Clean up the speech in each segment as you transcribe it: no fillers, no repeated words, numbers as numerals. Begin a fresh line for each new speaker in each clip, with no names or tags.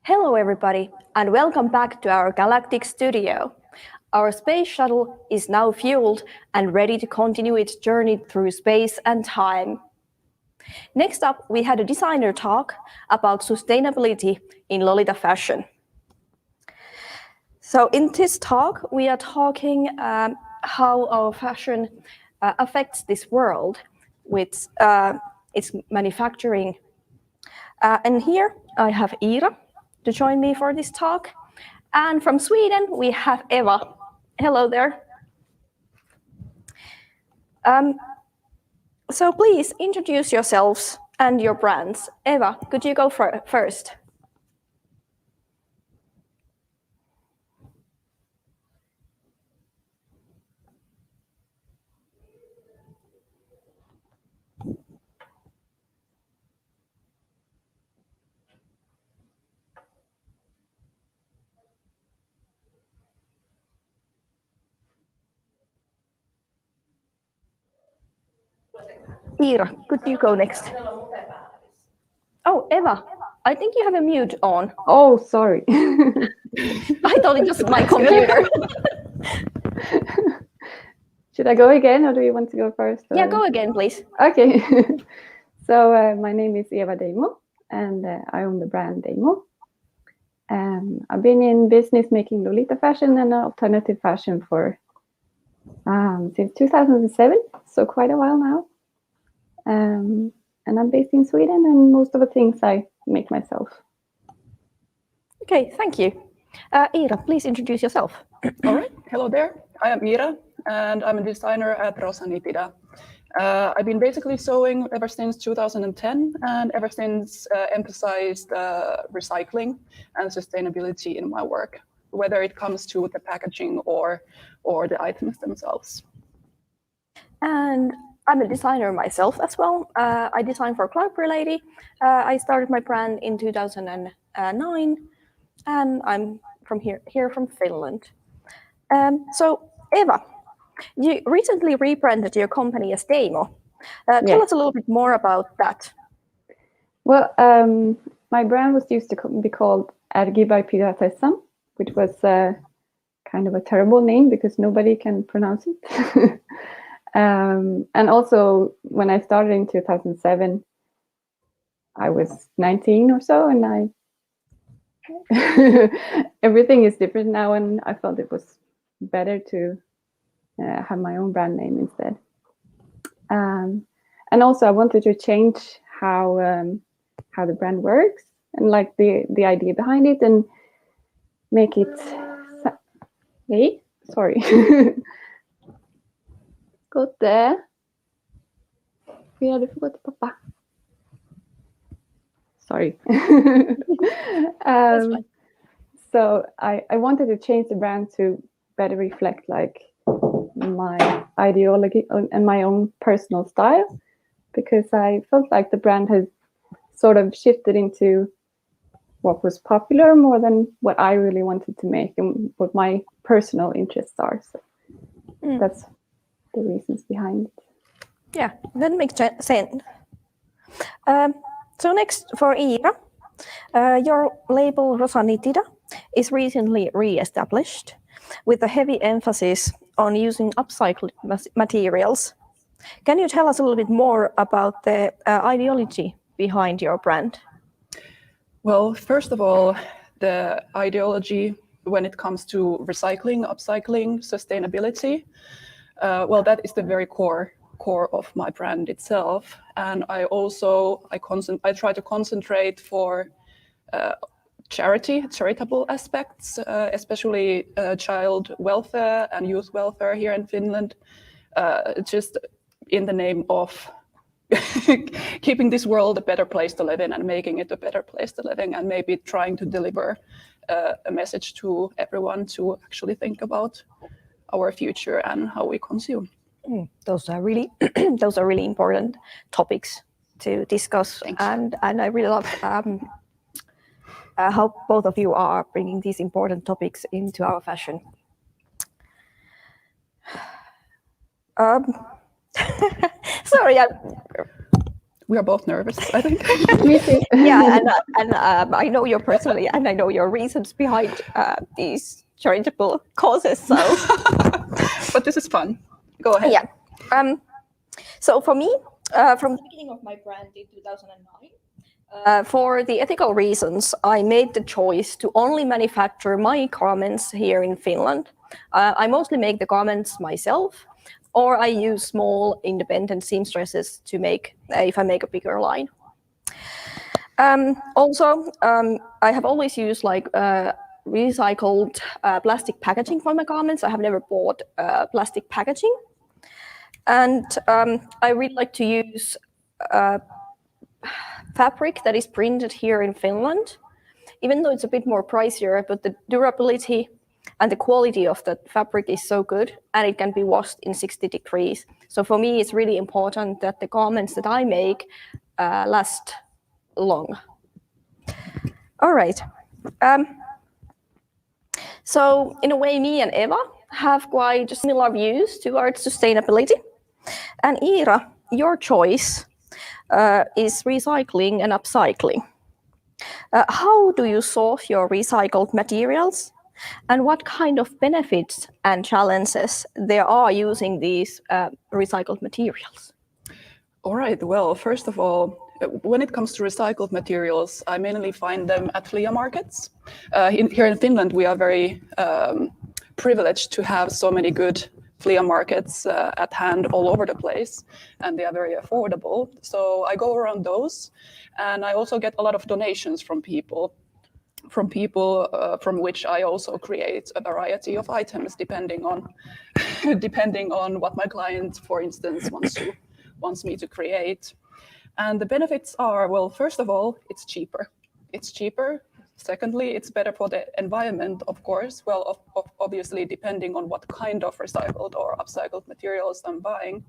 Hello everybody, and welcome back to our galactic studio. Our space shuttle is now fueled and ready to continue its journey through space and time. Next up, we had a designer talk about sustainability in Lolita fashion. So in this talk, we are talking how our fashion affects this world with its manufacturing. And here I have Iira to join me for this talk. And from Sweden, we have Eva. Hello there. So please introduce yourselves and your brands. Eva, could you go first? Iira, could you go next? Oh, Eva, I think you have a mute on.
Oh, sorry.
I thought it was my computer.
Should I go again, or do you want to go first? Or?
Yeah, go again, please.
Okay. So my name is Dejmo, and I own the brand Dejmo. I've been in business making Lolita fashion and alternative fashion for since 2007, so quite a while now. And I'm based in Sweden, and most of the things I make myself.
Okay, thank you. Iira, please introduce yourself.
All right, hello there. I am Iira, and I'm a designer at Rosa Nitida. I've been basically sewing ever since 2010, and ever since emphasized recycling and sustainability in my work, whether it comes to the packaging or the items themselves.
And I'm a designer myself as well. I design for Club Lady. I started my brand in 2009, and I'm from here from Finland. So Eva, you recently rebranded your company as Dejmo. Tell us a little bit more about that.
Well, my brand was used to be called Ergi by Piratessan, which was kind of a terrible name because nobody can pronounce it. And also, when I started in 2007, I was 19 or so, and everything is different now, and I felt it was better to have my own brand name instead. And also, I wanted to change how the brand works and like the idea behind it, and make it. Hey, sorry. Got there. Sorry. So I wanted to change the brand to better reflect like my ideology and my own personal style, because I felt like the brand has sort of shifted into what was popular more than what I really wanted to make and what my personal interests are. So that's the reasons behind it.
Yeah, that makes sense. So next for Iira, your label Rosa Nitida is recently re-established with a heavy emphasis on using upcycled materials. Can you tell us a little bit more about the ideology behind your brand?
Well, first of all, the ideology when it comes to recycling, upcycling, sustainability, well, that is the very core of my brand itself. And I try to concentrate for charitable aspects, especially child welfare and youth welfare here in Finland, just in the name of keeping this world a better place to live in and making it a better place to live in, and maybe trying to deliver a message to everyone to actually think about our future and how we consume.
Those are really important topics to discuss.
Thanks.
And I really love how both of you are bringing these important topics into our fashion. Sorry,
We are both nervous, I think.
Me too.
Yeah, and I know your personally, and I know your reasons behind these charitable causes. So,
But this is fun. Go ahead.
yeah. So for me, from the beginning of my brand in 2009, for the ethical reasons, I made the choice to only manufacture my garments here in Finland. I mostly make the garments myself, or I use small independent seamstresses to make if I make a bigger line. Also, I have always used like recycled plastic packaging for my garments. I have never bought plastic packaging. And I really like to use fabric that is printed here in Finland, even though it's a bit more pricier, but the durability and the quality of the fabric is so good, and it can be washed in 60 degrees. So for me, it's really important that the garments that I make last long. All right. So in a way, me and Eva have quite similar views towards sustainability. And Iira, your choice is recycling and upcycling. How do you source your recycled materials? And what kind of benefits and challenges there are using these recycled materials?
All right. Well, first of all, when it comes to recycled materials, I mainly find them at flea markets. Here in Finland, we are very privileged to have so many good flea markets at hand all over the place, and they are very affordable. So I go around those, and I also get a lot of donations from people from which I also create a variety of items depending on what my client, for instance, wants me to create. And the benefits are, well, first of all, it's cheaper. It's cheaper. Secondly, it's better for the environment, of course. Well, obviously, depending on what kind of recycled or upcycled materials I'm buying.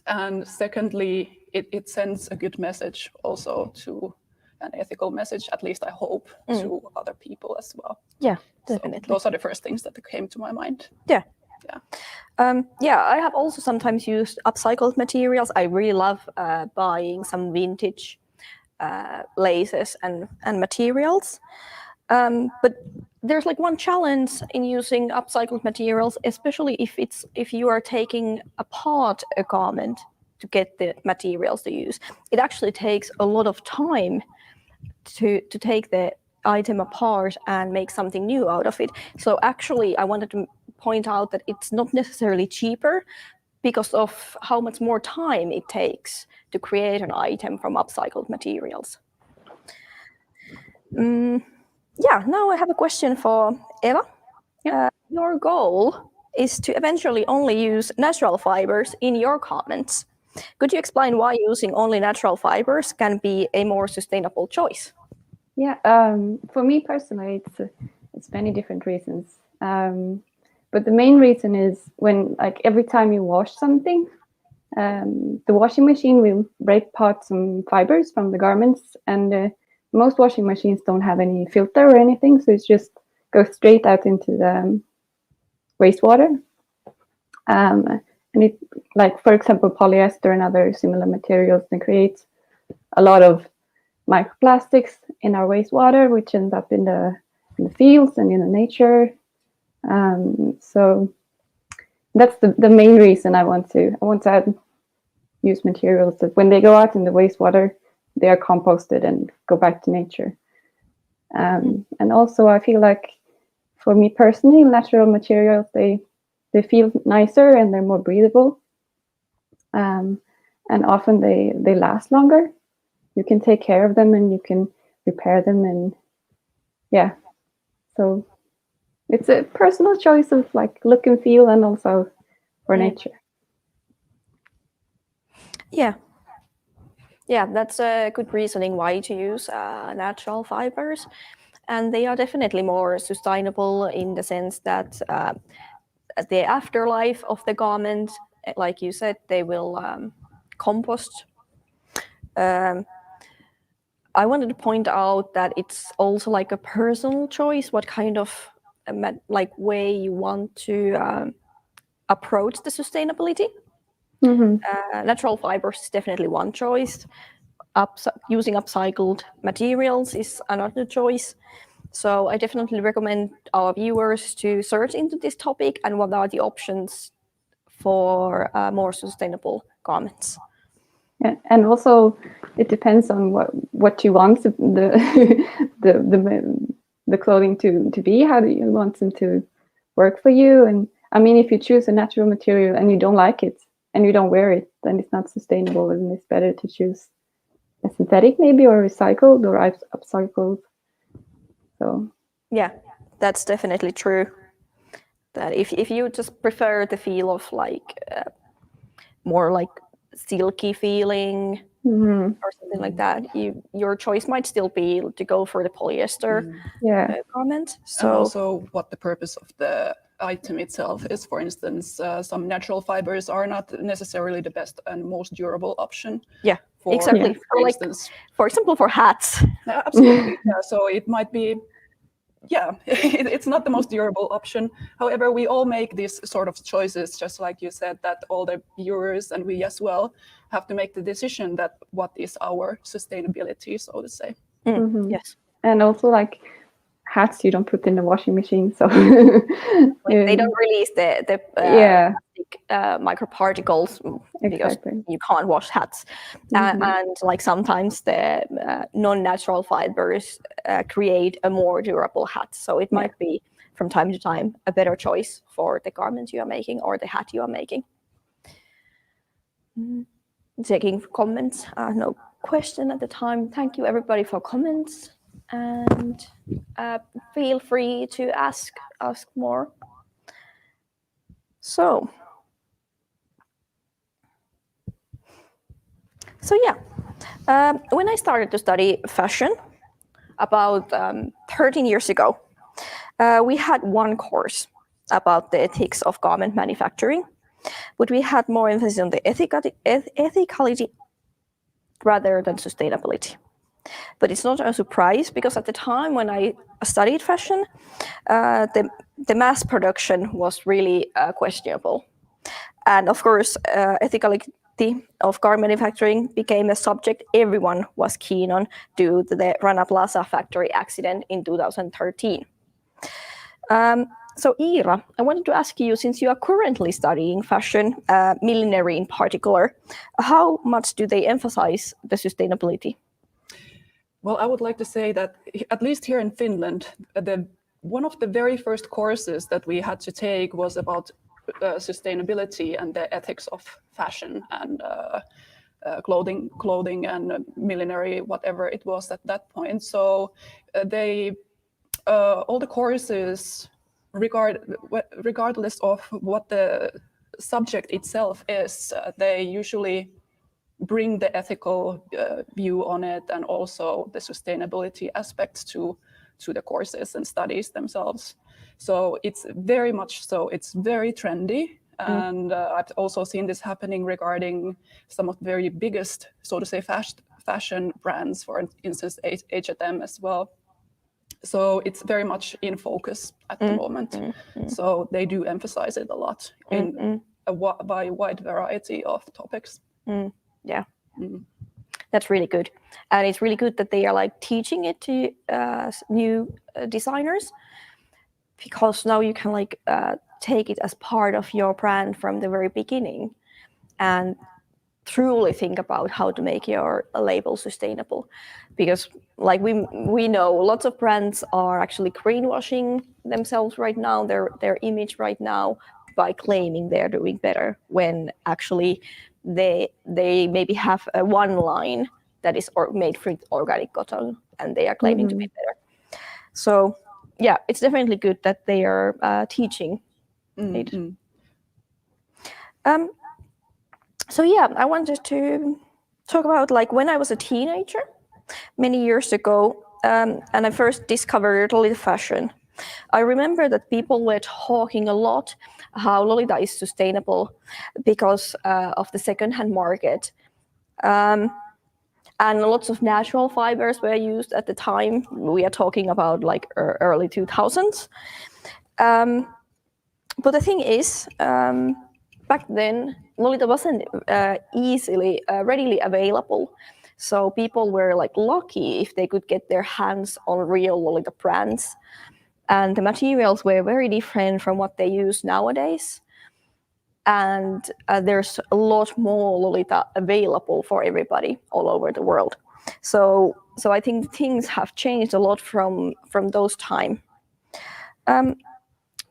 And secondly, it sends a good message also to an ethical message, at least I hope, to other people as well.
Yeah, definitely.
So those are the first things that came to my mind.
Yeah.
Yeah.
Yeah, I have also sometimes used upcycled materials. I really love buying some vintage laces and materials. But there's like one challenge in using upcycled materials, especially if you are taking apart a garment to get the materials to use. It actually takes a lot of time to take the item apart and make something new out of it. So actually, I wanted to point out that it's not necessarily cheaper because of how much more time it takes to create an item from upcycled materials. Yeah, now I have a question for Eva. Your goal is to eventually only use natural fibers in your garments. Could you explain why using only natural fibers can be a more sustainable choice?
Yeah, for me personally, it's many different reasons. But the main reason is when, like, every time you wash something, the washing machine will break apart some fibers from the garments, and most washing machines don't have any filter or anything, so it just goes straight out into the wastewater. And it, like, for example, polyester and other similar materials, they create a lot of microplastics in our wastewater, which ends up in the fields and in the nature. So that's the main reason I want to use materials that when they go out in the wastewater, they are composted and go back to nature. And also I feel like for me personally, natural materials, they feel nicer and they're more breathable. And often they last longer. You can take care of them and you can repair them, and yeah. So it's a personal choice of like look and feel, and also for nature.
Yeah, that's a good reasoning why to use natural fibers, and they are definitely more sustainable in the sense that the afterlife of the garment, like you said, they will compost. I wanted to point out that it's also like a personal choice what kind of like way you want to approach the sustainability. Natural fibers is definitely one choice. Using upcycled materials is another choice. So I definitely recommend our viewers to search into this topic and what are the options for more sustainable garments.
Yeah, and also it depends on what you want the clothing to be. How do you want them to work for you? And I mean, if you choose a natural material and you don't like it and you don't wear it, then it's not sustainable, and it's better to choose a synthetic maybe, or recycled or upcycled. So
yeah, that's definitely true. That if you just prefer the feel of like more like silky feeling or something like that, your choice might still be to go for the polyester garment. So
and also what the purpose of the item itself is. For instance, some natural fibers are not necessarily the best and most durable option.
Yeah,
for,
exactly.
For
like,
instance,
for example, for hats.
Absolutely. So it might be, it's not the most durable option. However, we all make these sort of choices, just like you said, that all the viewers and we as well have to make the decision that what is our sustainability, so to say.
Yes.
And also, like, hats you don't put in the washing machine, so
they don't release the plastic, microparticles because you can't wash hats. And like sometimes the non-natural fibers create a more durable hat, so it might be from time to time a better choice for the garment you are making or the hat you are making. Checking for comments. No question at the time. Thank you everybody for comments, and feel free to ask more. So yeah, when I started to study fashion about 13 years ago, we had one course about the ethics of garment manufacturing, but we had more emphasis on the ethicality rather than sustainability. But it's not a surprise, because at the time when I studied fashion, the mass production was really questionable. And of course, ethicality of garment manufacturing became a subject everyone was keen on due to the Rana Plaza factory accident in 2013. So Iira, I wanted to ask you, since you are currently studying fashion, millinery in particular, how much do they emphasize the sustainability?
Well, I would like to say that at least here in Finland, one of the very first courses that we had to take was about sustainability and the ethics of fashion and clothing and millinery, whatever it was at that point. So all the courses, regardless of what the subject itself is, they usually bring the ethical view on it and also the sustainability aspects to the courses and studies themselves. So it's very much so, it's very trendy. And I've also seen this happening regarding some of the very biggest, so to say, fashion brands, for instance, H&M as well. So it's very much in focus at the moment. So they do emphasize it a lot in a wide variety of topics.
Yeah, that's really good. And it's really good that they are like teaching it to new designers, because now you can like take it as part of your brand from the very beginning and truly think about how to make your label sustainable. Because like we know lots of brands are actually greenwashing themselves right now, their image right now, by claiming they're doing better, when actually they maybe have one line that is made from organic cotton and they are claiming to be better. So yeah, it's definitely good that they are teaching it. So yeah, I wanted to talk about like when I was a teenager many years ago, and I first discovered Lolita fashion. I remember that people were talking a lot how Lolita is sustainable because of the second-hand market. And lots of natural fibers were used at the time. We are talking about like early 2000s. But the thing is, back then Lolita wasn't easily readily available, so people were like lucky if they could get their hands on real Lolita brands, and the materials were very different from what they use nowadays. And there's a lot more Lolita available for everybody all over the world. So I think things have changed a lot from those time.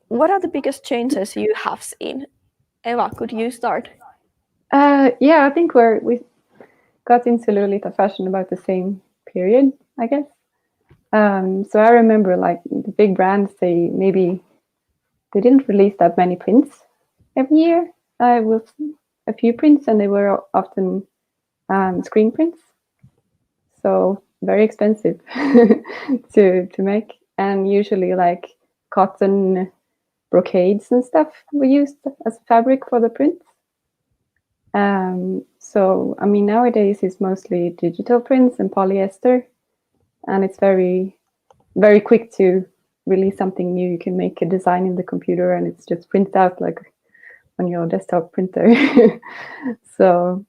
What are the biggest changes you have seen? Eva, could you start?
Yeah, I think we got into Lolita fashion about the same period, I guess. So I remember like the big brands, they didn't release that many prints every year. With a few prints, and they were often screen prints, so very expensive to make, and usually like cotton brocades and stuff were used as fabric for the prints. So I mean, nowadays it's mostly digital prints and polyester, and it's very, very quick to release something new. You can make a design in the computer and it's just printed out like on your desktop printer. So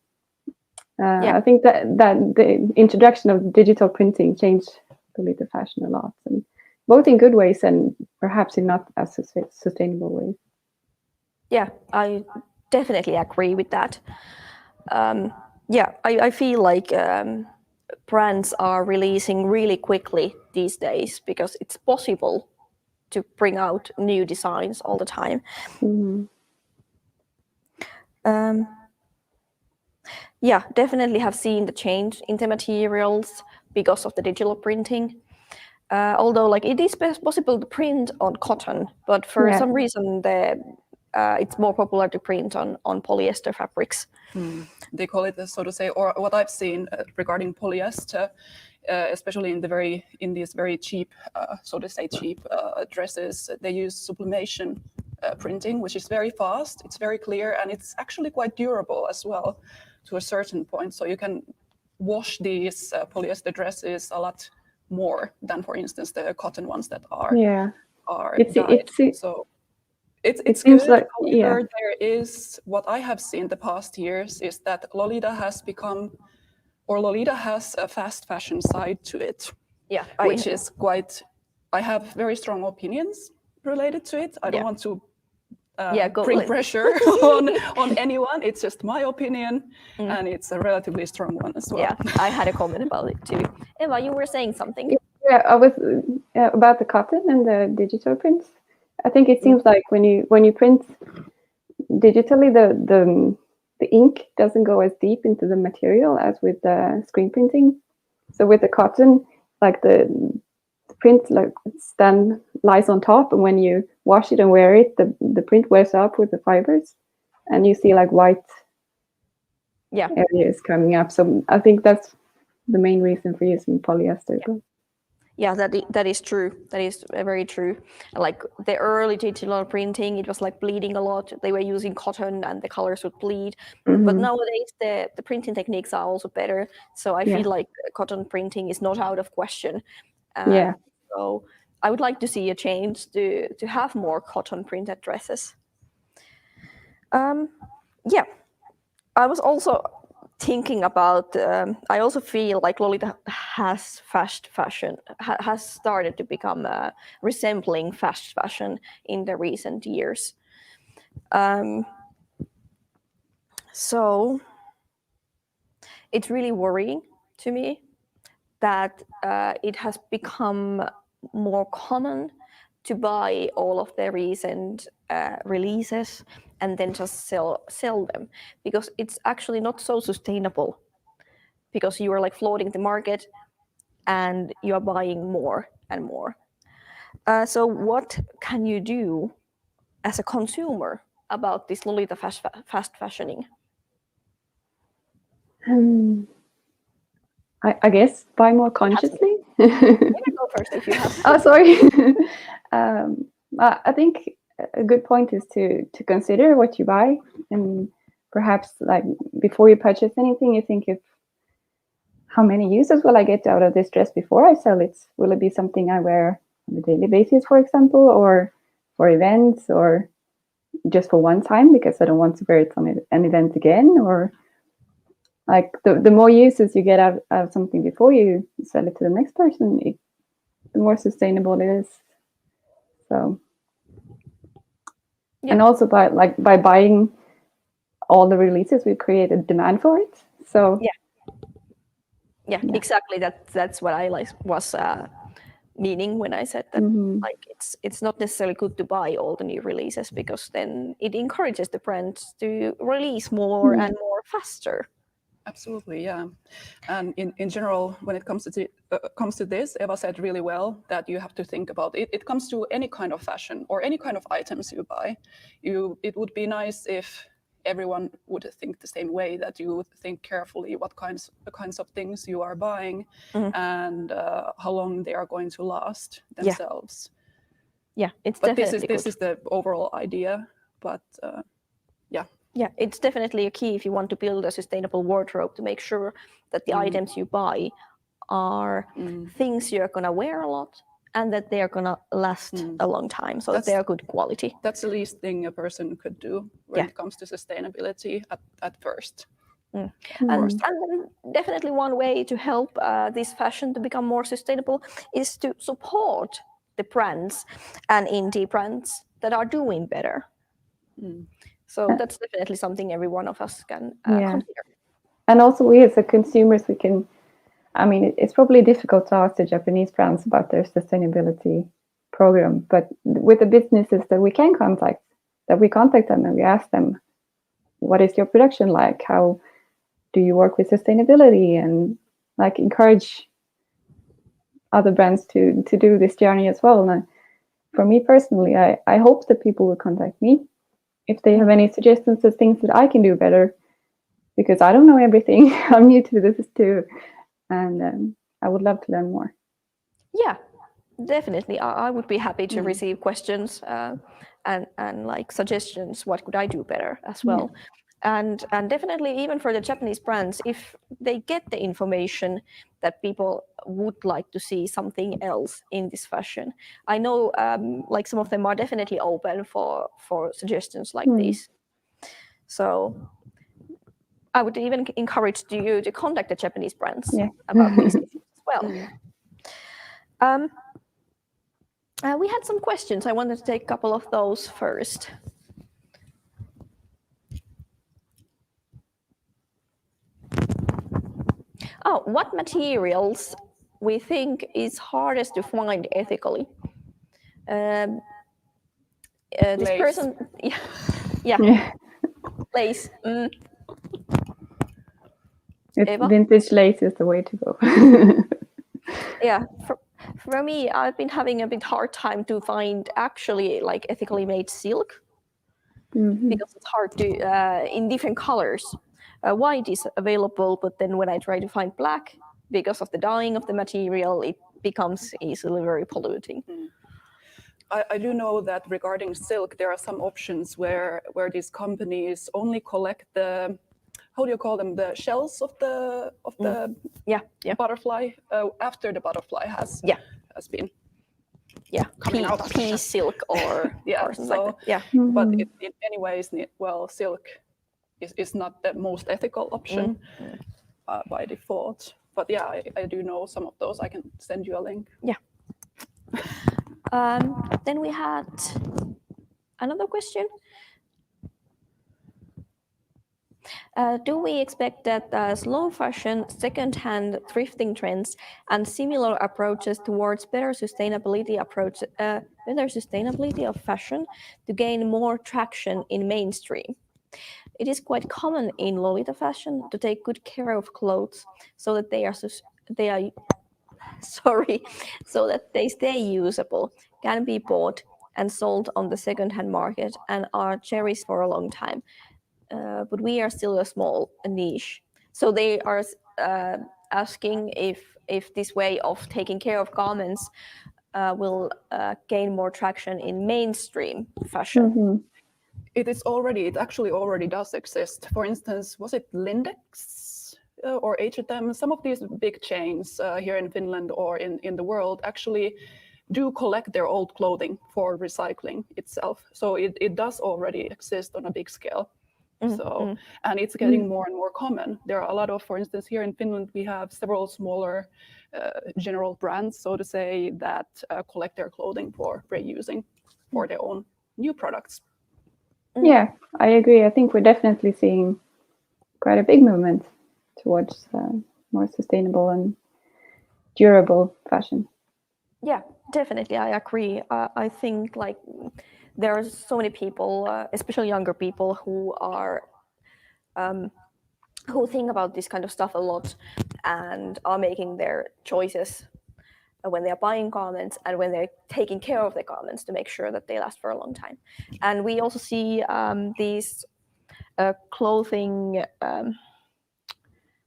I think that the introduction of digital printing changed Lolita fashion a lot, and both in good ways and perhaps in not as sustainable ways.
Yeah, I definitely agree with that. I feel like brands are releasing really quickly these days because it's possible to bring out new designs all the time.
Mm-hmm.
Definitely have seen the change in the materials because of the digital printing. Although, like, it is possible to print on cotton, but for some reason, it's more popular to print on polyester fabrics.
They call it, so to say, or what I've seen regarding polyester, especially in these very cheap, so to say, cheap dresses, they use sublimation printing, which is very fast, it's very clear, and it's actually quite durable as well to a certain point. So you can wash these polyester dresses a lot more than, for instance, the cotton ones that are dyed. So it's
seems
good.
like,
However, there is, what I have seen the past years is that Lolita has a fast fashion side to it.
Yeah,
which is quite. I have very strong opinions related to it. I don't want to bring pressure on anyone. It's just my opinion, and it's a relatively strong one as well.
Yeah, I had a comment about it too. Eva, you were saying something.
Yeah, I was about the cotton and the digital prints. I think it seems like when you print digitally, the ink doesn't go as deep into the material as with the screen printing. So with the cotton, like the print lies on top, and when you wash it and wear it, the print wears up with the fibers, and you see like white areas coming up. So I think that's the main reason for using polyester.
Yeah, that is true. That is very true. Like the early digital printing, it was like bleeding a lot. They were using cotton and the colors would bleed. Mm-hmm. But nowadays the printing techniques are also better. So I feel like cotton printing is not out of question. So I would like to see a change to have more cotton printed dresses. I was also thinking about, I also feel like Lolita has fast fashion, has started to become resembling fast fashion in the recent years. So it's really worrying to me that it has become more common to buy all of the recent releases and then just sell them, because it's actually not so sustainable, because you are like flooding the market and you are buying more and more. So what can you do as a consumer about this Lolita fast fashioning?
I guess buy more consciously.
You can go first if you have.
Oh, sorry. I think a good point is to consider what you buy, and perhaps like before you purchase anything, you think how many uses will I get out of this dress before I sell it? Will it be something I wear on a daily basis, for example, or for events, or just for one time because I don't want to wear it on an event again, or like the more uses you get out of something before you sell it to the next person, the more sustainable it is. So, and also by buying all the releases, we create a demand for it. So
yeah, exactly. That's what I was meaning when I said that. Like it's not necessarily good to buy all the new releases, because then it encourages the brands to release more and more faster.
Absolutely, yeah. And in general, when it comes to this, Eva said really well that you have to think about it. It comes to any kind of fashion or any kind of items you buy. It would be nice if everyone would think the same way, that you would think carefully what kinds of things you are buying and how long they are going to last themselves.
Yeah, it's
but
definitely
this is the overall idea. But
yeah, it's definitely a key if you want to build a sustainable wardrobe, to make sure that the items you buy are things you're going to wear a lot and that they're going to last a long time, so that they are good quality.
That's the least thing a person could do when it comes to sustainability at first.
And definitely one way to help this fashion to become more sustainable is to support the brands and indie brands that are doing better. So that's definitely something every one of us can consider.
And also we as consumers, we can, I mean, it's probably difficult to ask the Japanese brands about their sustainability program, but with the businesses that we can contact, we contact them and we ask them, what is your production like? How do you work with sustainability? And like encourage other brands to do this journey as well. And for me personally, I hope that people will contact me if they have any suggestions of things that I can do better, because I don't know everything. I'm new to this too, and I would love to learn more.
Yeah, definitely. I would be happy to receive questions and like suggestions. What could I do better as well? And definitely, even for the Japanese brands, if they get the information that people would like to see something else in this fashion, I know like some of them are definitely open for suggestions like this. So I would even encourage you to contact the Japanese brands about these issues as well. We had some questions. I wanted to take a couple of those first. Oh, what materials we think is hardest to find ethically? This person, lace.
Vintage lace is the way to go.
Yeah, for me, I've been having a bit hard time to find actually like ethically made silk, because it's hard to in different colors. White is available, but then when I try to find black, because of the dyeing of the material, it becomes easily very polluting.
I do know that regarding silk, there are some options where these companies only collect the, how do you call them, the shells of the butterfly after the butterfly has been coming out of the
pea
shell.
silk or something like that.
But in any ways, well, silk is not the most ethical option by default. But yeah, I do know some of those. I can send you a link.
Yeah. Then we had another question. Do we expect that slow fashion, second-hand thrifting trends, and similar approaches towards better sustainability of fashion to gain more traction in mainstream? It is quite common in Lolita fashion to take good care of clothes so that so that they stay usable, can be bought and sold on the second-hand market, and are cherished for a long time. But we are still a small niche. So they are asking if this way of taking care of garments will gain more traction in mainstream fashion.
It actually already does exist. For instance, was it Lindex or H&M? Some of these big chains here in Finland or in the world actually do collect their old clothing for recycling itself. So it does already exist on a big scale. So, and it's getting more and more common. There are a lot of, for instance, here in Finland, we have several smaller general brands, so to say, that collect their clothing for reusing for their own new products.
Yeah, I agree. I think we're definitely seeing quite a big movement towards more sustainable and durable fashion.
Yeah, definitely, I agree. I think like there are so many people, especially younger people, who are who think about this kind of stuff a lot and are making their choices when they're buying garments and when they're taking care of their garments to make sure that they last for a long time. And we also see these clothing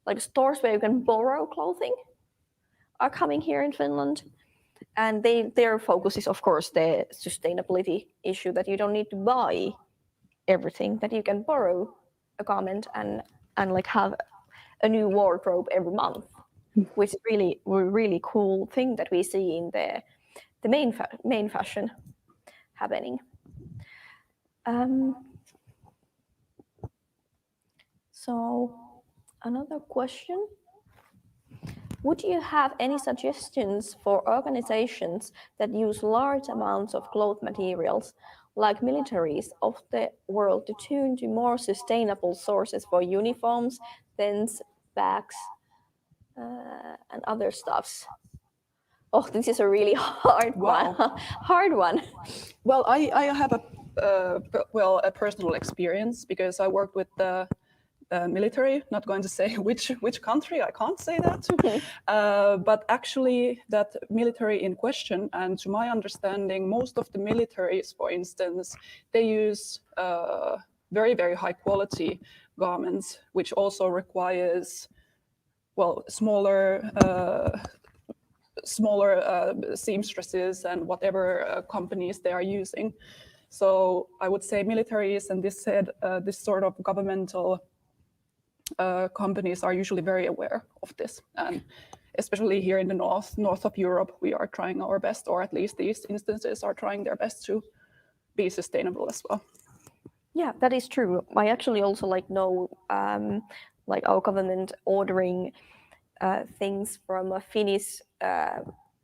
like stores where you can borrow clothing are coming here in Finland. And their focus is, of course, the sustainability issue, that you don't need to buy everything, that you can borrow a garment and like have a new wardrobe every month, which is really cool thing that we see in the main fashion happening. So another question. Would you have any suggestions for organizations that use large amounts of cloth materials, like militaries of the world, to tune to more sustainable sources for uniforms, tents, bags, and other stuffs? Oh, this is a really hard one. Hard one.
Well, I have a personal experience because I worked with the military. Not going to say which country, I can't say that. But actually, that military in question, and to my understanding, most of the militaries, for instance, they use very, very high quality garments, which also requires, well, smaller seamstresses and whatever companies they are using. So I would say militaries and this sort of governmental companies are usually very aware of this. And especially here in the north of Europe, we are trying our best, or at least these instances are trying their best to be sustainable as well.
Yeah, that is true. I actually also know like our government ordering things from Finnish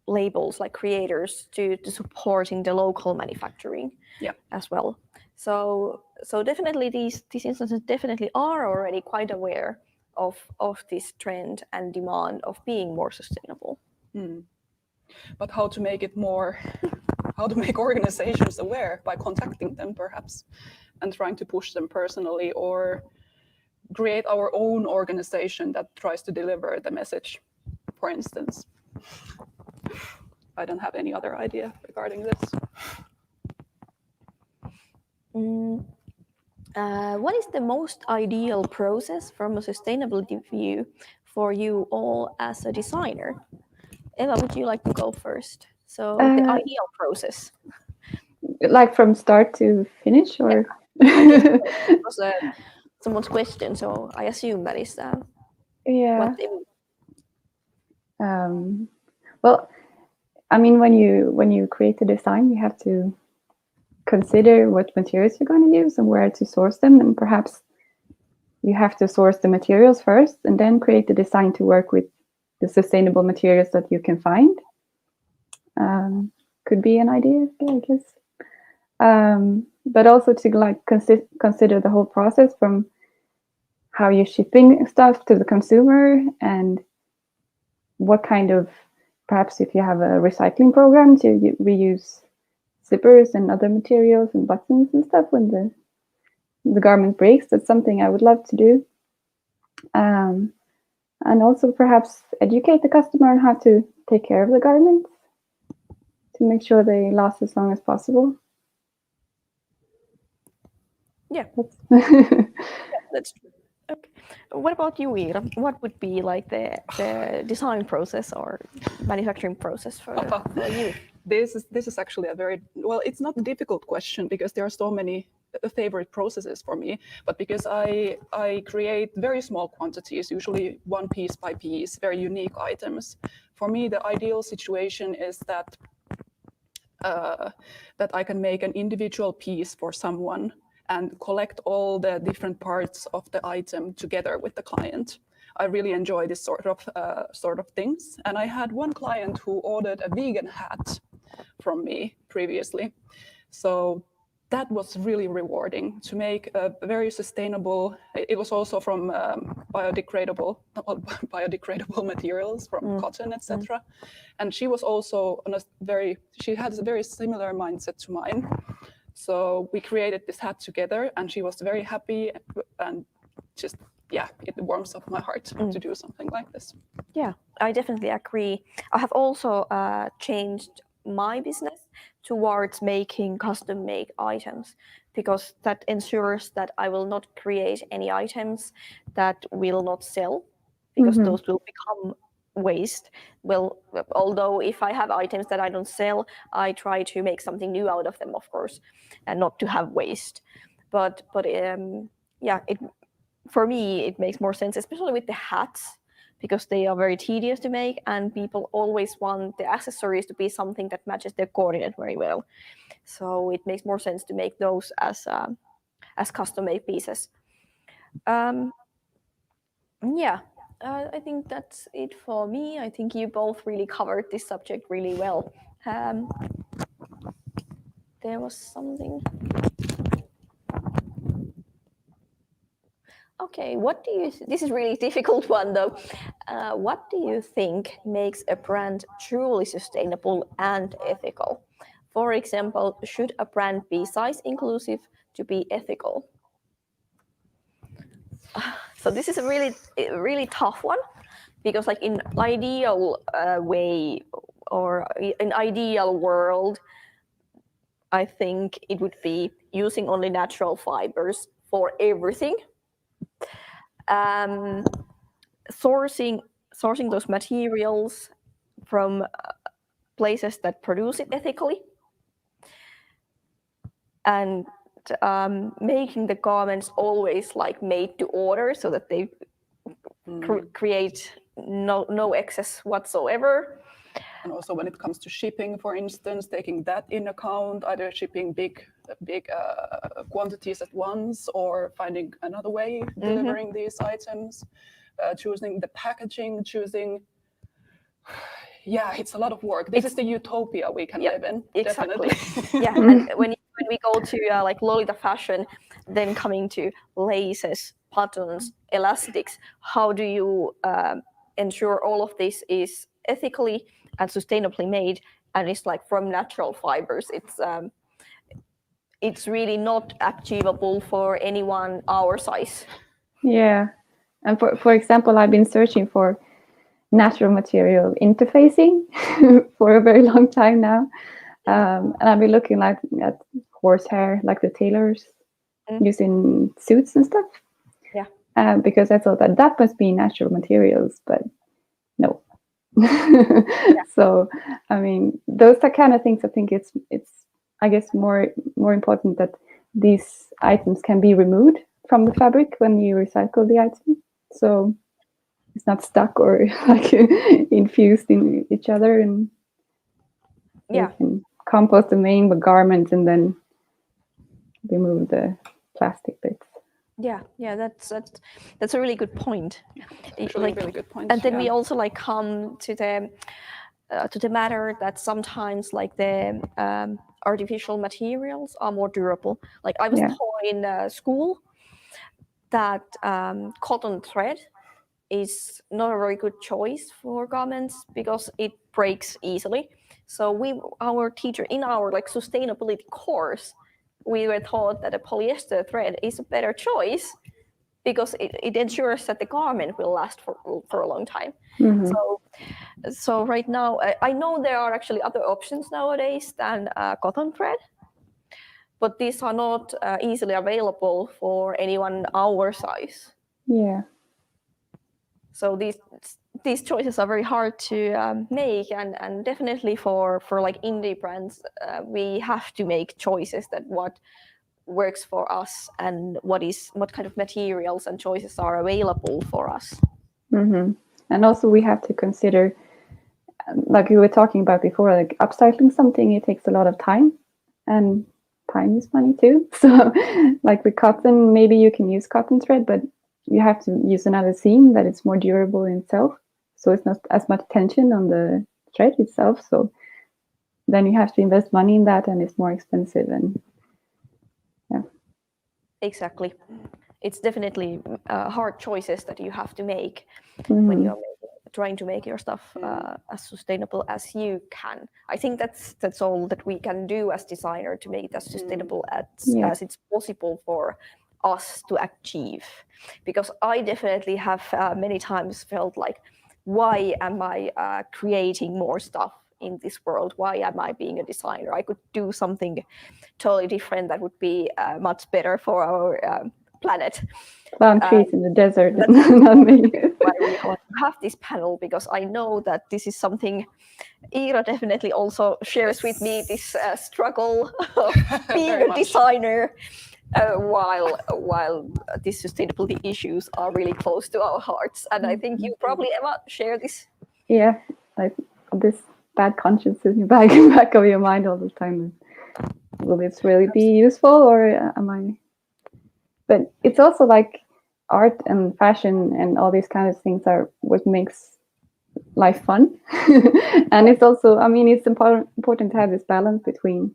labels, like creators, to supporting the local manufacturing as well. So definitely these instances definitely are already quite aware of this trend and demand of being more sustainable.
But how to make it more, how to make organizations aware? By contacting them perhaps and trying to push them personally, or create our own organization that tries to deliver the message, for instance. I don't have any other idea regarding this.
What is the most ideal process from a sustainability view for you all as a designer? Eva, would you like to go first? So the ideal process.
Like from start to finish, or?
Yeah. It was someone's question, so I assume that is what they mean.
Well, I mean, when you create a design, you have to consider what materials you're going to use and where to source them, and perhaps you have to source the materials first and then create the design to work with the sustainable materials that you can find. Could be an idea, I guess. But also to consider the whole process, from how you're shipping stuff to the consumer, and what kind of, perhaps if you have a recycling program, to reuse zippers and other materials and buttons and stuff when the garment breaks. That's something I would love to do. And also perhaps educate the customer on how to take care of the garments to make sure they last as long as possible.
Yeah. That's true. Okay. What about you, Iira? What would be like the design process or manufacturing process for you?
This is actually a very, well, it's not a difficult question because there are so many favorite processes for me, but because I create very small quantities, usually one piece by piece, very unique items. For me, the ideal situation is that that I can make an individual piece for someone and collect all the different parts of the item together with the client. I really enjoy this sort of things. And I had one client who ordered a vegan hat from me previously. So that was really rewarding to make a very sustainable. It was also from biodegradable materials, from cotton, etc. And she was also on she has a very similar mindset to mine. So we created this hat together, and she was very happy, and just it warms up my heart to do something like this.
Yeah, I definitely agree. I have also changed my business towards making custom-made items, because that ensures that I will not create any items that will not sell, because those will become waste. Well, although if I have items that I don't sell, I try to make something new out of them, of course, and not to have waste. But for me, it makes more sense, especially with the hats, because they are very tedious to make, and people always want the accessories to be something that matches their coordinate very well. So it makes more sense to make those as custom-made pieces. I think that's it for me. I think you both really covered this subject really well. There was something. Okay, this is really difficult one though. What do you think makes a brand truly sustainable and ethical? For example, should a brand be size inclusive to be ethical? So this is a really tough one, because like in ideal way, or in ideal world, I think it would be using only natural fibers for everything. Sourcing those materials from places that produce it ethically, and making the garments always like made to order, so that they create no excess whatsoever.
And also when it comes to shipping, for instance, taking that in account, either shipping big quantities at once, or finding another way of delivering these items, choosing the packaging, it's a lot of work. This is the utopia we can live in.
Exactly.
Definitely.
And when we go to like Lolita fashion, then coming to laces, buttons, elastics, how do you ensure all of this is ethically and sustainably made, and it's like from natural fibers? It's really not achievable for anyone our size.
Yeah, and for example, I've been searching for natural material interfacing for a very long time now, and I've been looking at horsehair, like the tailors using suits and stuff.
Yeah.
Because I thought that must be natural materials, but no. So I mean, those are kind of things. I think it's I guess more important that these items can be removed from the fabric when you recycle the item, so it's not stuck or like infused in each other, and you can compost the main garment and then remove the plastic bits.
Yeah, that's a really good point.
Actually, really good point.
And then we also like come to the matter that sometimes like the artificial materials are more durable. Like I was taught in school that cotton thread is not a very good choice for garments because it breaks easily. So our teacher in our like sustainability course, we were taught that a polyester thread is a better choice because it ensures that the garment will last for a long time. So right now, I know there are actually other options nowadays than cotton thread, but these are not easily available for anyone our size.
Yeah.
So these choices are very hard to make, and definitely for like indie brands, we have to make choices that what works for us and what kind of materials and choices are available for us.
And also we have to consider like we were talking about before, like upcycling something, it takes a lot of time, and time is money too. So like with cotton, maybe you can use cotton thread, but you have to use another seam that it's more durable in itself. So it's not as much tension on the thread itself. So then you have to invest money in that, and it's more expensive. And yeah,
Exactly. It's definitely hard choices that you have to make when you're trying to make your stuff as sustainable as you can. I think that's all that we can do as designer to make it as sustainable as it's possible for us to achieve. Because I definitely have many times felt like, why am I creating more stuff in this world? Why am I being a designer? I could do something totally different that would be much better for our planet.
Plant trees in the desert. Not me.
I really want to have this panel, because I know that this is something Iira definitely also shares with me, this struggle of being a designer while these sustainability issues are really close to our hearts. And I think you probably, Emma, share this.
Yeah, like this bad conscience in the back of your mind all the time. Will this really be useful, or am I? But it's also like art and fashion and all these kind of things are what makes life fun. And it's also, I mean, it's important to have this balance between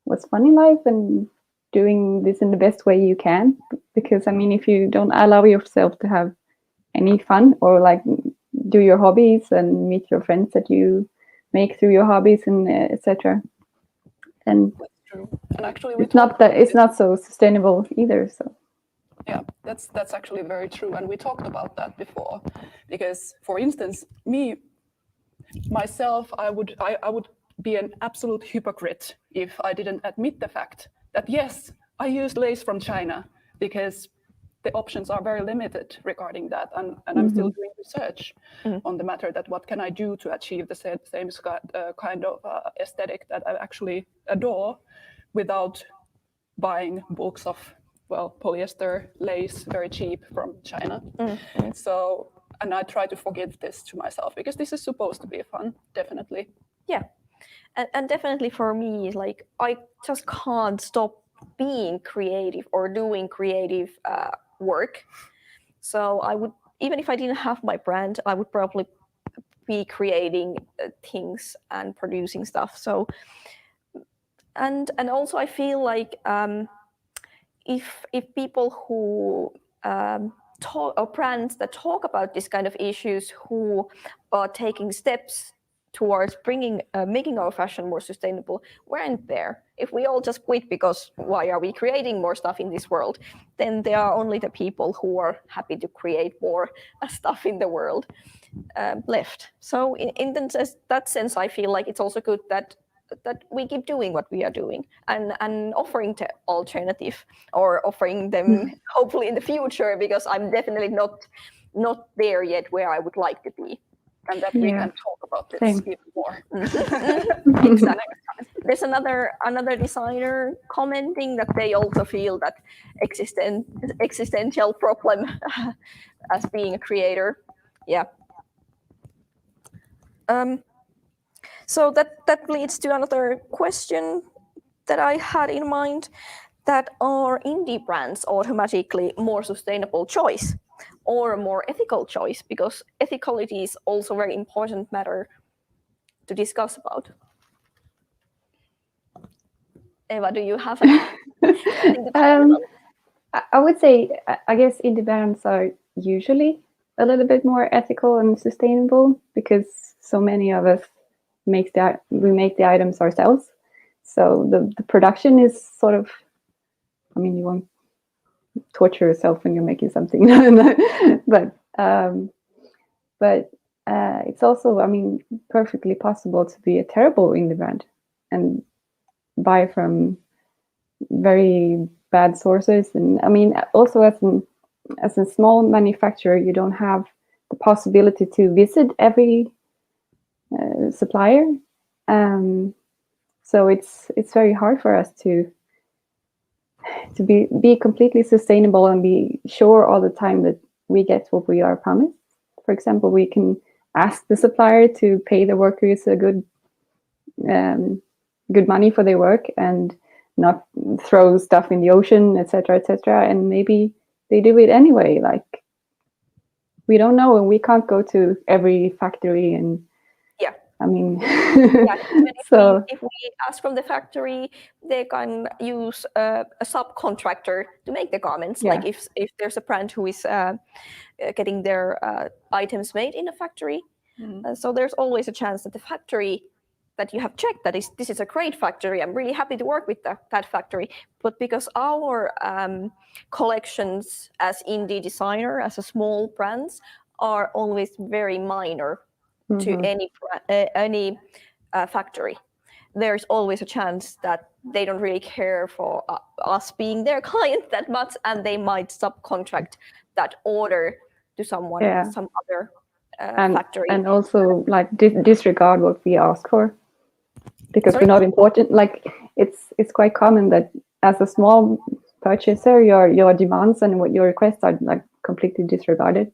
what's fun in life and doing this in the best way you can. Because I mean, if you don't allow yourself to have any fun, or like do your hobbies and meet your friends that you make through your hobbies and etc., and
True. And actually,
it's not so sustainable either. So
yeah, that's actually very true, and we talked about that before. Because, for instance, myself, I would be an absolute hypocrite if I didn't admit the fact that yes, I use lace from China, because the options are very limited regarding that, and I'm still doing research on the matter, that what can I do to achieve the same kind of aesthetic that I actually adore, without buying books of polyester lace very cheap from China. So, and I try to forgive this to myself, because this is supposed to be fun, definitely.
Yeah, and definitely for me, like, I just can't stop being creative or doing creative work. So I would, even if I didn't have my brand, I would probably be creating things and producing stuff. So and also I feel like if people who talk, or brands that talk about this kind of issues, who are taking steps towards making our fashion more sustainable, weren't there. If we all just quit because why are we creating more stuff in this world, then there are only the people who are happy to create more stuff in the world left. So in that sense, I feel like it's also good that we keep doing what we are doing, and offering the alternative, or offering them hopefully in the future, because I'm definitely not there yet where I would like to be.
And that we can talk about this even more.
Exactly. There's another designer commenting that they also feel that existential problem as being a creator. Yeah. So that leads to another question that I had in mind, that are indie brands automatically more sustainable choice or a more ethical choice? Because ethicality is also a very important matter to discuss about. Eva, do you have
I would say, I guess indie brands are usually a little bit more ethical and sustainable, because so many of us make the items ourselves. So the production is sort of, I mean, you won't torture yourself when you're making something, but it's also, I mean, perfectly possible to be a terrible indie brand and buy from very bad sources. And I mean, also as a small manufacturer, you don't have the possibility to visit every supplier. So it's very hard for us to be completely sustainable and be sure all the time that we get what we are promised. For example, we can ask the supplier to pay the workers a good money for their work and not throw stuff in the ocean, etc., etc. And maybe they do it anyway. Like, we don't know, and we can't go to every factory. And
Yeah.
I mean,
Yeah,
so
if we ask from the factory, they can use a subcontractor to make the garments.
Yeah.
Like if there's a brand who is getting their items made in a factory, so there's always a chance that the factory that you have checked that this is a great factory. I'm really happy to work with that factory. But because our collections as indie designer, as a small brands, are always very minor to any factory, there's always a chance that they don't really care for us being their client that much, and they might subcontract that order to someone, some other factory.
And also like disregard what we ask for, because we're not important. Like, it's quite common that as a small purchaser, your demands and what your requests are like completely disregarded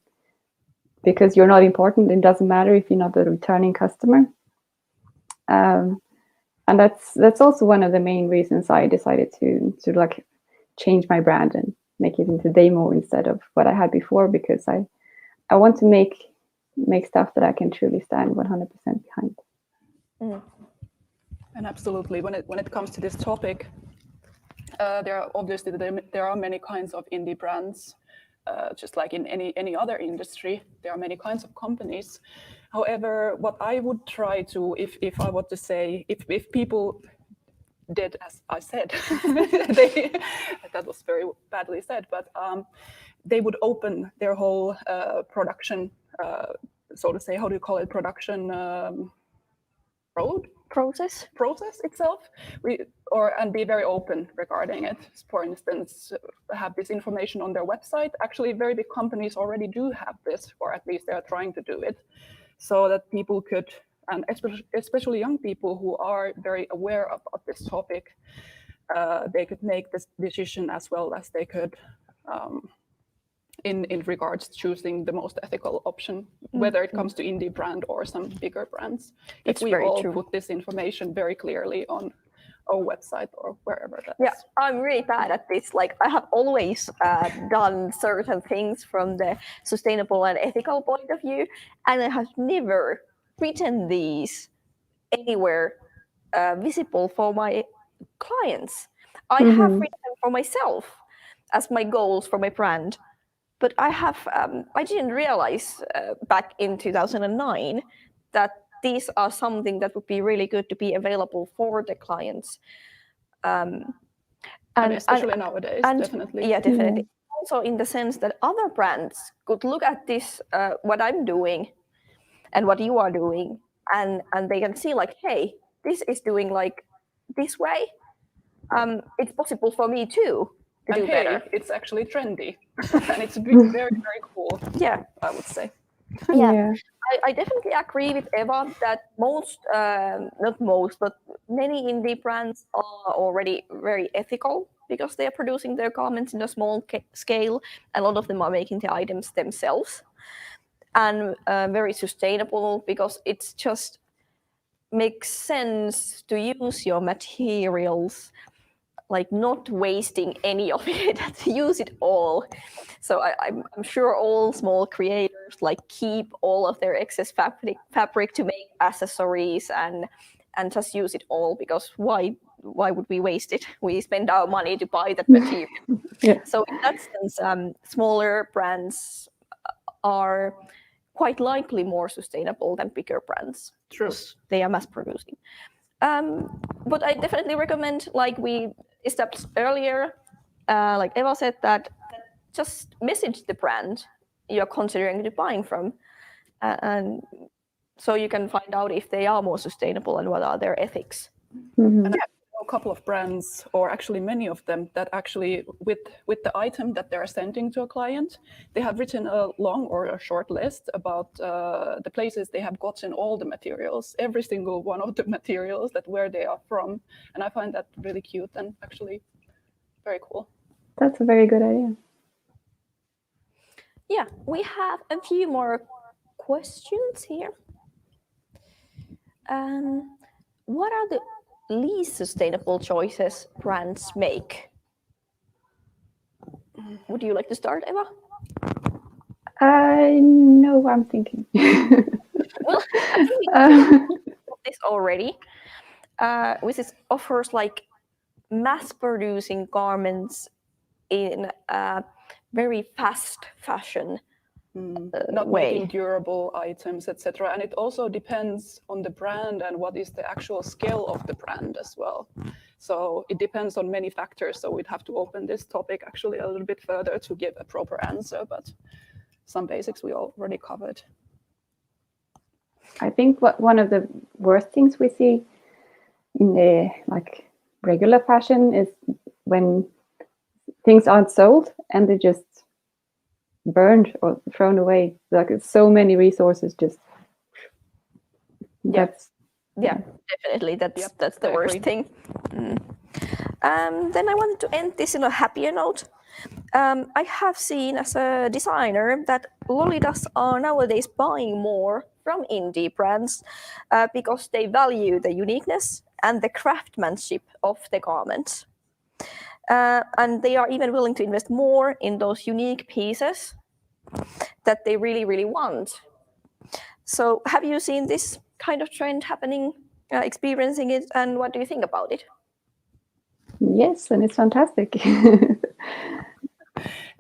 because you're not important. It doesn't matter if you're not the returning customer. And that's also one of the main reasons I decided to like change my brand and make it into Dejmo instead of what I had before, because I want to make stuff that I can truly stand 100% behind.
And absolutely, when it comes to this topic, there are many kinds of indie brands, just like in any other industry. There are many kinds of companies. However, what I would try to, if I were to say, if people did as I said, that was very badly said, but they would open their whole production, so to say, how do you call it, production process itself, and be very open regarding it. For instance, have this information on their website. Actually, very big companies already do have this, or at least they are trying to do it, so that people could, and especially young people who are very aware about this topic, they could make this decision as well as they could in regards to choosing the most ethical option, whether it comes to indie brand or some bigger brands. If we all put this information very clearly on our website or wherever that is.
I'm really bad at this. Like, I have always done certain things from the sustainable and ethical point of view, and I have never written these anywhere visible for my clients. I have written them for myself as my goals for my brand. But I didn't realize back in 2009 that these are something that would be really good to be available for the clients.
And especially nowadays, definitely.
Yeah, definitely. Also in the sense that other brands could look at this, what I'm doing and what you are doing, and they can see like, hey, this is doing like this way. It's possible for me too.
And hey, it's actually trendy, and it's very, very cool.
Yeah,
I would say.
Yeah. I definitely agree with Eva that not most, but many indie brands are already very ethical because they are producing their garments in a small scale. A lot of them are making the items themselves, and very sustainable because it's just makes sense to use your materials, like not wasting any of it, to use it all. So I'm sure all small creators like keep all of their excess fabric to make accessories and just use it all, because why would we waste it? We spend our money to buy that material. So in that sense, smaller brands are quite likely more sustainable than bigger brands.
True.
They are mass producing. But I definitely recommend, like we established earlier, like Eva said, that just message the brand you're considering to buying from, and so you can find out if they are more sustainable and what are their ethics.
And I know a couple of brands, or actually many of them, that actually with the item that they're sending to a client, they have written a long or a short list about the places they have gotten all the materials, every single one of the materials, that where they are from. And I find that really cute and actually very cool.
That's a very good idea.
Yeah, we have a few more questions here. What are the least sustainable choices brands make? Would you like to start, Eva?
I know I'm thinking.
Well, I think we covered this already, which is offers like mass-producing garments in a very fast fashion
Not
way.
making durable items, etc. And it also depends on the brand and what is the actual scale of the brand as well. So it depends on many factors. So we'd have to open this topic actually a little bit further to give a proper answer, but some basics we already covered.
I think one of the worst things we see in the like regular fashion is when things aren't sold and they're just burned or thrown away. Like it's so many resources just.
Yeah, definitely. That's the worst thing. Then I wanted to end this in a happier note. I have seen as a designer that Lolitas are nowadays buying more from indie brands because they value the uniqueness and the craftsmanship of the garments. And they are even willing to invest more in those unique pieces that they really, really want. So have you seen this kind of trend happening, experiencing it, and what do you think about it?
Yes, and it's fantastic.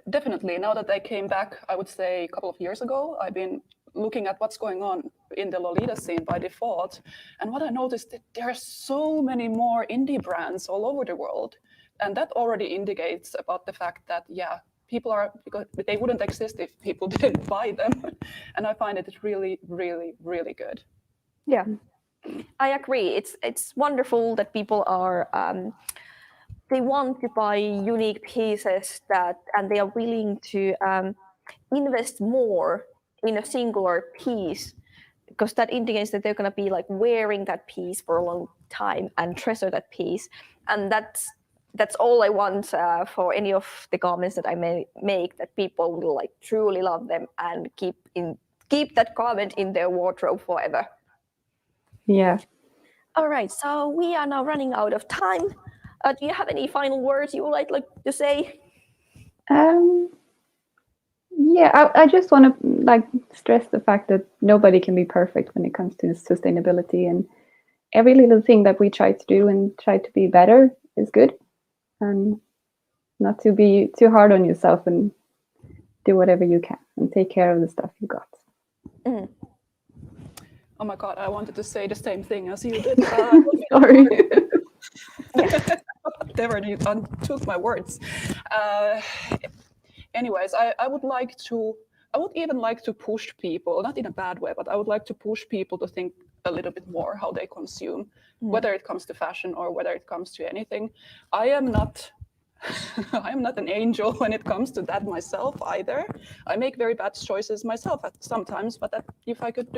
Definitely. Now that I came back, I would say a couple of years ago, I've been looking at what's going on in the Lolita scene by default. And what I noticed that there are so many more indie brands all over the world. And that already indicates about the fact that, yeah, people are, because they wouldn't exist if people didn't buy them. And I find it really, really, really good.
Yeah, I agree. It's wonderful that people are they want to buy unique pieces and they are willing to invest more in a singular piece because that indicates that they're going to be like wearing that piece for a long time and treasure that piece. And that's all I want for any of the garments that I make, that people will like truly love them and keep that garment in their wardrobe forever.
Yeah.
All right, so we are now running out of time. Do you have any final words you would like to say?
Yeah, I just want to stress the fact that nobody can be perfect when it comes to sustainability, and every little thing that we try to do and try to be better is good, and not to be too hard on yourself and do whatever you can and take care of the stuff you got.
Mm.
Oh my God, I wanted to say the same thing as you did.
Sorry.
Whatever, you took my words. Anyways, I would even like to push people, not in a bad way, but I would like to push people to think a little bit more how they consume, whether it comes to fashion or whether it comes to anything. I am not an angel when it comes to that myself either. I make very bad choices myself sometimes, but if I could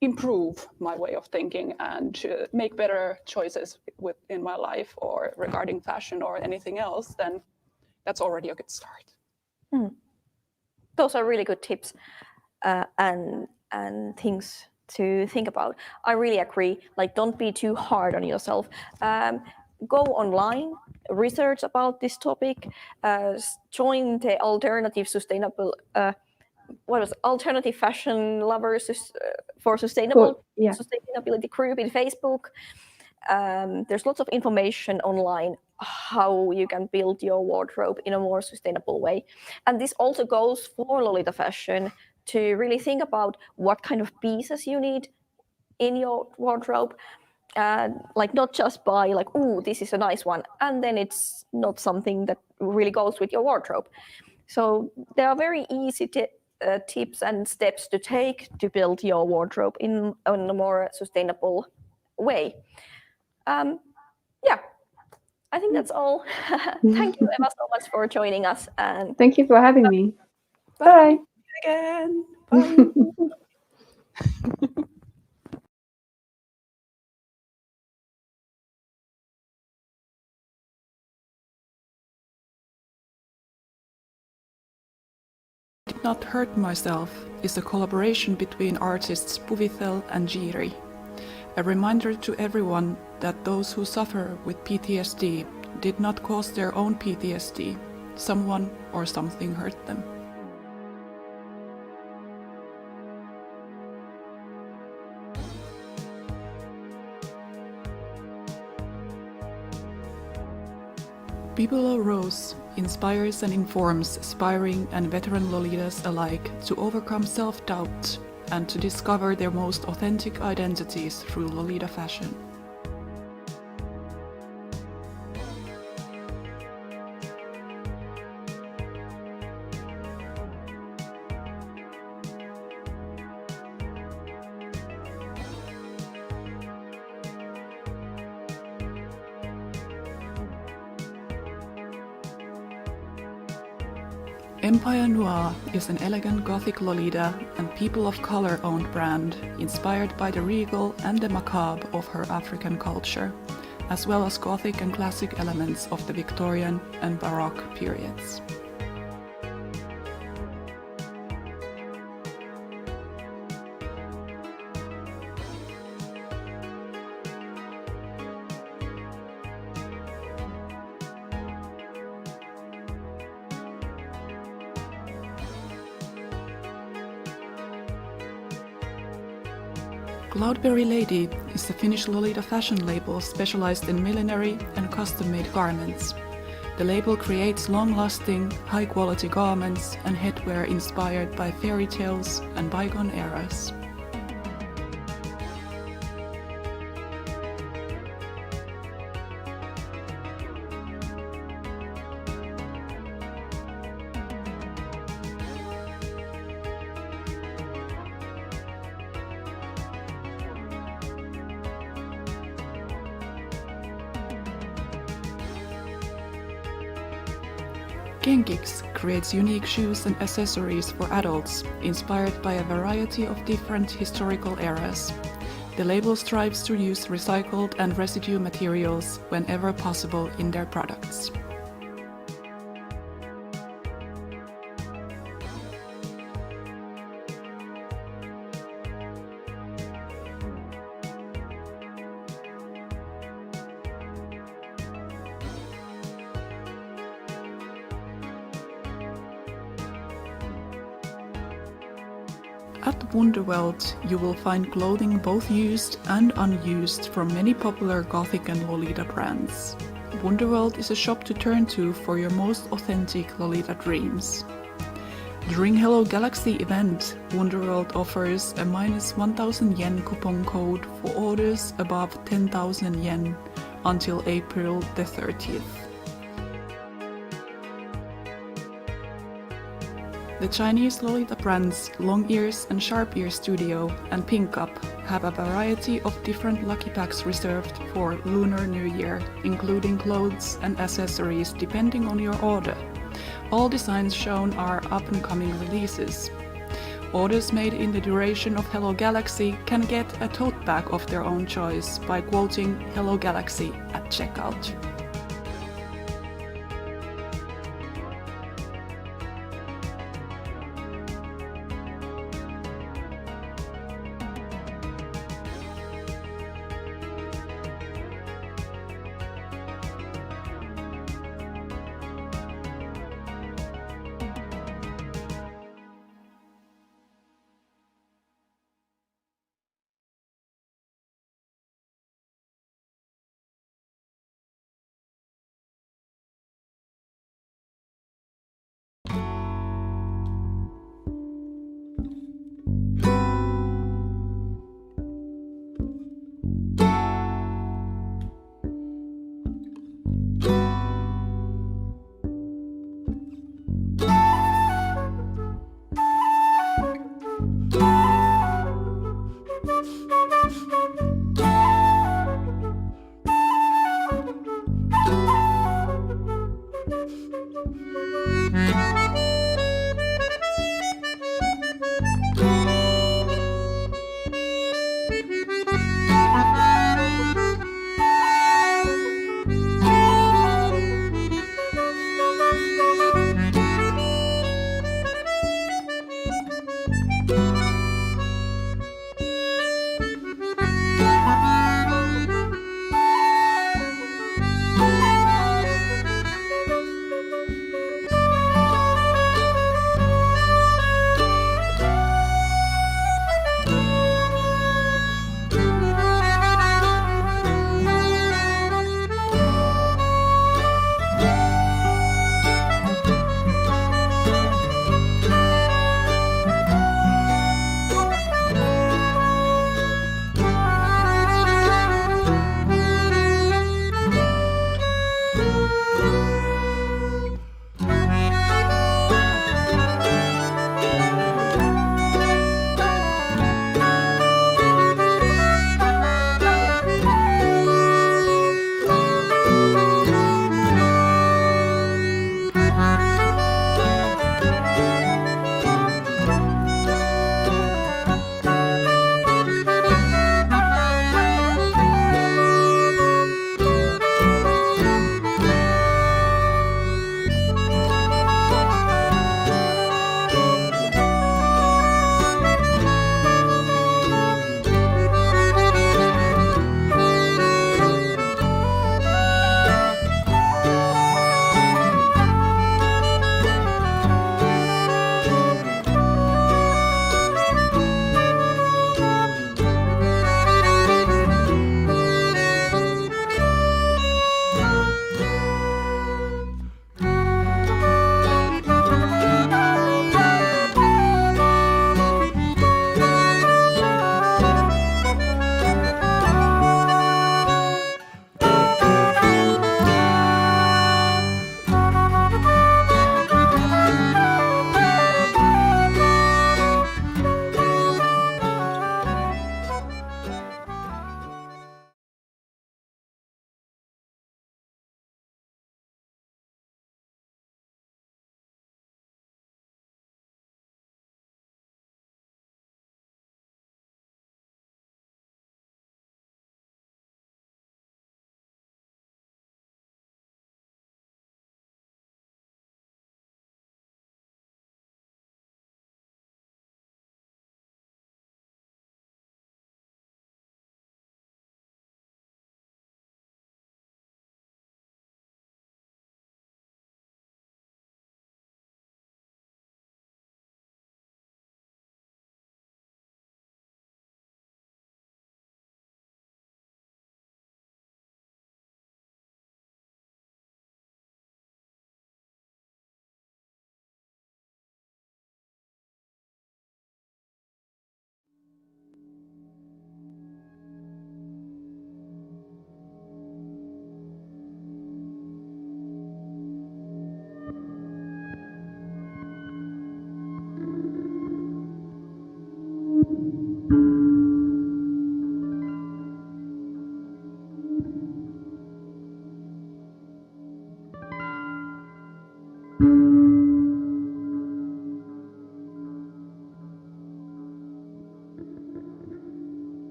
improve my way of thinking and make better choices in my life or regarding fashion or anything else, then that's already a good start.
Those are really good tips and things to think about. I really agree. Like, don't be too hard on yourself. Go online, research about this topic, join the alternative sustainable alternative fashion lovers for sustainability group in Facebook. There's lots of information online how you can build your wardrobe in a more sustainable way. And this also goes for Lolita fashion, to really think about what kind of pieces you need in your wardrobe. Like, not just buy like, oh, this is a nice one, and then it's not something that really goes with your wardrobe. So there are very easy tips and steps to take to build your wardrobe in a more sustainable way. Yeah, I think that's all. Thank you, Eva, so much for joining us. And
thank you for having me.
Bye. Again. Bye. Did Not Hurt Myself is a collaboration between artists Puvithel and Jiri. A reminder to everyone that those who suffer with PTSD did not cause their own PTSD. Someone or something hurt them. Bibelo Rose inspires and informs aspiring and veteran Lolitas alike to overcome self-doubt and to discover their most authentic identities through Lolita fashion. Empire Noir is an elegant Gothic Lolita and people of color owned brand inspired by the regal and the macabre of her African culture, as well as Gothic and classic elements of the Victorian and Baroque periods. Cloudberry Lady is a Finnish Lolita fashion label specialized in millinery and custom-made garments. The label creates long-lasting, high-quality garments and headwear inspired by fairy tales and bygone eras. Genkix creates unique shoes and accessories for adults, inspired by a variety of different historical eras. The label strives to use recycled and residue materials whenever possible in their products. At Wonderworld, you will find clothing both used and unused from many popular Gothic and Lolita brands. Wonderworld is a shop to turn to for your most authentic Lolita dreams. During Hello Galaxy event, Wonderworld offers a -1,000 yen coupon code for orders above 10,000 yen until April the 30th. The Chinese Lolita brands Long Ears and Sharp Ear Studio and Pink Up have a variety of different lucky packs reserved for Lunar New Year, including clothes and accessories depending on your order. All designs shown are up-and-coming releases. Orders made in the duration of Hello Galaxy can get a tote bag of their own choice by quoting Hello Galaxy at checkout.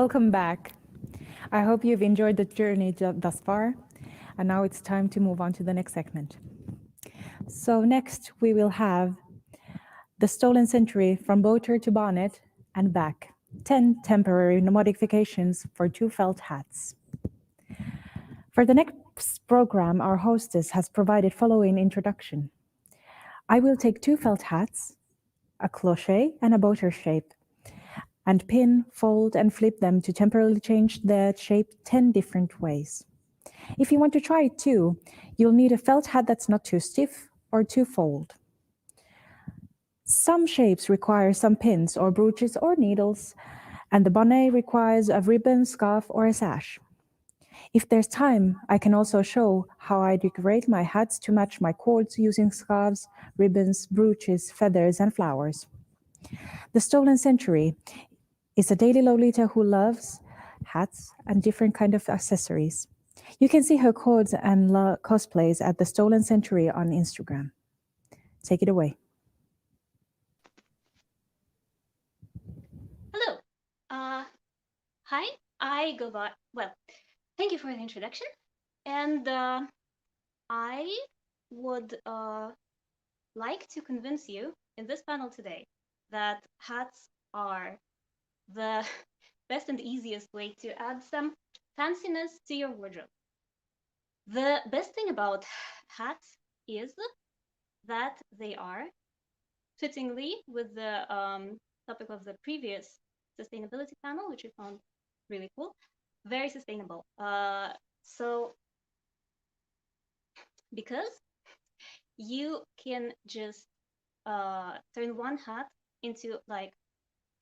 Welcome back. I hope you've enjoyed the journey thus far, and now it's time to move on to the next segment. So next we will have the Stolen Century from Boater to Bonnet and back, 10 temporary modifications for 2 felt hats. For the next program, our hostess has provided following introduction. I will take 2 felt hats, a cloche and a boater shape, and pin, fold, and flip them to temporarily change the shape 10 different ways. If you want to try it too, you'll need a felt hat that's not too stiff or too fold. Some shapes require some pins or brooches or needles, and the bonnet requires a ribbon, scarf, or a sash. If there's time, I can also show how I decorate my hats to match my cords using scarves, ribbons, brooches, feathers, and flowers. The Stolen Century is a daily Lolita who loves hats and different kind of accessories. You can see her cords and cosplays at the Stolen Century on Instagram. Take it away.
Hello. Hi. I go by. Well, thank you for the introduction. And I would like to convince you in this panel today that hats are the best and easiest way to add some fanciness to your wardrobe. The best thing about hats is that they are, fittingly with the topic of the previous sustainability panel, which we found really cool, very sustainable. So because you can just turn one hat into like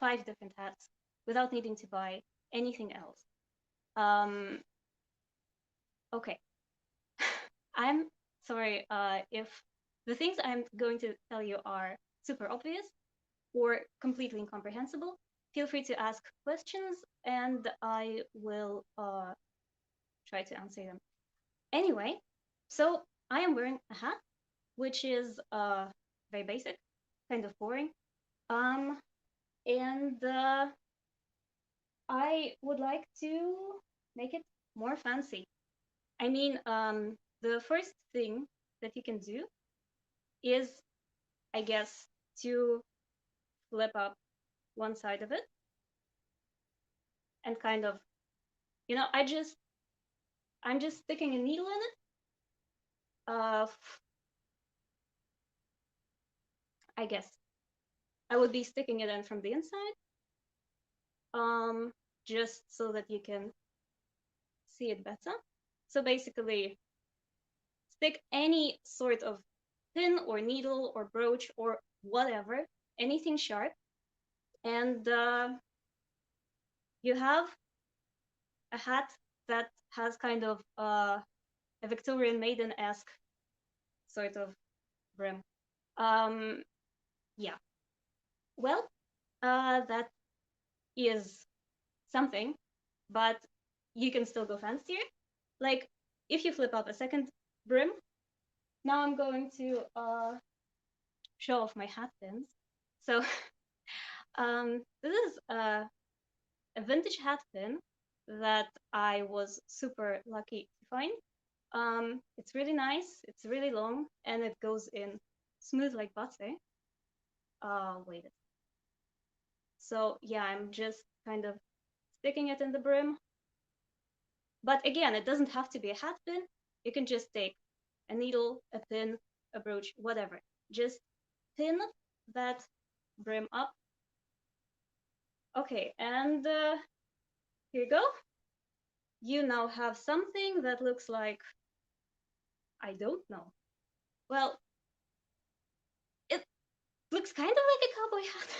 5 different hats without needing to buy anything else. Okay, I'm sorry if the things I'm going to tell you are super obvious or completely incomprehensible. Feel free to ask questions and I will try to answer them. Anyway, so I am wearing a hat, which is very basic, kind of boring. And I would like to make it more fancy. I mean, the first thing that you can do is, I guess, to flip up one side of it and kind of, you know, I'm just sticking a needle in it. I guess I would be sticking it in from the inside, just so that you can see it better. So basically, stick any sort of pin or needle or brooch or whatever, anything sharp, and you have a hat that has kind of a Victorian maiden-esque sort of brim. Yeah. Well, that is something, but you can still go fancier. Like if you flip up a second brim, now I'm going to show off my hat pins. So this is a vintage hat pin that I was super lucky to find. It's really nice, it's really long, and it goes in smooth like butter. Wait. So yeah, I'm just kind of sticking it in the brim. But again, it doesn't have to be a hat pin. You can just take a needle, a pin, a brooch, whatever. Just pin that brim up. Okay, and here you go. You now have something that looks like, I don't know. Well, it looks kind of like a cowboy hat.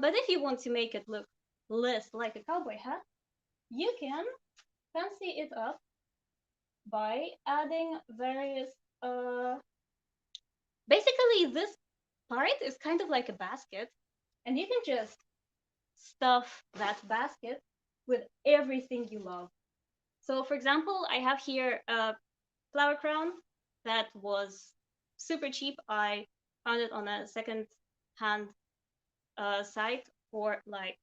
But if you want to make it look less like a cowboy hat, you can fancy it up by adding various, basically this part is kind of like a basket, and you can just stuff that basket with everything you love. So for example, I have here a flower crown that was super cheap. I found it on a second-hand site for like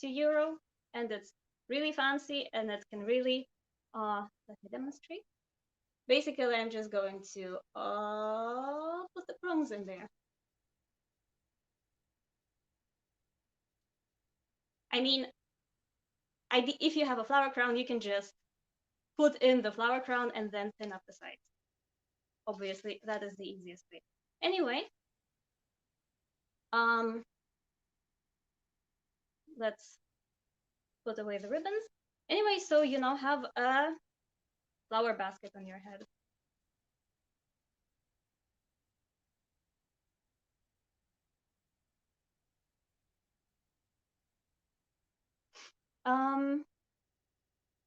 €2, and it's really fancy, and it can really, let me demonstrate. Basically, I'm just going to put the prongs in there. I mean, if you have a flower crown, you can just put in the flower crown and then pin up the sides. Obviously, that is the easiest way. Anyway, let's put away the ribbons. Anyway, so you now have a flower basket on your head.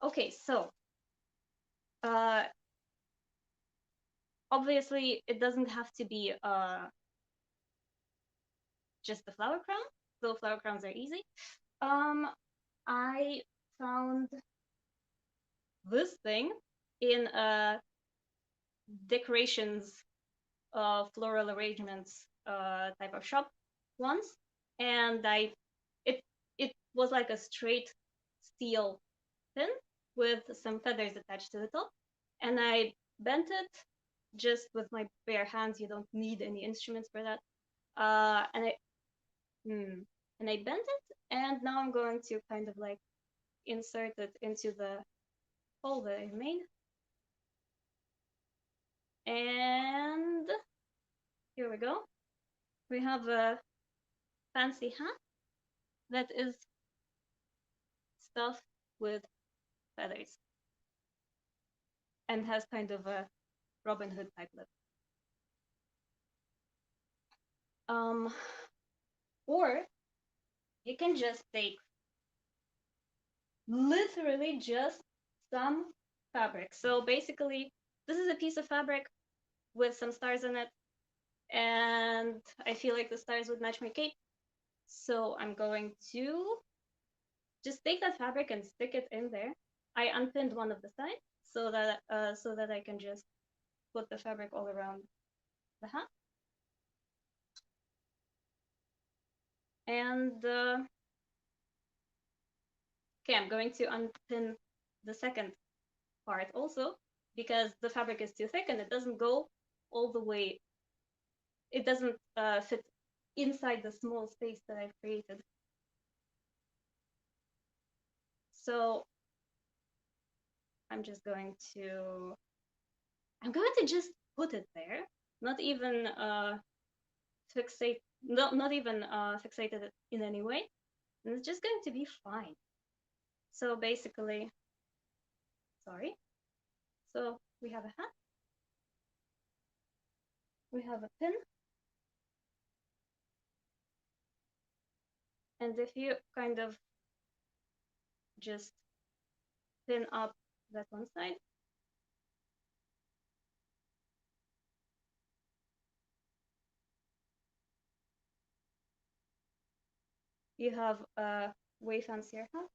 Okay, so obviously it doesn't have to be just the flower crown, though flower crowns are easy. I found this thing in decorations, floral arrangements type of shop once, and it was like a straight steel pin with some feathers attached to the top, and I bent it just with my bare hands. You don't need any instruments for that. And I bent it, and now I'm going to kind of like insert it into the hole that I made. And here we go. We have a fancy hat that is stuffed with feathers and has kind of a Robin Hood type look. Or you can just take literally just some fabric. So basically, this is a piece of fabric with some stars in it, and I feel like the stars would match my cape. So I'm going to just take that fabric and stick it in there. I unpinned one of the sides so that I can just put the fabric all around the hat. And okay, I'm going to unpin the second part also, because the fabric is too thick and it doesn't go all the way. It doesn't fit inside the small space that I've created. So I'm going to just put it there, not even fixate, not even fixated it in any way, and it's just going to be fine. So basically, sorry. So we have a hat, we have a pin, and if you kind of just pin up that one side, you have a way fancier hat.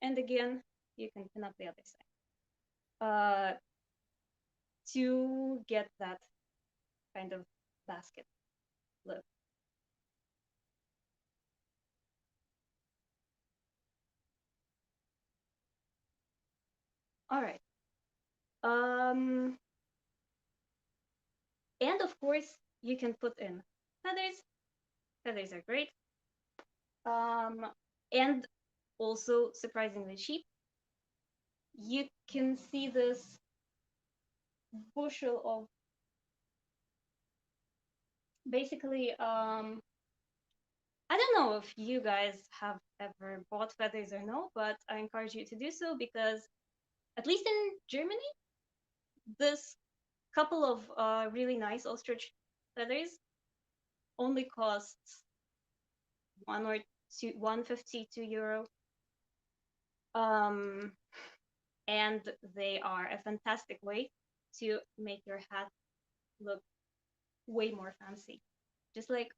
And again, you can pin up the other side to get that kind of basket look. All right. And of course, you can put in feathers. Feathers are great. And also surprisingly cheap. You can see this bushel of basically, I don't know if you guys have ever bought feathers or no, but I encourage you to do so, because at least in Germany, this couple of really nice ostrich feathers only costs €1.50 to €2. And they are a fantastic way to make your hat look way more fancy. Just like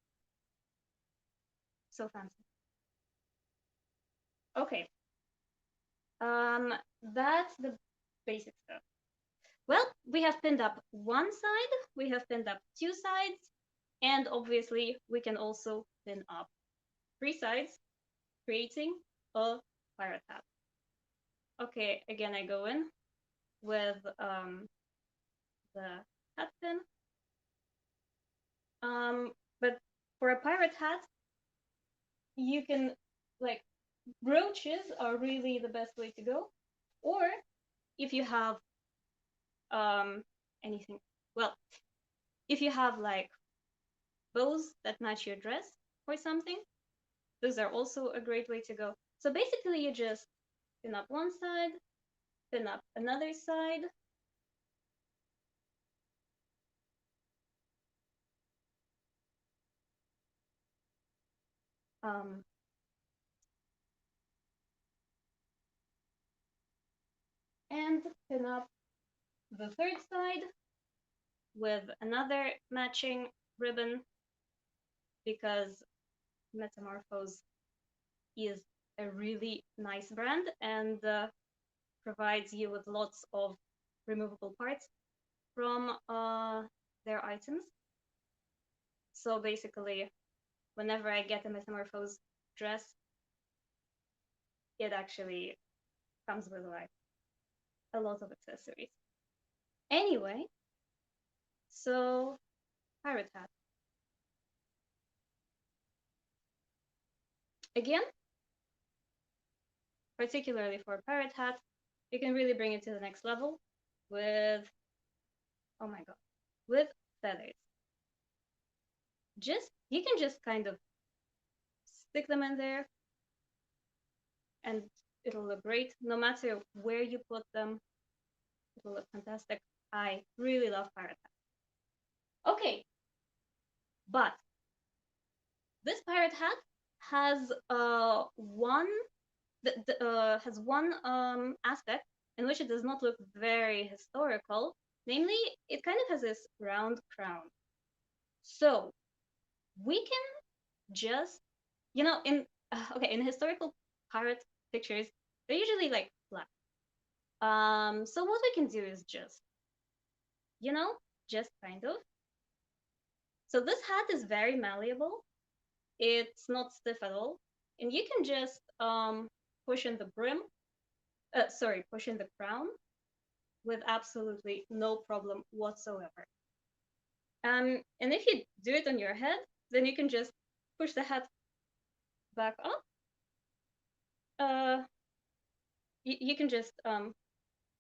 so fancy. Okay. That's the basic stuff. Well, we have pinned up one side, we have pinned up two sides, and obviously we can also pin up 3 sides, creating a pirate hat. Okay, again, I go in with the hat pin. But for a pirate hat, you can, like, brooches are really the best way to go. Or if you have anything, well, if you have like bows that match your dress or something, those are also a great way to go. So basically you just pin up one side, pin up another side. And pin up the third side with another matching ribbon, because Metamorphose is a really nice brand and provides you with lots of removable parts from their items. So basically, whenever I get a Metamorphose dress, it actually comes with like a lot of accessories. Anyway, so pirate hat. Again, particularly for a pirate hat, you can really bring it to the next level with, oh my god, with feathers. You can just kind of stick them in there and it'll look great. No matter where you put them, it'll look fantastic. I really love pirate hat. Okay, but this pirate hat has one aspect in which it does not look very historical. Namely, it kind of has this round crown. So we can just, in historical pirate pictures, they're usually like flat. So what we can do is just kind of. So this hat is very malleable. It's not stiff at all. And you can just push in the crown with absolutely no problem whatsoever. And if you do it on your head, then you can just push the hat back up. You can just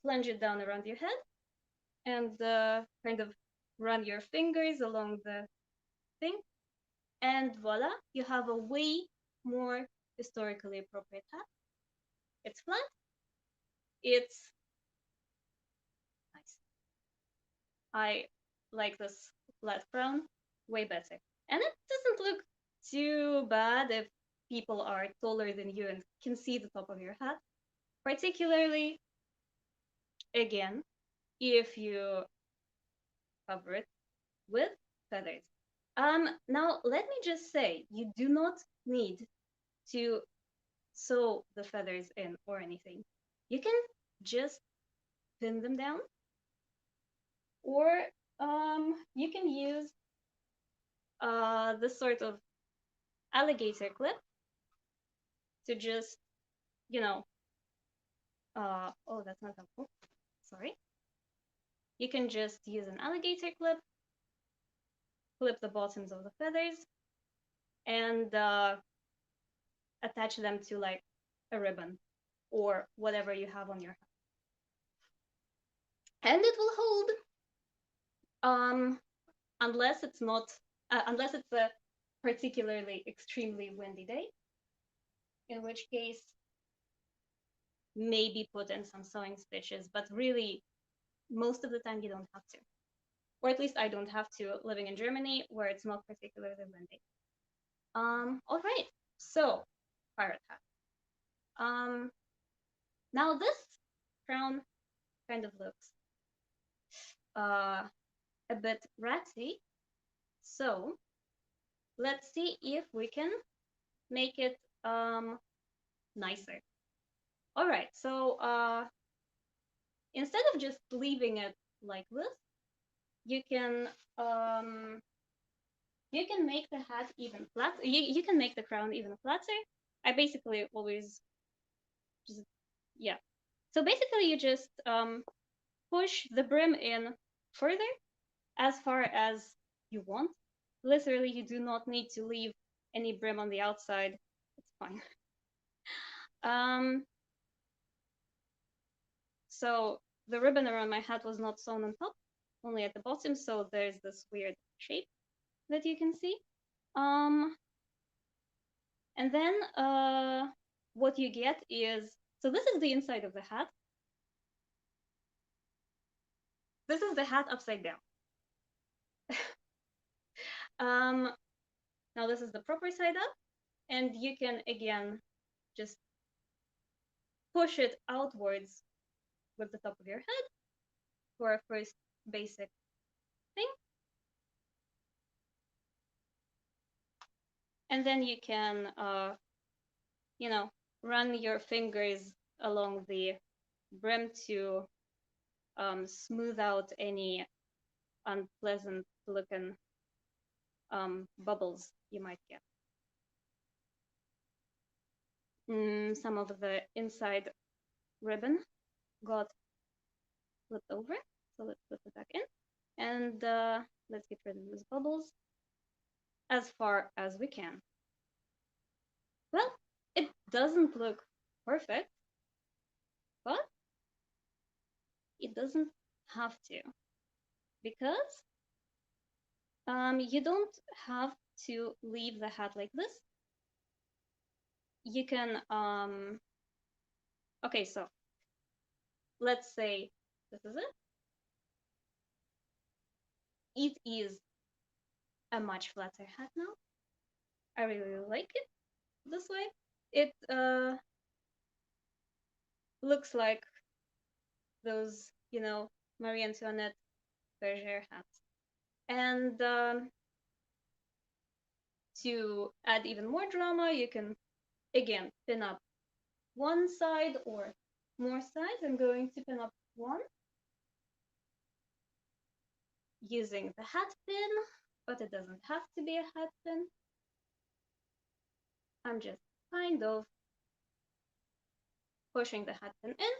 plunge it down around your head and kind of run your fingers along the thing. And voila, you have a way more historically appropriate hat. It's flat. It's nice. I like this flat crown way better. And it doesn't look too bad if people are taller than you and can see the top of your hat. Particularly, again, if you cover it with feathers. Now, let me just say, you do not need to sew the feathers in or anything. You can just pin them down, or you can use this sort of alligator clip to just, oh, that's not helpful. Sorry. You can just use an alligator clip, clip the bottoms of the feathers, and attach them to like a ribbon or whatever you have on your hat. And it will hold, unless it's a particularly extremely windy day, in which case maybe put in some sewing stitches, but really most of the time you don't have to. Or at least I don't have to, living in Germany where it's not particularly windy. All right, so pirate hat. Now this crown kind of looks a bit ratty, so let's see if we can make it nicer. All right, so instead of just leaving it like this, you can you can make the hat even flat. You can make the crown even flatter. I basically always just, yeah. So basically you just push the brim in further as far as you want. Literally, you do not need to leave any brim on the outside. It's fine. So the ribbon around my hat was not sewn on top, only at the bottom. So there's this weird shape that you can see. And then what you get is, so this is the inside of the hat. This is the hat upside down. Now this is the proper side up, and you can again just push it outwards with the top of your head for a first basic thing. And then you can, you know, run your fingers along the brim to smooth out any unpleasant looking bubbles you might get. Some of the inside ribbon got flipped over, so let's put it back in, and let's get rid of those bubbles as far as we can. Well, it doesn't look perfect, but it doesn't have to, because you don't have to leave the hat like this. You can, okay, so let's say this is it. It is a much flatter hat now. I really like it this way. It looks like those, you know, Marie Antoinette Bergère hats. And to add even more drama, you can again pin up one side or more sides. I'm going to pin up one using the hat pin, but it doesn't have to be a hat pin. I'm just kind of pushing the hat pin in,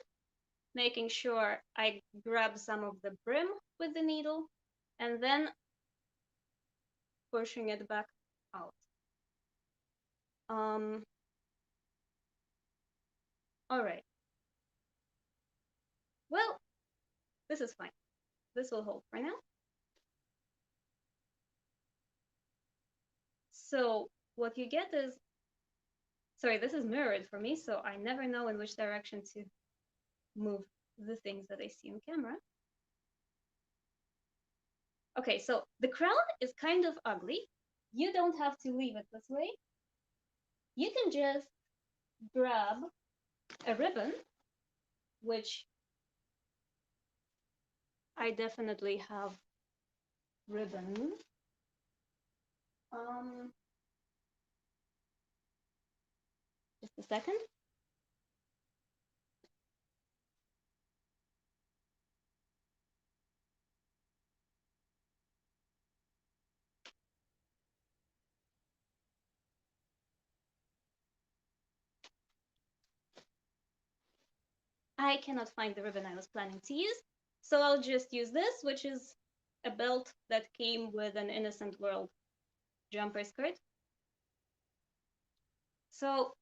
making sure I grab some of the brim with the needle, and then pushing it back out. All right. Well, this is fine. This will hold for now. So what you get is, sorry, this is mirrored for me, so I never know in which direction to move the things that I see on camera. Okay, so the crown is kind of ugly. You don't have to leave it this way. You can just grab a ribbon, which I definitely have ribbon. Just a second. I cannot find the ribbon I was planning to use, so I'll just use this, which is a belt that came with an Innocent World jumper skirt. So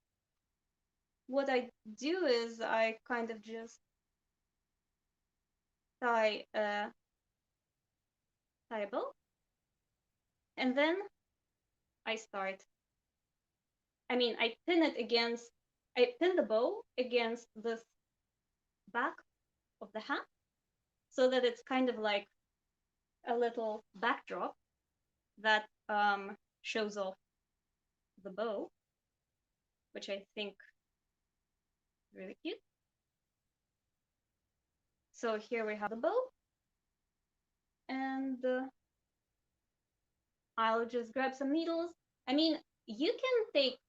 what I do is I kind of just tie a bow, and then I pin the bow against this back of the hat so that it's kind of like a little backdrop that shows off the bow, which I think is really cute. So here we have the bow, and I'll just grab some needles. I mean, you can take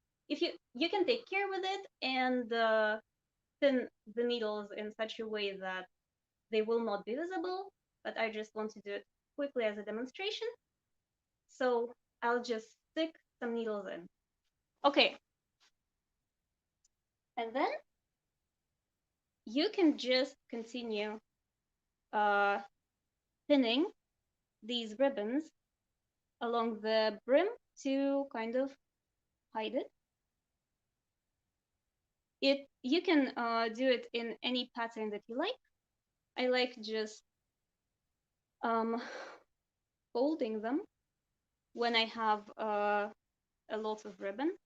care with it and pin the needles in such a way that they will not be visible, but I just want to do it quickly as a demonstration. So I'll just stick some needles in. Okay. And then you can just continue pinning these ribbons along the brim to kind of hide it. You can do it in any pattern that you like. I like just folding them when I have a lot of ribbon.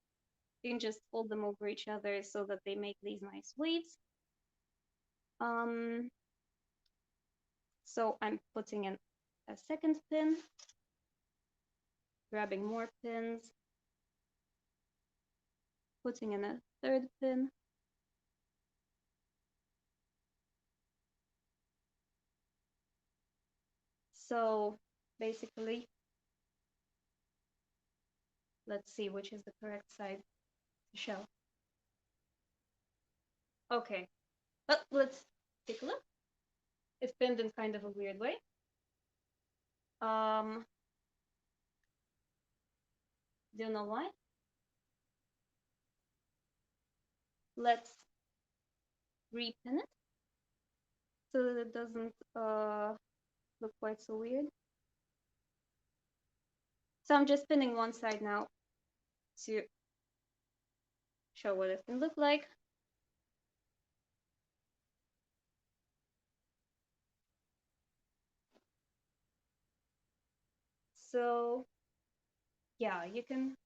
You can just fold them over each other so that they make these nice waves. So I'm putting in a second pin, grabbing more pins, putting in a third pin. So basically, let's see which is the correct side to show. Okay, but let's take a look. It's pinned in kind of a weird way. Do you know why? Let's repin it so that it doesn't look quite so weird. So I'm just pinning one side now to show what it can look like. So yeah, you can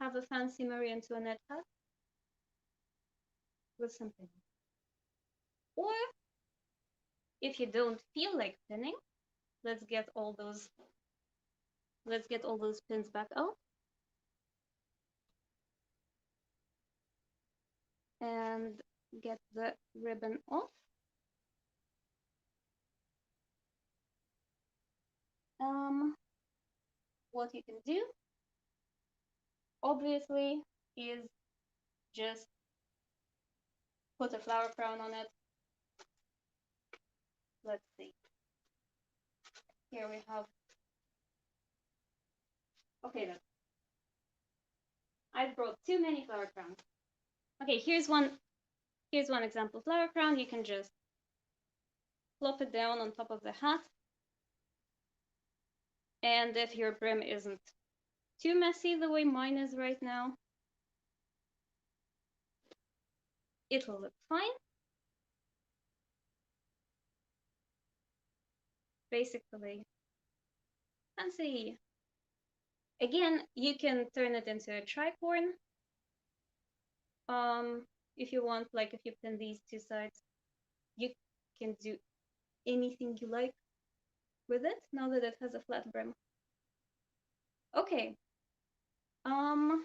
have a fancy Marie Antoinette hat with something. Or if you don't feel like pinning, let's get all those pins back out. And get the ribbon off. What you can do, obviously, is just put a flower crown on it. Let's see. Here we have. Okay, then. I brought too many flower crowns. Okay, here's one example flower crown. You can just plop it down on top of the hat. And if your brim isn't too messy the way mine is right now, it will look fine. Basically, fancy. Again, you can turn it into a tricorn. If you want, like if you pin these two sides, you can do anything you like with it now that it has a flat brim. Okay. Oh,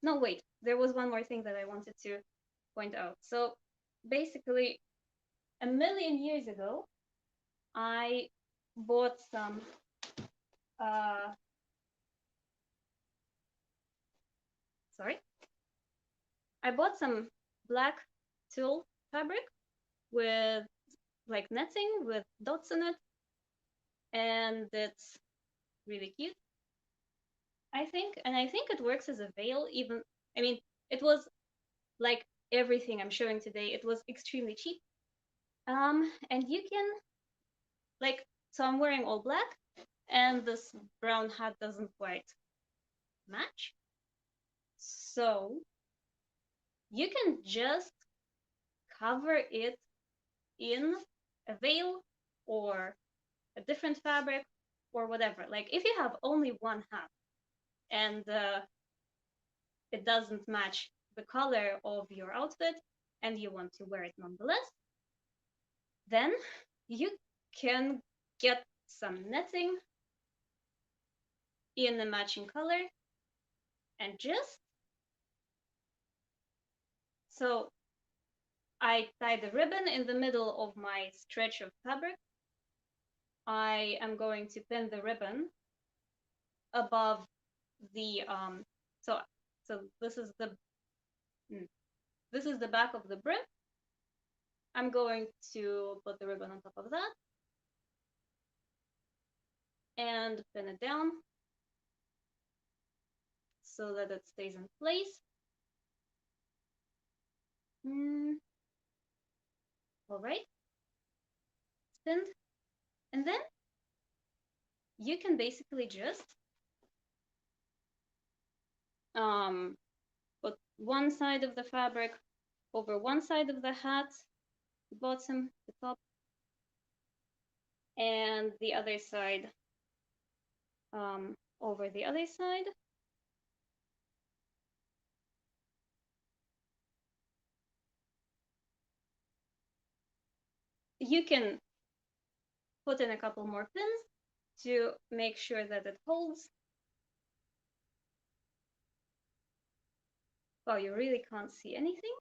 no, wait. There was one more thing that I wanted to point out. So basically, a million years ago, I bought some I bought some black tulle fabric with like netting with dots in it, and it's really cute, I think. And I think it works as a veil. Even, I mean, it was like everything I'm showing today, it was extremely cheap. And you can, like, so I'm wearing all black, and this brown hat doesn't quite match. So you can just cover it in a veil or a different fabric or whatever. Like if you have only one hat and it doesn't match the color of your outfit and you want to wear it nonetheless, then you can get some netting in a matching color and just, so I tie the ribbon in the middle of my stretch of fabric. I am going to pin the ribbon above the so this is the back of the brim. I'm going to put the ribbon on top of that and pin it down so that it stays in place. All right. Spin. And then you can basically just put one side of the fabric over one side of the hat, the bottom, the top, and the other side over the other side. You can put in a couple more pins to make sure that it holds. Wow, you really can't see anything.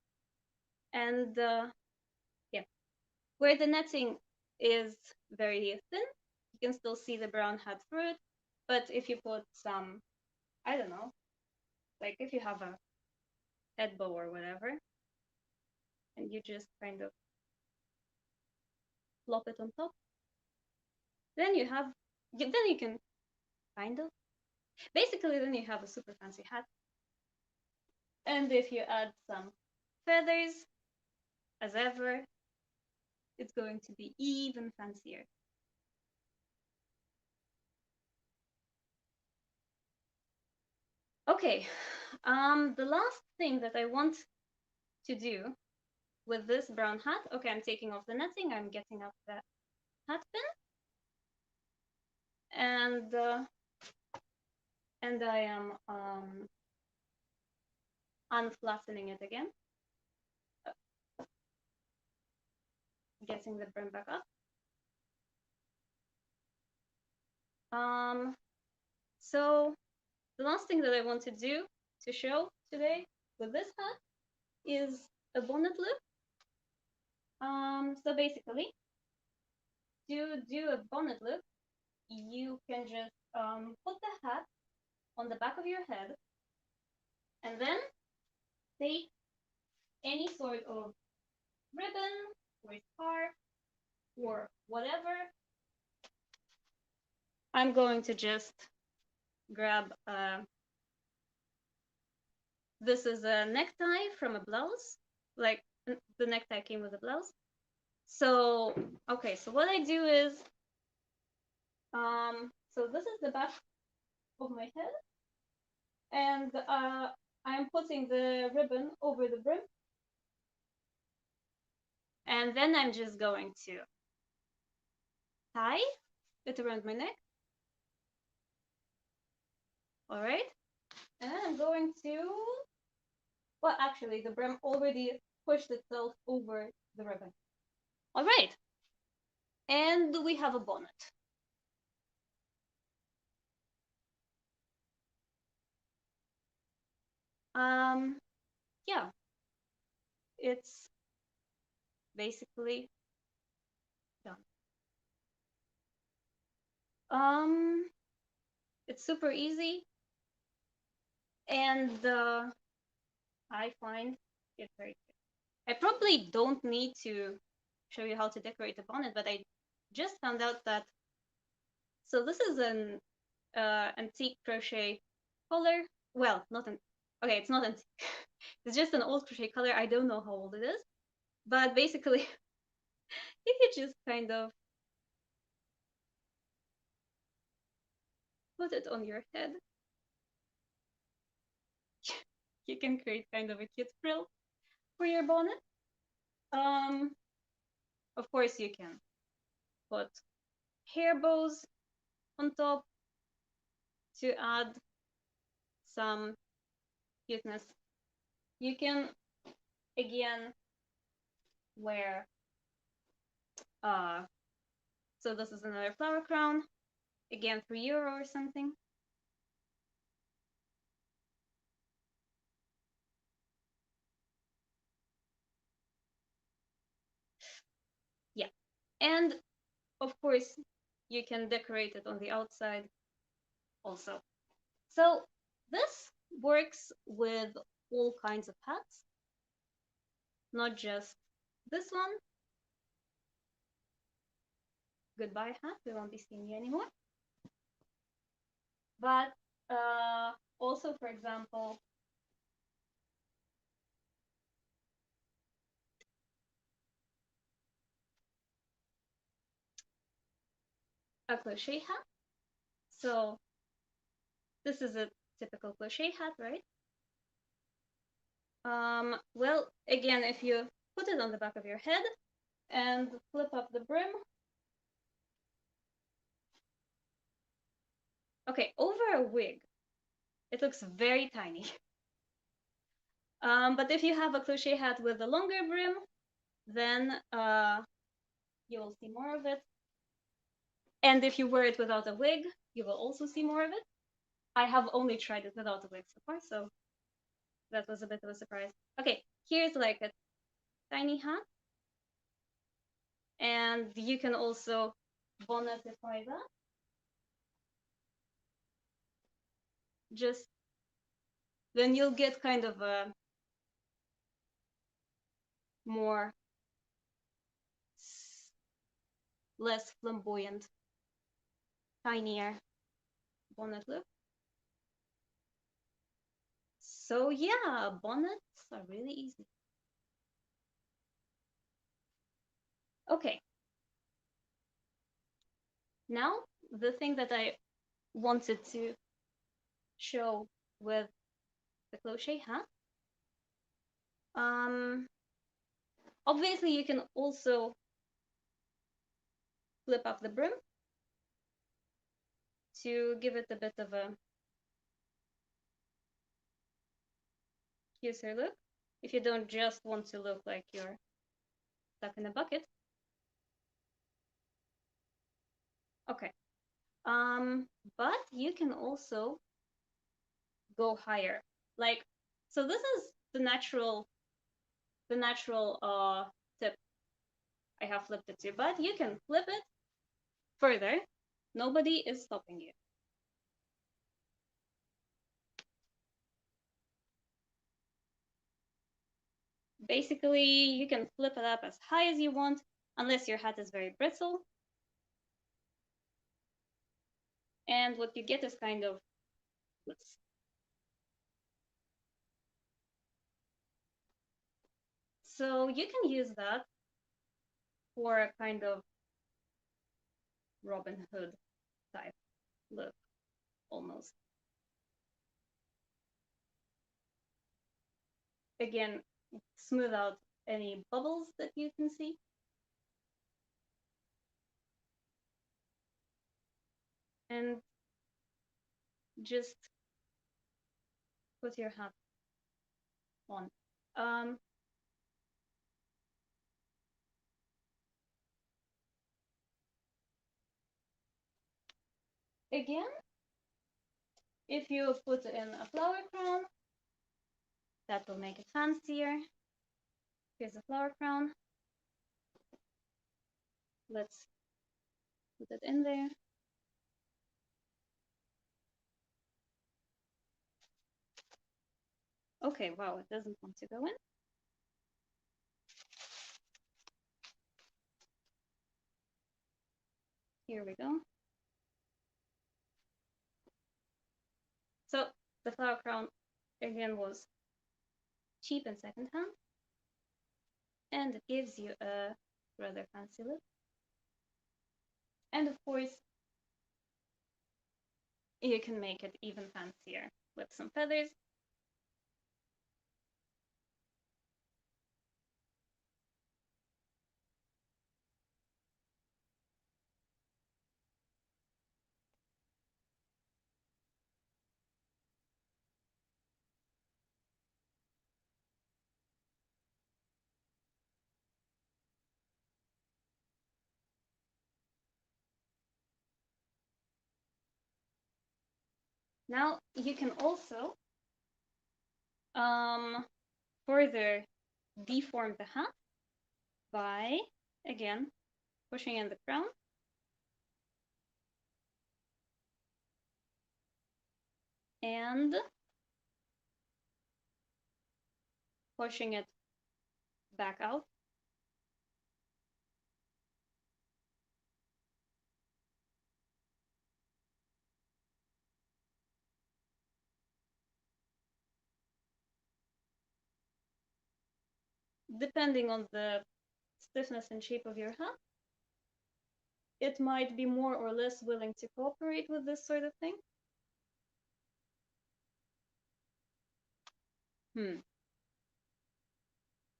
And yeah, where the netting is very thin, you can still see the brown hat through it. But if you put some, I don't know, like if you have a head bow or whatever, and you just kind of plop it on top, then you have, then you can kind of, basically then you have a super fancy hat. And if you add some feathers, as ever, it's going to be even fancier. Okay, the last thing that I want to do with this brown hat, okay, I'm taking off the netting, I'm getting off the hat pin, and I am unflattening it again, getting the brim back up. So the last thing that I want to do to show today with this hat is a bonnet loop. So basically, to do a bonnet loop, you can just put the hat on the back of your head and then take any sort of ribbon or scarf or whatever. I'm going to just grab this is a necktie from a blouse, like the necktie came with a blouse. So okay, so what I do is so this is the back of my head, and I'm putting the ribbon over the brim, and then I'm just going to tie it around my neck. All right, and then I'm going to, well, actually the brim already pushed itself over the ribbon. All right, and we have a bonnet. Yeah, it's basically done. It's super easy, and I find it very good. I probably don't need to show you how to decorate a bonnet, but I just found out that, so this is an antique crochet color. Well, not an, okay, it's not antique. It's just an old crochet color. I don't know how old it is, but basically, if you just kind of put it on your head, you can create kind of a cute frill for your bonnet. Of course, you can put hair bows on top to add some cuteness. You can again wear so this is another flower crown, again €3 or something. Yeah, and of course you can decorate it on the outside also. So this works with all kinds of hats, not just this one. Goodbye hat, we won't be seeing you anymore. But also also, for example, a crochet hat. So this is a typical crochet hat, right? Well, again, if you put it on the back of your head and flip up the brim. Okay, over a wig, it looks very tiny. But if you have a crochet hat with a longer brim, then you will see more of it. And if you wear it without a wig, you will also see more of it. I have only tried it without a wig so far, so that was a bit of a surprise. Okay, here's like a tiny hat. And you can also bonnetify that. Just then you'll get kind of a more less flamboyant, tinier bonnet look. So yeah, bonnets are really easy. Okay. Now, the thing that I wanted to show with the crochet hat. Obviously, you can also flip up the brim to give it a bit of a cuter look. If you don't just want to look like you're stuck in a bucket. Okay. But you can also go higher. Like, so this is the natural tip I have flipped it to, but you can flip it further. Nobody is stopping you. Basically, you can flip it up as high as you want, unless your hat is very brittle. And what you get is kind of this. So you can use that for a kind of Robin Hood type look, almost. Again, smooth out any bubbles that you can see. And just put your hat on. Again, if you put in a flower crown, that will make it fancier. Here's a flower crown. Let's put it in there. Okay, wow, it doesn't want to go in. Here we go. So the flower crown, again, was cheap and secondhand. And it gives you a rather fancy look. And of course, you can make it even fancier with some feathers. Now you can also further deform the hat by, again, pushing in the crown. And pushing it back out. depending on the stiffness and shape of your hat, it might be more or less willing to cooperate with this sort of thing.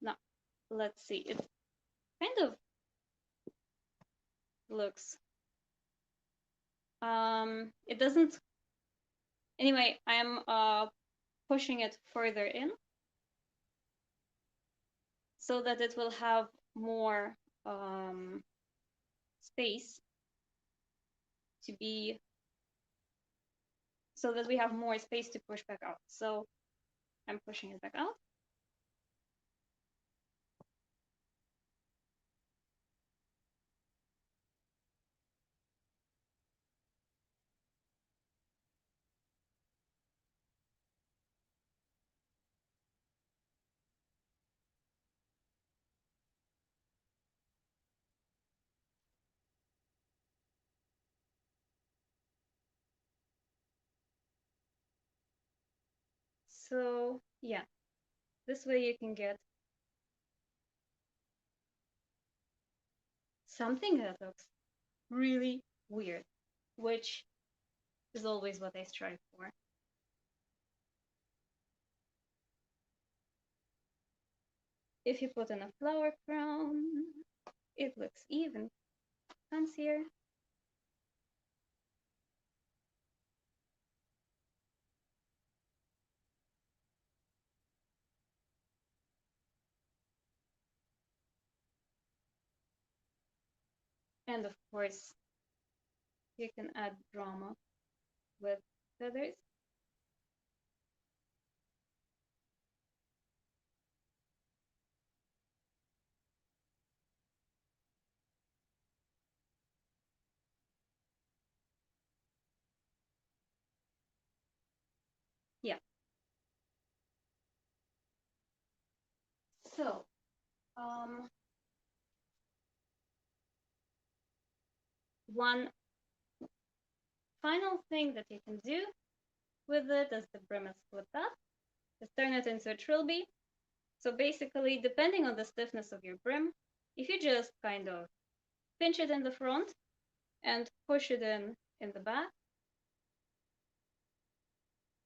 Now, let's see. It kind of looks. It doesn't. Anyway, I'm pushing it further in so that it will have more space to be, so that we have more space to push back out. So I'm pushing it back out. So yeah, this way you can get something that looks really weird, which is always what I strive for. If you put in a flower crown, it looks even fancier. And of course, you can add drama with feathers. Yeah. So, one final thing that you can do with it, as the brim is flipped up, is turn it into a trilby. So basically, depending on the stiffness of your brim, if you just kind of pinch it in the front and push it in the back,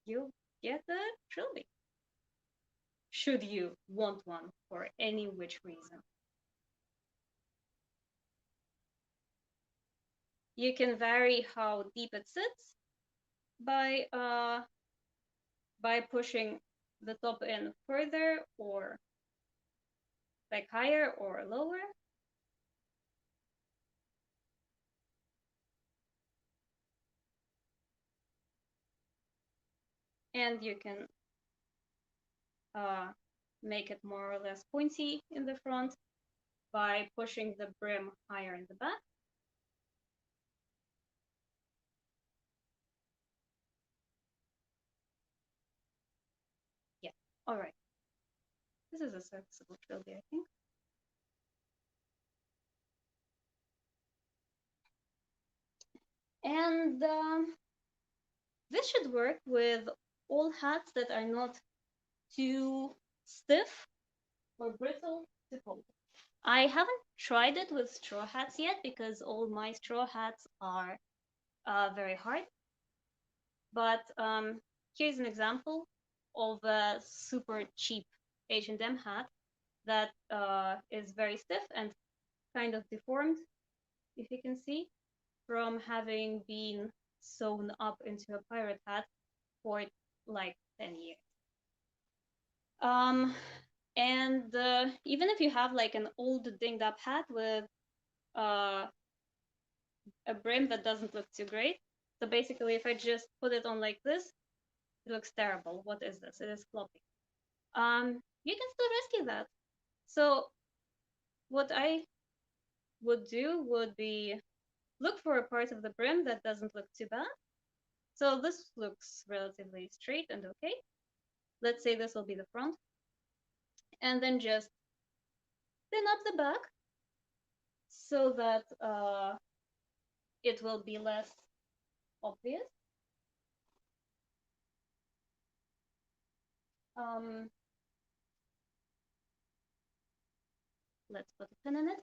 you get a trilby. Should you want one for any which reason. You can vary how deep it sits by pushing the top in further, or like higher or lower. And you can make it more or less pointy in the front by pushing the brim higher in the back. Yeah, all right. This is a serviceable trilby, I think. And this should work with all hats that are not too stiff or brittle to hold. I haven't tried it with straw hats yet because all my straw hats are very hard. But here's an example of a super cheap H&M hat that is very stiff and kind of deformed, if you can see, from having been sewn up into a pirate hat for like 10 years. And even if you have like an old dinged up hat with a brim that doesn't look too great, so basically if I just put it on like this, it looks terrible. What is this? It is floppy. You can still rescue that. So what I would do would be look for a part of the brim that doesn't look too bad. So this looks relatively straight and okay. Let's say this will be the front. And then just thin up the back so that it will be less obvious. let's put a pin in it.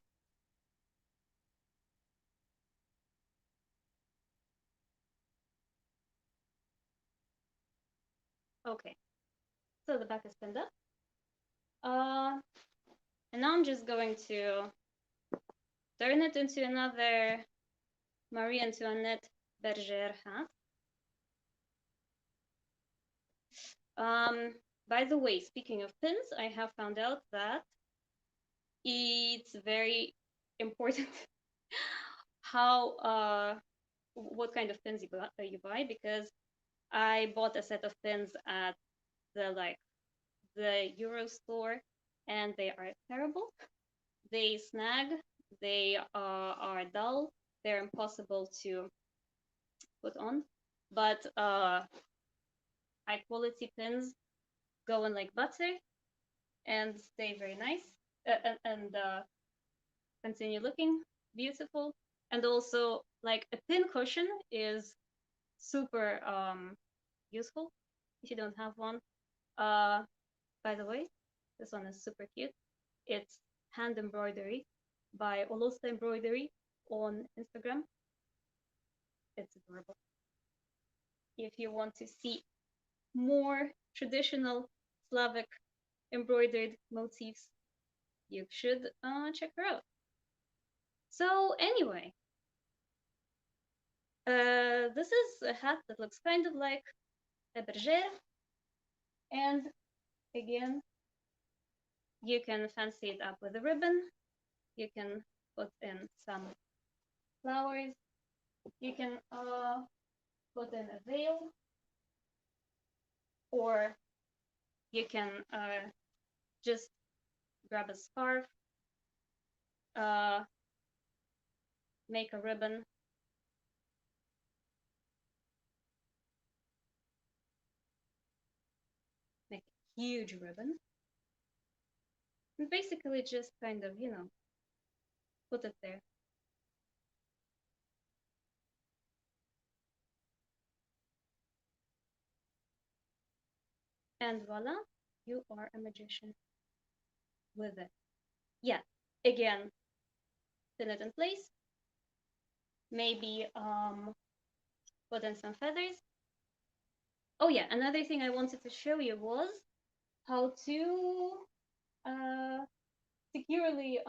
Okay, so the back is pinned up. And now I'm just going to turn it into another Marie Antoinette Bergère hat. By the way, speaking of pins, I have found out that it's very important how what kind of pins you buy, because I bought a set of pins at the Euro store, and they are terrible. They snag, they are dull, they're impossible to put on. But high quality pins go in like butter and stay very nice and continue looking beautiful. And also, like, a pin cushion is super useful if you don't have one. By the way, this one is super cute. It's hand embroidery by Olosta Embroidery on Instagram. It's adorable. If you want to see more traditional Slavic embroidered motifs, you should check her out. So anyway, this is a hat that looks kind of like a bergère, and again, you can fancy it up with a ribbon. You can put in some flowers. You can put in a veil, or you can just grab a scarf, make a ribbon, make a huge ribbon, and basically just kind of, put it there. And voila, you are a magician with it. Yeah, again, pin it in place. Maybe put in some feathers. Oh yeah, another thing I wanted to show you was how to securely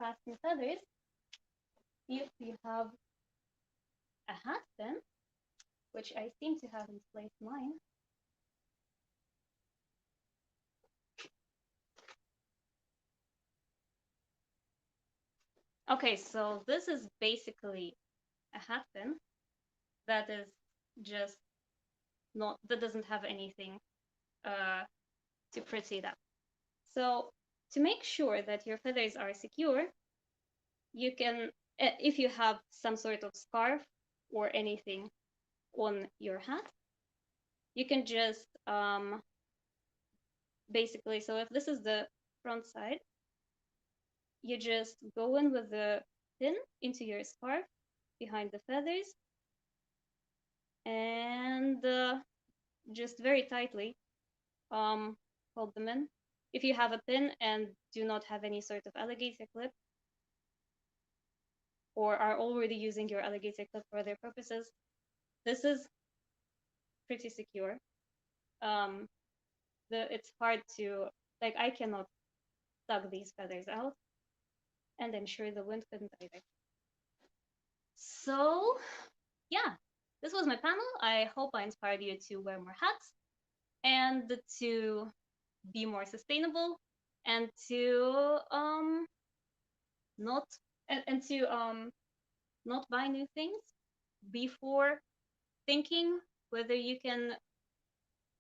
fasten feathers if you have a hat pin, which I seem to have misplaced mine. Okay, so this is basically a hat pin that is just not, that doesn't have anything to pretty it up. So to make sure that your feathers are secure, you can, if you have some sort of scarf or anything on your hat, you can just basically, so if this is the front side, you just go in with the pin into your scarf behind the feathers and just very tightly hold them in. If you have a pin and do not have any sort of alligator clip, or are already using your alligator clip for other purposes, this is pretty secure. It's hard to, like, I cannot tug these feathers out, and I'm sure the wind couldn't either. So yeah, this was my panel. I hope I inspired you to wear more hats and to be more sustainable and to not buy new things before thinking whether you can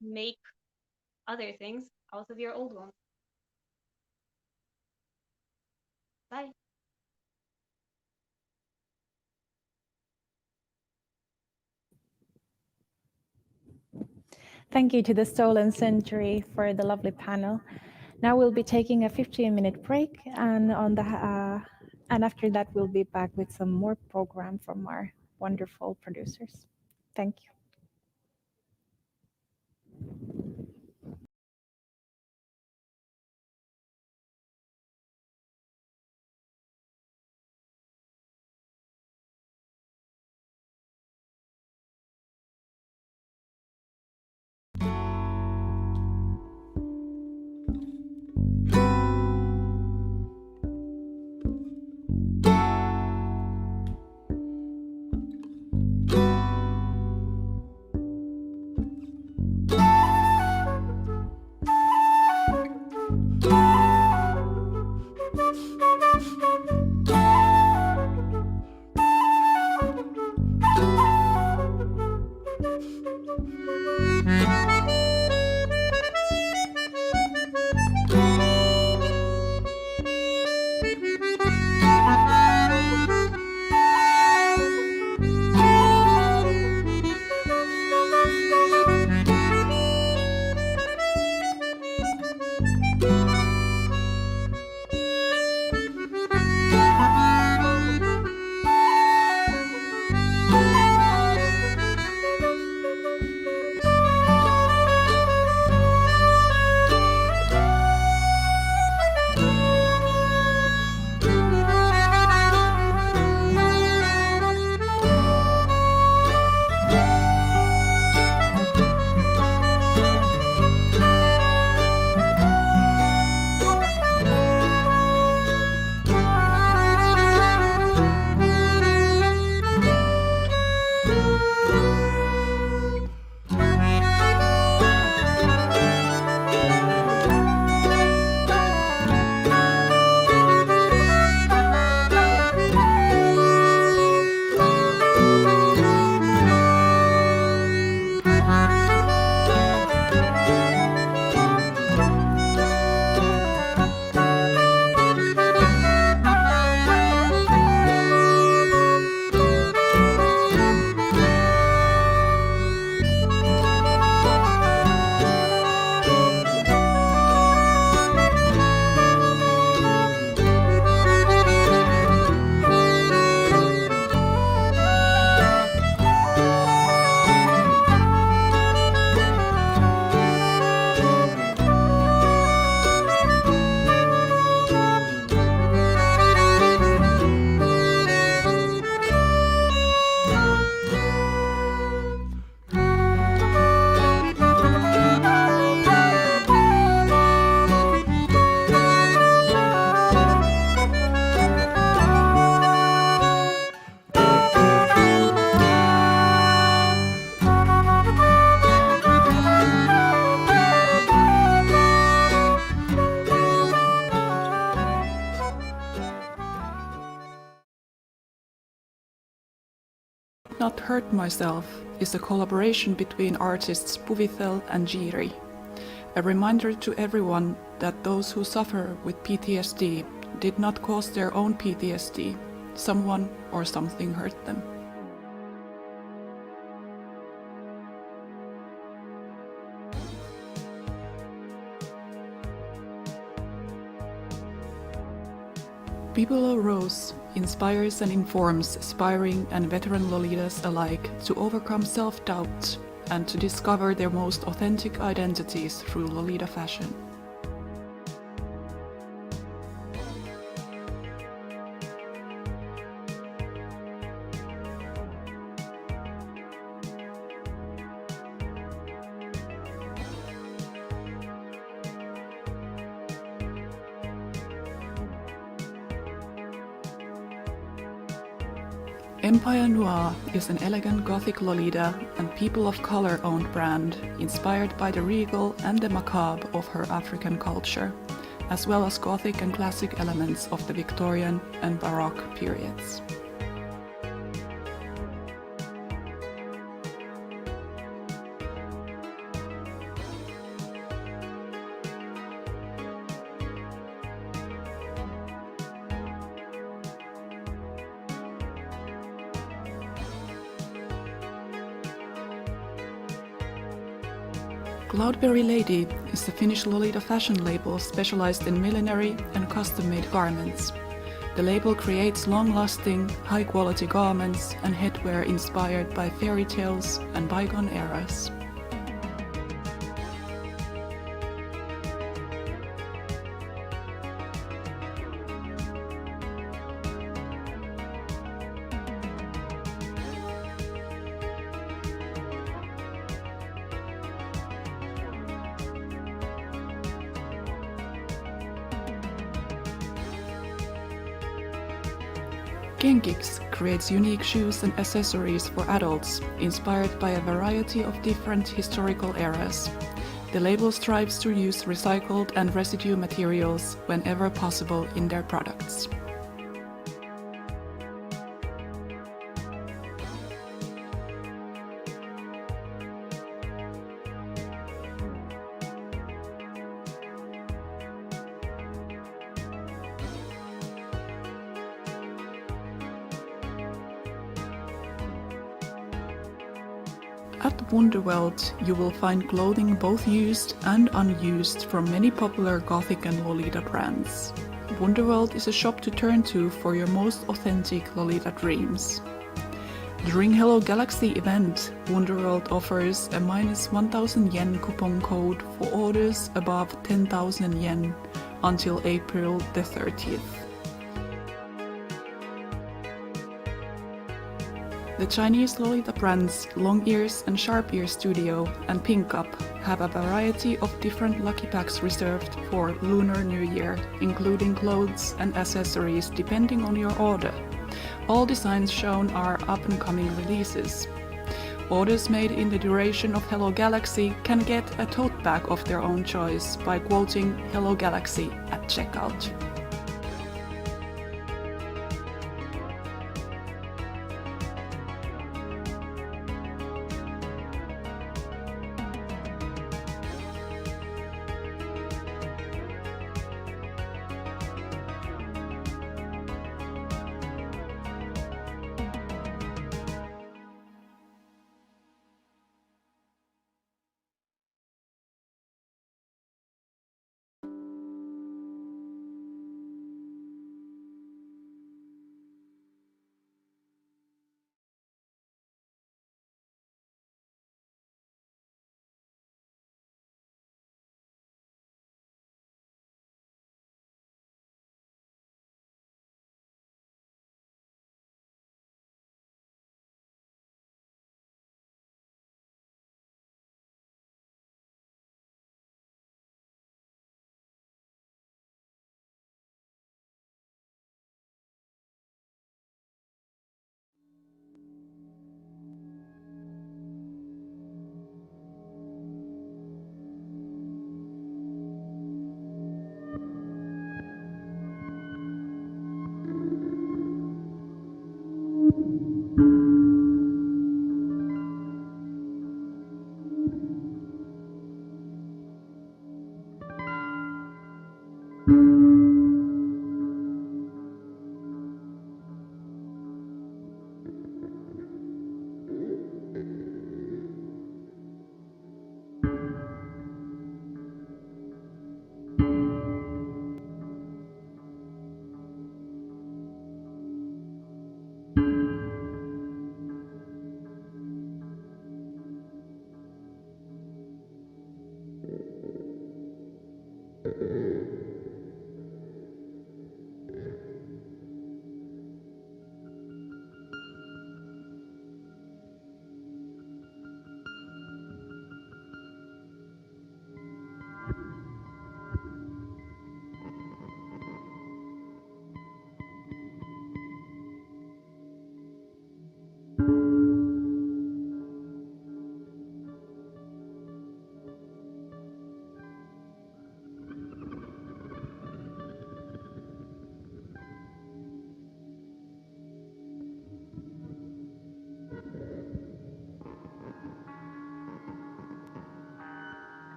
make other things out of your old ones. Bye.
Thank you to the Stolen Century for the lovely panel. Now we'll be taking a 15-minute break, and and after that we'll be back with some more program from our wonderful producers. Thank you.
Not Hurt Myself is a collaboration between artists Puvitel and Jiri. A reminder to everyone that those who suffer with PTSD did not cause their own PTSD. Someone or something hurt them. Below Rose inspires and informs aspiring and veteran Lolitas alike to overcome self-doubt and to discover their most authentic identities through Lolita fashion. Empire Noir is an elegant Gothic Lolita and people of color owned brand inspired by the regal and the macabre of her African culture, as well as Gothic and classic elements of the Victorian and Baroque periods. Cloudberry Lady is a Finnish Lolita fashion label specialized in millinery and custom-made garments. The label creates long-lasting, high-quality garments and headwear inspired by fairy tales and bygone eras. Genkix creates unique shoes and accessories for adults, inspired by a variety of different historical eras. The label strives to use recycled and residue materials whenever possible in their products. At Wonderworld, you will find clothing both used and unused from many popular Gothic and Lolita brands. Wonderworld is a shop to turn to for your most authentic Lolita dreams. During Hello Galaxy event, Wonderworld offers a -1000 yen coupon code for orders above 10,000 yen until April the 30th. The Chinese Lolita brands Long Ears and Sharp Ear Studio and Pink Up have a variety of different lucky packs reserved for Lunar New Year, including clothes and accessories depending on your order. All designs shown are up-and-coming releases. Orders made in the duration of Hello Galaxy can get a tote bag of their own choice by quoting Hello Galaxy at checkout.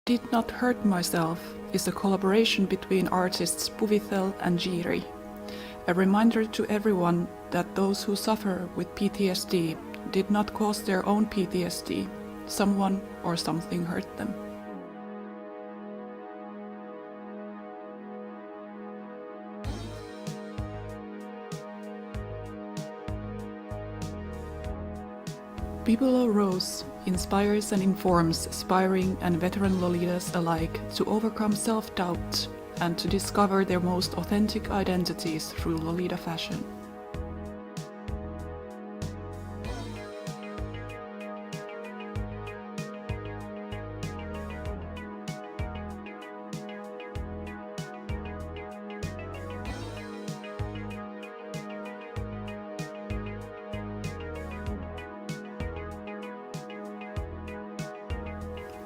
Did Not Hurt Myself is a collaboration between artists Puvithel and Jiri. A reminder to everyone that those who suffer with PTSD did not cause their own PTSD. Someone or something hurt them. Bibulo Rose inspires and informs aspiring and veteran Lolitas alike to overcome self-doubt and to discover their most authentic identities through Lolita fashion.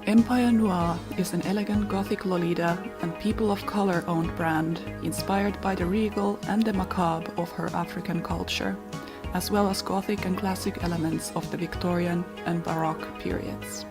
Empire Noir is an elegant Gothic Lolita and people of color owned brand inspired by the regal and the macabre of her African culture, as well as Gothic and classic elements of the Victorian and Baroque periods.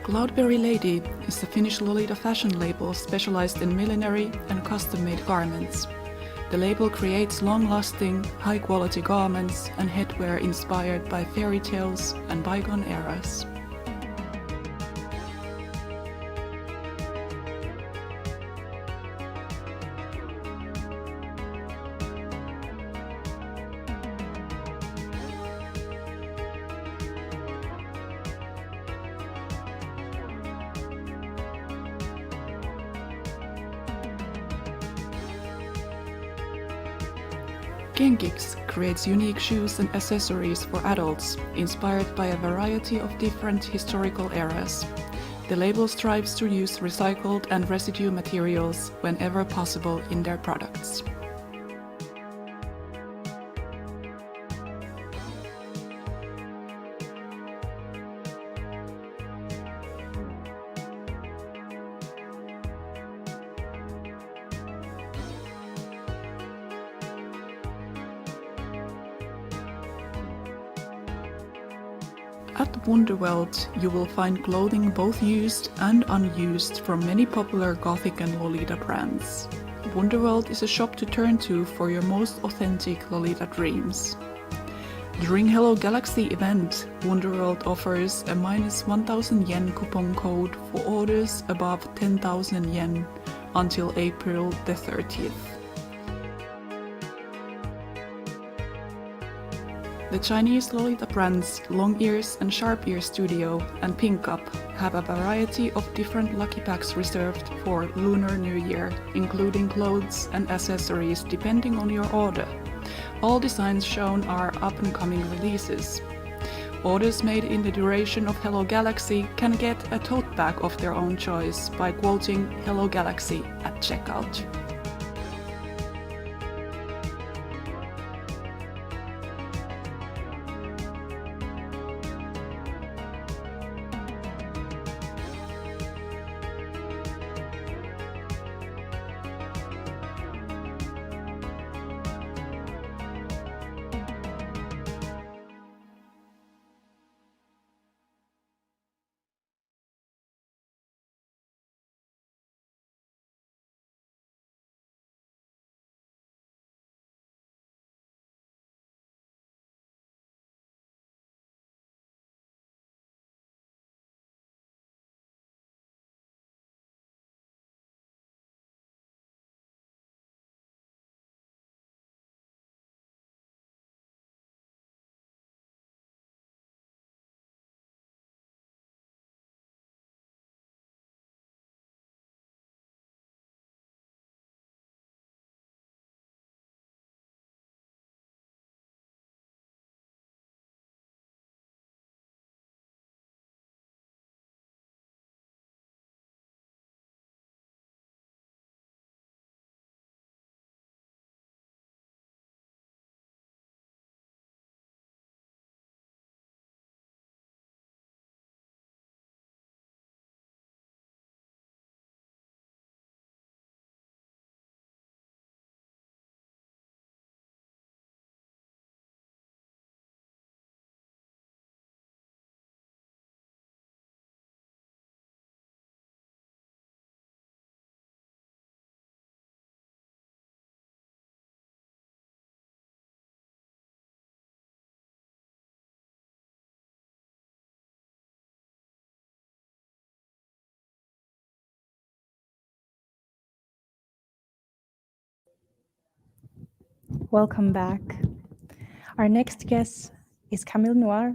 Cloudberry Lady is a Finnish Lolita fashion label specialized in millinery and custom-made garments. The label creates long-lasting, high-quality garments and headwear inspired by fairy tales and bygone eras. Genkix creates unique shoes and accessories for adults, inspired by a variety of different historical eras. The label strives to use recycled and residue materials whenever possible in their products. At Wonderworld, you will find clothing both used and unused from many popular Gothic and Lolita brands. Wonderworld is a shop to turn to for your most authentic Lolita dreams. During Hello Galaxy event, Wonderworld offers a -1,000 yen coupon code for orders above 10,000 yen until April the 30th. The Chinese Lolita brands Long Ears and Sharp Ear Studio and Pink Up have a variety of different lucky packs reserved for Lunar New Year, including clothes and accessories depending on your order. All designs shown are up-and-coming releases. Orders made in the duration of Hello Galaxy can get a tote bag of their own choice by quoting Hello Galaxy at checkout.
Welcome back. Our next guest is Camille Noir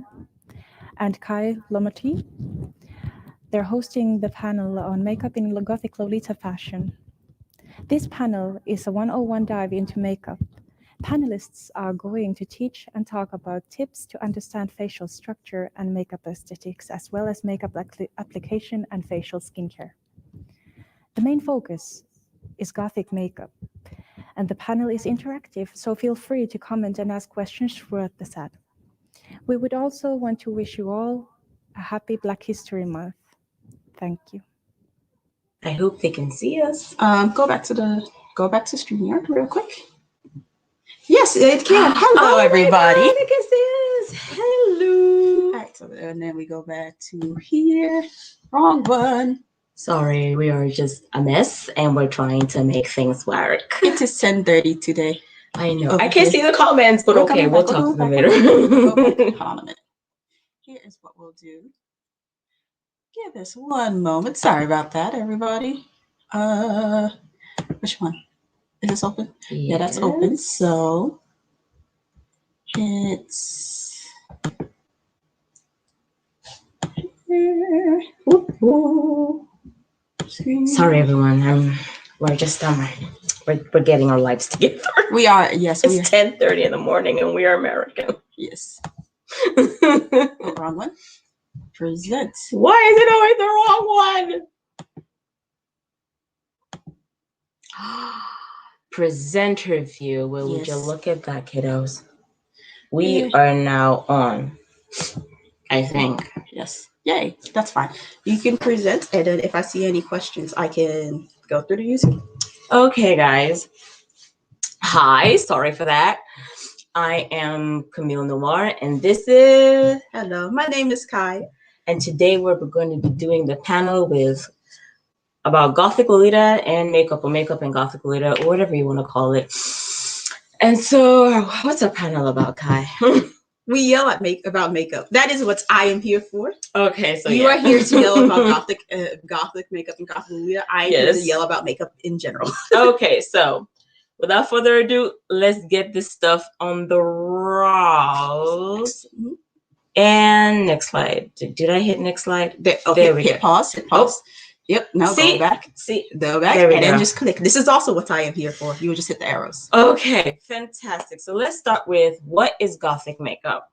and Kai Lomotey. They're hosting the panel on makeup in Gothic Lolita fashion. This panel is a 101 dive into makeup. Panelists are going to teach and talk about tips to understand facial structure and makeup aesthetics, as well as makeup application and facial skincare. The main focus is Gothic makeup, and the panel is interactive, so feel free to comment and ask questions throughout the set. We would also want to wish you all a happy Black History Month. Thank you.
I hope they can see us.
Go back to StreamYard real quick. Yes, it can. Hello, everybody.
Look at this. Hello.
All right, so and then we go back to here. Wrong one.
Sorry, we are just a mess and we're trying to make things work.
It is 10:30 today.
I know.
Okay.
I can't see the comments, but
We're
okay,
coming
we'll
back.
talk to them
Go
later.
back. Hold on a minute. Here is what we'll do. Give us one moment. Sorry about that, everybody. Which one? Is this open? Yeah, that's open. So it's here.
Sorry, everyone. We're just we're getting our lives together.
We are. Yes, we are.
It's 10:30 in the morning, and we are American.
Yes. Oh, wrong one. Present.
Why is it always the wrong one? Presenter view. Well, would you
Yes.
look at that, kiddos? We are now on, I think.
Yes. Yay. That's fine. You can present, and then if I see any questions, I can go through the user.
Okay, guys. Hi, sorry for that. I am Camille Noir, and this is...
Hello, my name is Kai.
And today we're going to be doing the panel about Gothic Lolita and makeup, or makeup and Gothic Lolita, or whatever you want to call it. And so, what's a panel about, Kai?
We yell at about makeup. That is what I am here for.
Okay, so
you are here to yell about Gothic makeup and Gothic Lolita. I am here to yell about makeup in general.
Okay, so without further ado, let's get this stuff on the roll. And next slide. Did I hit next slide?
There we go. Pause. Hit pause. Yep. Now go back. Go back. And then just click. This is also what I am here for. You will just hit the arrows.
Okay. Fantastic. So let's start with, what is Gothic makeup?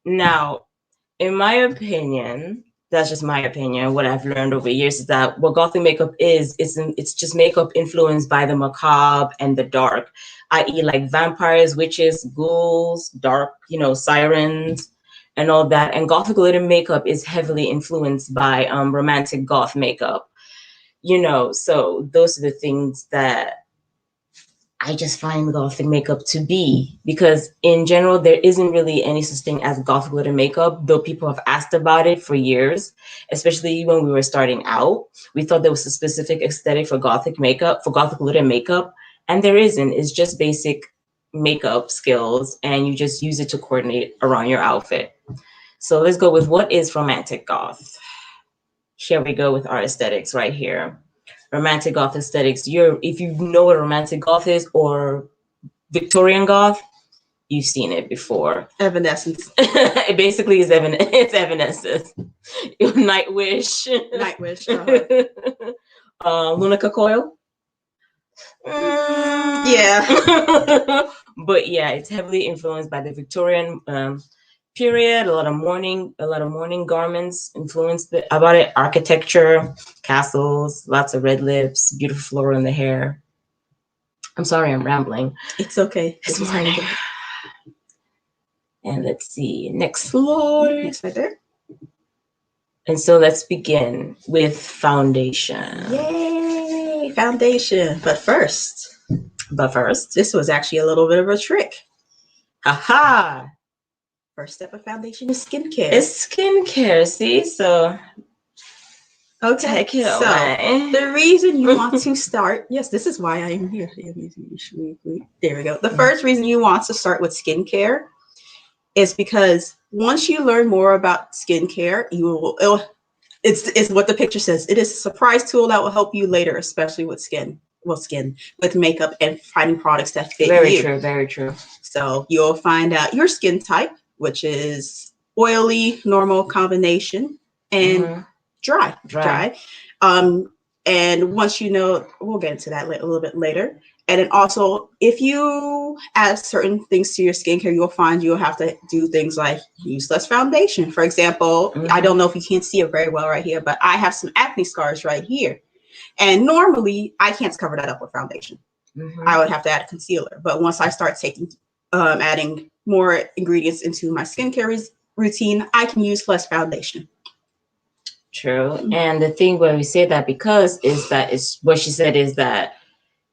Now, in my opinion, that's just my opinion. What I've learned over years is that what Gothic makeup is, it's just makeup influenced by the macabre and the dark, i.e. like vampires, witches, ghouls, dark, sirens, and all that. And Gothic Lolita makeup is heavily influenced by romantic goth makeup. So those are the things that I just find Gothic makeup to be, because in general, there isn't really any such thing as Gothic Lolita makeup, though people have asked about it for years, especially when we were starting out. We thought there was a specific aesthetic for Gothic makeup, for Gothic Lolita makeup, and there isn't. It's just basic makeup skills, and you just use it to coordinate around your outfit. So let's go with, what is romantic goth? Here we go with our aesthetics right here. Romantic goth aesthetics. If you know what romantic goth is, or Victorian goth, you've seen it before.
Evanescence.
It basically is Evanescence. Nightwish. Lunica Coil.
Yeah.
But yeah, it's heavily influenced by the Victorian period. A lot of mourning garments influenced about it. Architecture, castles, lots of red lips, beautiful floral in the hair. I'm sorry, I'm rambling.
It's okay.
It's morning. And let's see, next slide.
Next right there.
And so let's begin with foundation.
Yay, foundation. But first, this was actually a little bit of a trick.
Aha!
First step of foundation is skincare.
It's skincare, see? So,
okay.
Take it away.
The reason you want to start, yes, this is why I am here. There we go. The first reason you want to start with skincare is because once you learn more about skincare, it's what the picture says. It is a surprise tool that will help you later, especially with skin. skin with makeup and finding products that fit
Very
you.
true, very true.
So you'll find out your skin type, which is oily, normal combination, and dry. And once you know, we'll get into that a little bit later. And then also, if you add certain things to your skincare, you'll find you'll have to do things like use less foundation. For example, I don't know if you can see it very well right here, but I have some acne scars right here. And normally, I can't cover that up with foundation. I would have to add concealer. But once I start adding more ingredients into my skincare routine, I can use less foundation.
True. And the thing where we say that is what she said is that,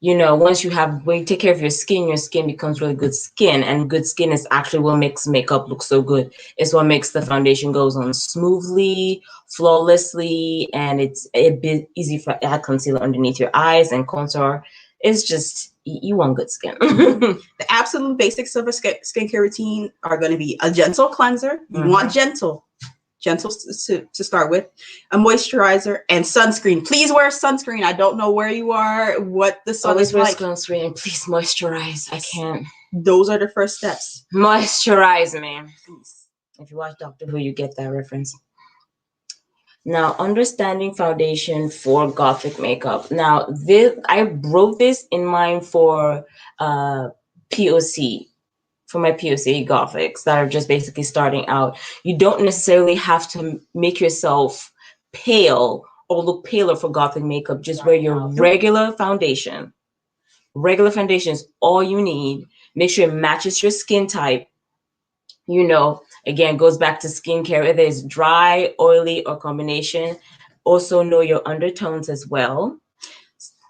you know, when you take care of your skin becomes really good skin, and good skin is actually what makes makeup look so good. It's what makes the foundation goes on smoothly, flawlessly, and it's a bit easy for add concealer underneath your eyes and contour. It's just, you want good skin.
The absolute basics of a skincare routine are going to be a gentle cleanser. You want gentle to start with, a moisturizer, and sunscreen. Please wear sunscreen. I don't know where you are, what the sun is like.
Sunscreen, and please moisturize. I can't.
Those are the first steps.
Moisturize, man. Please. If you watch Doctor Who, you get that reference. Now, understanding foundation for Gothic makeup. Now, I wrote this in mind for POC. For my POC Gothics that are just basically starting out. You don't necessarily have to make yourself pale or look paler for Gothic makeup. Just wear your regular foundation. Regular foundation is all you need. Make sure it matches your skin type. You know, again, goes back to skincare, whether it's dry, oily, or combination. Also know your undertones as well.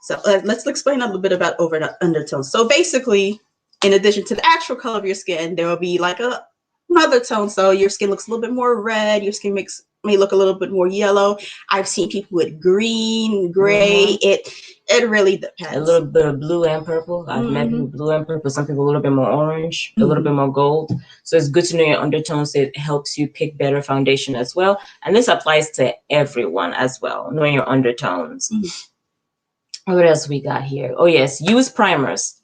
So let's explain a little bit about undertones. So basically, in addition to the actual color of your skin, there will be like another tone. So your skin looks a little bit more red. Your skin may look a little bit more yellow. I've seen people with green, gray. It really depends.
A little bit of blue and purple. I've met people with blue and purple. Some people a little bit more orange, a little bit more gold. So it's good to know your undertones. It helps you pick better foundation as well. And this applies to everyone as well, knowing your undertones. What else we got here? Oh, yes. Use primers.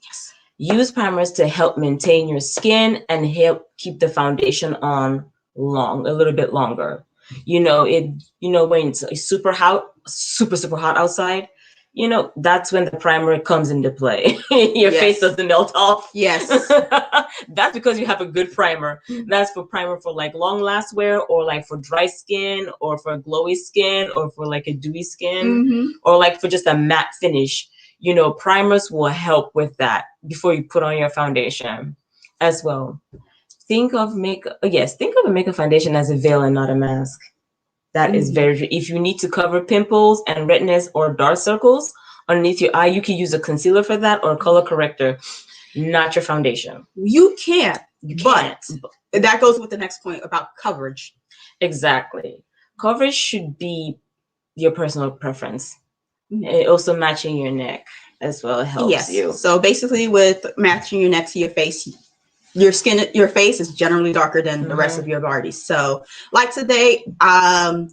Use primers to help maintain your skin and help keep the foundation on a little bit longer. You know, when it's super hot outside, you know, that's when the primer comes into play. Your face doesn't melt off.
Yes.
That's because you have a good primer. That's for primer for like long last wear, or like for dry skin, or for glowy skin, or for like a dewy skin, or like for just a matte finish. You know, primers will help with that before you put on your foundation as well. Think of a makeup foundation as a veil and not a mask. That is very, if you need to cover pimples and redness or dark circles underneath your eye, you can use a concealer for that or a color corrector, not your foundation.
You can't. But that goes with the next point about coverage.
Exactly. Coverage should be your personal preference. And also matching your neck as well helps you.
So basically with matching your neck to your face, your face is generally darker than the rest of your body. So like today, I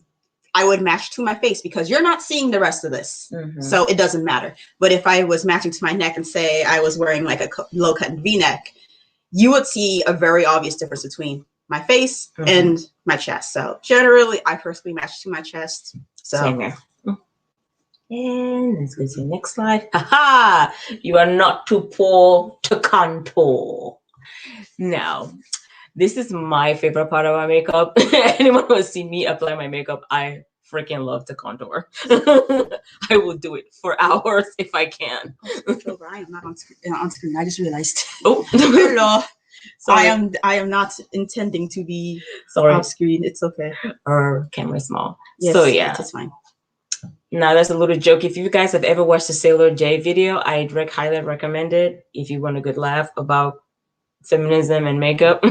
would match to my face because you're not seeing the rest of this. So it doesn't matter. But if I was matching to my neck and say I was wearing like a low cut V-neck, you would see a very obvious difference between my face and my chest. So generally, I personally match to my chest. So
same here. And let's go to the next slide. Haha! You are not too poor to contour. Now, this is my favorite part of my makeup. Anyone who has seen me apply my makeup, I freaking love to contour. I will do it for hours if I can.
I am not on screen. I just realized.
Oh,
hello.
Sorry.
I am not intending to be
Sorry.
off screen. It's okay.
Our camera's small.
Yes,
so yeah,
it's fine.
Now that's a little joke. If you guys have ever watched the Sailor J video, I'd highly recommend it if you want a good laugh about feminism and makeup.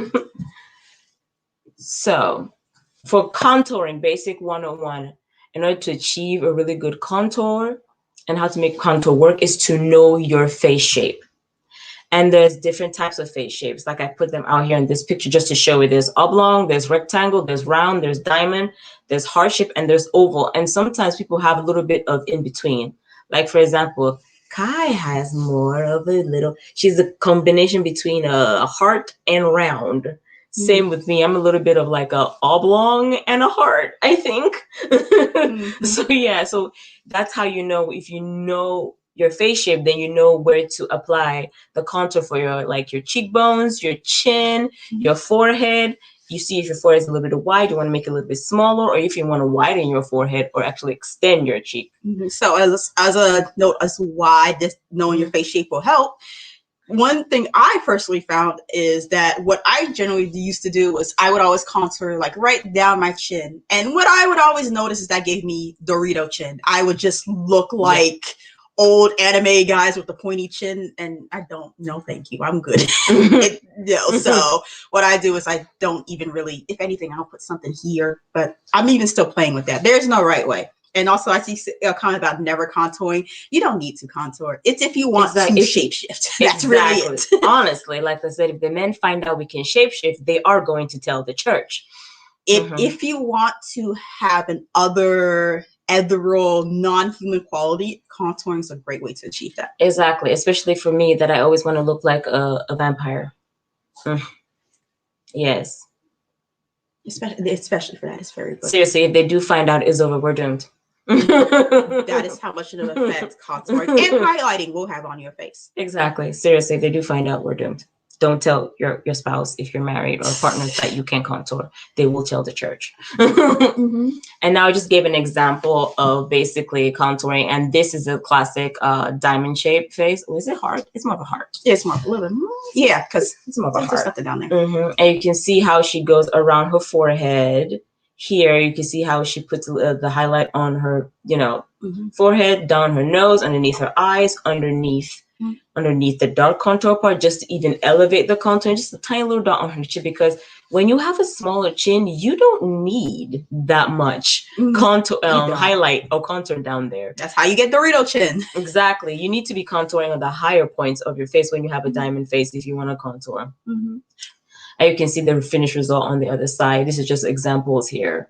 So for contouring, basic 101, in order to achieve a really good contour and how to make contour work is to know your face shape. And there's different types of face shapes. Like I put them out here in this picture just to show you. There's oblong, there's rectangle, there's round, there's diamond, there's heart shape, and there's oval. And sometimes people have a little bit of in between. Like for example, Kai has more of a little, she's a combination between a heart and round. Same with me. I'm a little bit of like a oblong and a heart, I think. So yeah, so that's how you know. If you know your face shape, then you know where to apply the contour for your cheekbones, your chin, your forehead. You see if your forehead is a little bit wide, you want to make it a little bit smaller, or if you want to widen your forehead or actually extend your cheek.
So as a note as to why this knowing your face shape will help, one thing I personally found is that what I generally used to do was I would always contour like right down my chin. And what I would always notice is that gave me Dorito chin. I would just look like old anime guys with the pointy chin, and I don't know, thank you, I'm good. So what I do is I don't even really, if anything, I'll put something here, but I'm even still playing with that. There's no right way. And also I see a comment about never contouring. You don't need to contour. It's if you want to shapeshift. That's really it.
Honestly, like I said, if the men find out we can shapeshift, they are going to tell the church.
If you want to have an ethereal, non-human quality, contouring is a great way to achieve that.
Exactly, especially for me, that I always want to look like a vampire. Yes.
Especially for that, it's very good.
Seriously, if they do find out, it's over. We're doomed.
That is how much of an effect contouring and highlighting will have on your face.
Exactly. Seriously, if they do find out, we're doomed. Don't tell your spouse if you're married or partners that you can contour. They will tell the church. And now I just gave an example of basically contouring, and this is a classic diamond shaped face. Oh, is it heart? It's more of a heart.
It's more of a little bit. Yeah, because
it's more of a heart.
There's nothing down there.
And you can see how she goes around her forehead. Here you can see how she puts the highlight on her, forehead, down her nose, underneath her eyes, underneath the dark contour part, just to even elevate the contour, and just a tiny little dot on her chin, because when you have a smaller chin, you don't need that much contour highlight or contour down there.
That's how you get Dorito chin.
Exactly. You need to be contouring on the higher points of your face when you have a diamond face if you want to contour. And you can see the finished result on the other side. This is just examples here.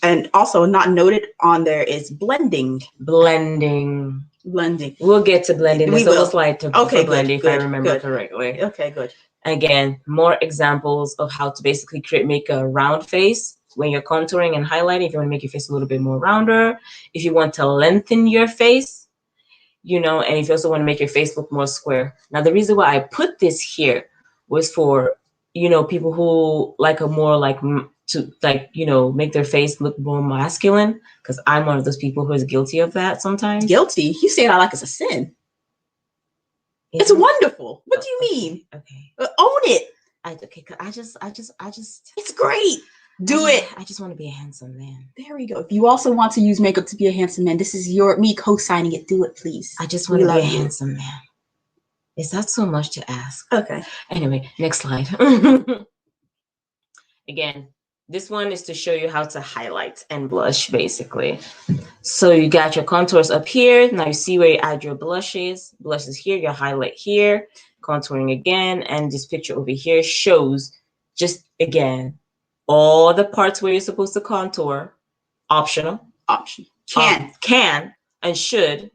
And also not noted on there is blending.
Blending. We'll get to blending. There's a slide to blending if I remember correctly.
Okay, good.
Again, more examples of how to basically make a round face when you're contouring and highlighting. If you want to make your face a little bit more rounder, if you want to lengthen your face, and if you also want to make your face look more square. Now, the reason why I put this here was for people who like a more make their face look more masculine, because I'm one of those people who is guilty of that sometimes.
Guilty? You say it like it's a sin. It's wonderful. What do you mean?
Okay.
Own it.
I just.
It's great. Do it.
I just want to be a handsome man.
There we go. If you also want to use makeup to be a handsome man, this is me co-signing it. Do it, please.
I just want to be a handsome man. Is that so much to ask?
Okay.
Anyway, next slide. Again, this one is to show you how to highlight and blush, basically. So you got your contours up here. Now you see where you add your blushes. Blushes here, your highlight here, contouring again. And this picture over here shows just, again, all the parts where you're supposed to contour. Optional. Can and should,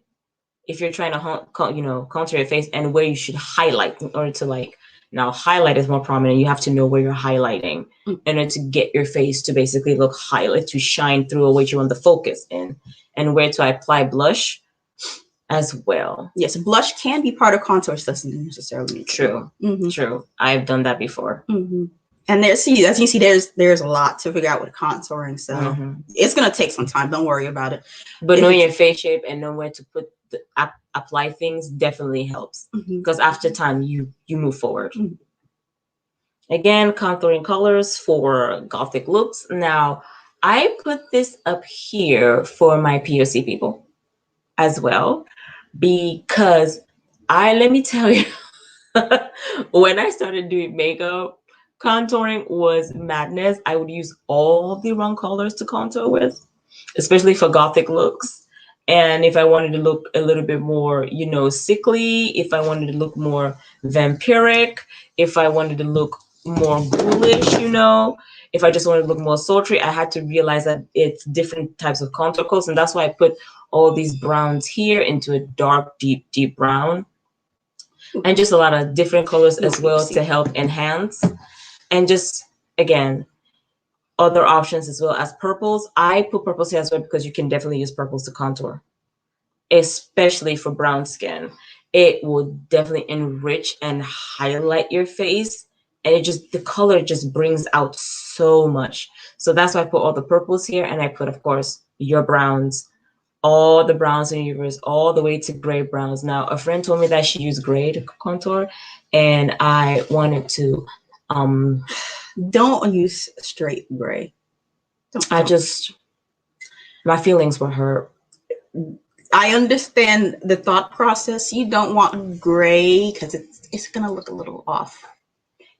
if you're trying to contour your face, and where you should highlight in order to now highlight is more prominent. You have to know where you're highlighting in order to get your face to basically look highlight, to shine through what you want the focus in, and where to apply blush as well.
Yes, blush can be part of contour, doesn't necessarily mean
true. True. I've done that before.
And as you see, there's a lot to figure out with contouring, so it's gonna take some time. Don't worry about it.
But knowing your face shape and knowing where to put apply things definitely helps, because after time you move forward. Again, contouring colors for Gothic looks. Now I put this up here for my POC people as well, because let me tell you, when I started doing makeup, contouring was madness. I would use all the wrong colors to contour with, especially for Gothic looks. And if I wanted to look a little bit more, sickly, if I wanted to look more vampiric, if I wanted to look, more ghoulish, you know. If I just want to look more sultry, I had to realize that it's different types of contour colors, and that's why I put all these browns here into a dark, deep brown, and just a lot of different colors as well to help enhance. And just, again, other options as well as purples. I put purples here as well because you can definitely use purples to contour, especially for brown skin. It will definitely enrich and highlight your face. And it just, the color just brings out so much. So that's why I put all the purples here. And I put, of course, your browns, all the browns in yours, all the way to gray browns. Now, a friend told me that she used gray to contour, and I wanted to,
don't use straight gray.
My feelings were hurt.
I understand the thought process. You don't want gray because it's gonna look a little off.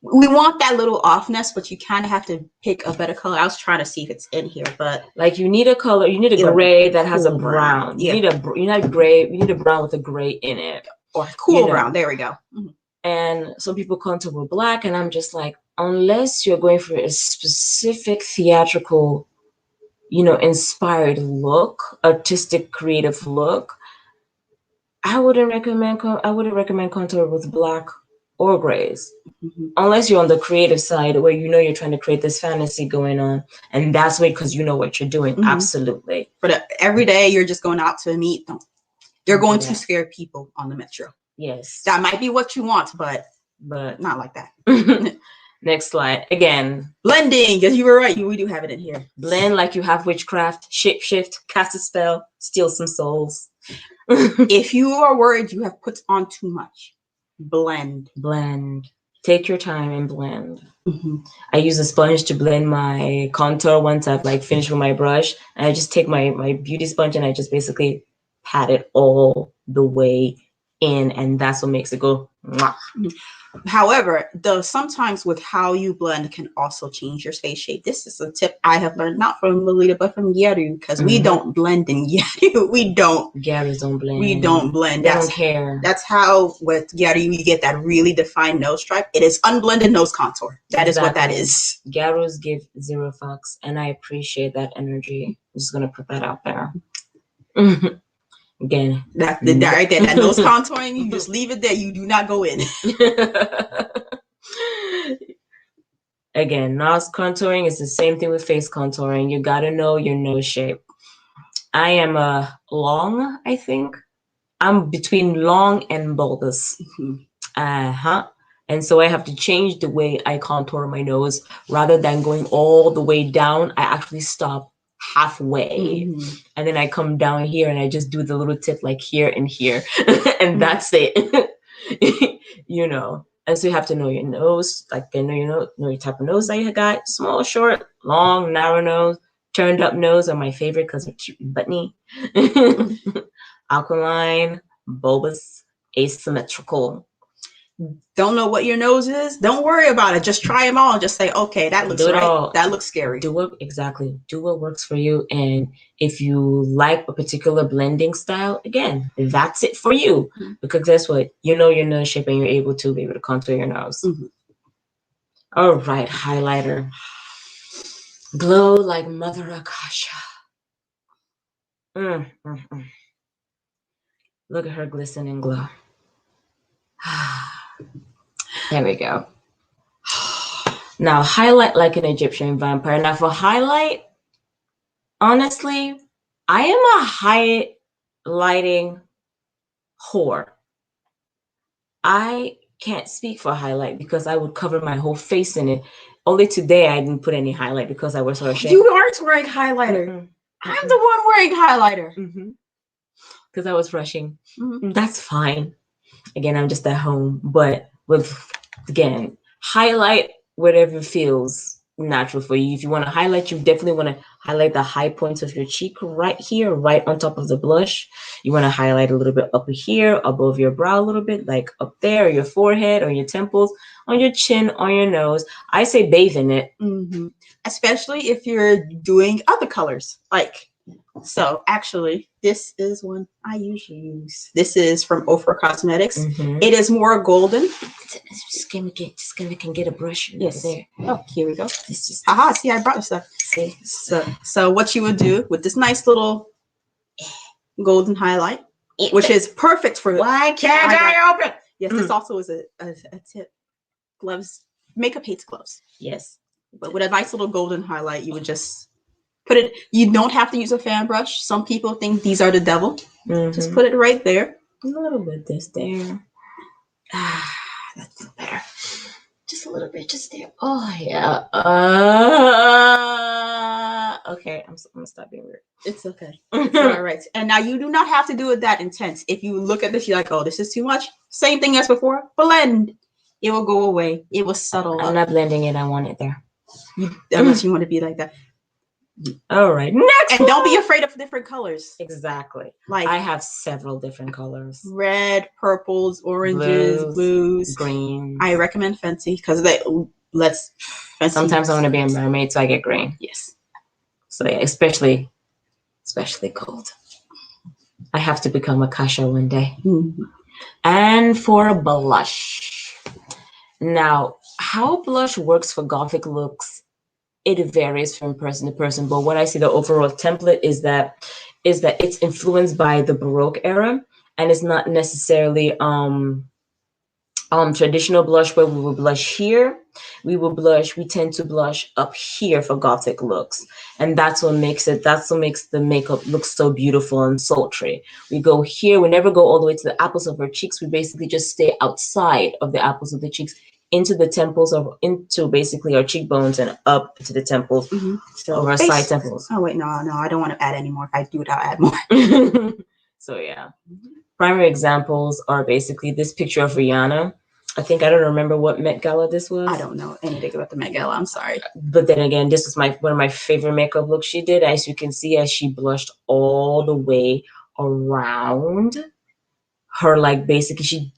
We want that little offness, but you kind of have to pick a better color. I was trying to see if it's in here, but
like you need a color, you need a gray that has a brown.
Yeah.
You need a gray, you need a brown with a gray in it.
Or cool brown. There we go. Mm-hmm.
And some people contour with black, and I'm just like, unless you're going for a specific theatrical, inspired look, artistic, creative look, I wouldn't recommend contour with black or grays, unless you're on the creative side where you're trying to create this fantasy going on, and that's way because you know what you're doing. Absolutely.
But every day you're just going out to meet them. You're going to scare people on the metro.
Yes,
that might be what you want, but not like that.
Next slide. Again,
blending, because you were right. We do have it in here.
Blend like you have witchcraft, shapeshift, cast a spell, steal some souls.
If you are worried you have put on too much, blend.
Take your time and blend. I use a sponge to blend my contour once I've finished with my brush, and I just take my beauty sponge and I just basically pat it all the way in, and that's what makes it go mwah.
However, sometimes with how you blend can also change your face shape. This is a tip I have learned not from Lolita but from Gyaru, because we don't blend in Gyaru.
Gyarus don't blend.
We don't blend.
They don't care.
That's how with Gyaru you get that really defined nose stripe. It is unblended nose contour. That is what that is.
Gyarus give zero fucks, and I appreciate that energy. I'm just gonna put that out there. Again,
that right there, that nose contouring, you just leave it there. You do not go in.
Again, nose contouring is the same thing with face contouring. You gotta know your nose shape. I am a long, I think. I'm between long and bulbous. And so I have to change the way I contour my nose. Rather than going all the way down, I actually stop halfway, and then I come down here and I just do the little tip like here and here, and that's it. And so you have to know your nose, know your type of nose that you got. Small, short, long, narrow nose, turned up nose are my favorite because they're cute and buttoney. Alkaline, bulbous, asymmetrical.
Don't know what your nose is? Don't worry about it. Just try them all and just say, okay, that looks right. That looks scary.
Do what works for you. And if you like a particular blending style, again, that's it for you. Because guess what? You know your nose shape and you're able to contour your nose. All right, highlighter. Glow like Mother Akasha. Look at her glistening glow. There we go. Now highlight like an Egyptian vampire. Now for highlight, honestly, I am a highlighting whore. I can't speak for highlight because I would cover my whole face in it. Only today I didn't put any highlight because I was so ashamed.
You aren't wearing highlighter. I'm the one wearing highlighter.
Because I was rushing. That's fine. Again, I'm just at home, but again, highlight whatever feels natural for you. If you want to highlight, you definitely want to highlight the high points of your cheek right here, right on top of the blush. You want to highlight a little bit up here, above your brow a little bit, like up there, your forehead, or your temples, on your chin, on your nose. I say bathe in it.
Especially if you're doing other colors, so actually, this is one I usually use. This is from Ofra Cosmetics. It is more golden.
Just can get a brush.
Yes.
There.
Oh, here we go.
It's just
Haha, see, I brought the stuff.
see.
So what you would do with this nice little golden highlight, which is perfect for
Why can't I open?
Yes, this also is a tip. Gloves, makeup hates gloves.
Yes.
But with a nice little golden highlight, you would just put it. You don't have to use a fan brush. Some people think these are the devil. Just put it right there.
A little bit this there. That's better. Just a little bit, just there. Oh yeah. Okay, I'm gonna stop being weird.
It's okay. It's all right. And now you do not have to do it that intense. If you look at this, you're like, oh, this is too much. Same thing as before. Blend. It will go away. It will settle.
I'm not blending it. I want it there.
Unless you want to be like that.
All right. Next.
And don't be afraid of different colors.
Exactly.
Like
I have several different colors.
red, purples, oranges, blues,
green.
I recommend fancy because fancy.
Sometimes I want to be a mermaid, so I get green.
Yes.
So yeah, especially gold. I have to become a Kasha one day.
Mm-hmm.
And for blush. Now, how blush works for Gothic looks, it varies from person to person. But what I see the overall template is that it's influenced by the Baroque era, and it's not necessarily traditional blush where we will blush here. We tend to blush up here for Gothic looks. And that's what makes the makeup look so beautiful and sultry. We go here, we never go all the way to the apples of our cheeks. We basically just stay outside of the apples of the cheeks into the temples into basically our cheekbones and up to the temples of our side temples.
Oh wait, no, I don't want to add any more. If I do it, I'll add more.
So yeah. Primary examples are basically this picture of Rihanna. I don't remember what Met Gala this was.
I don't know anything about the Met Gala. I'm sorry.
But then again, this was one of my favorite makeup looks she did. As you can see, as she blushed all the way around her, like basically she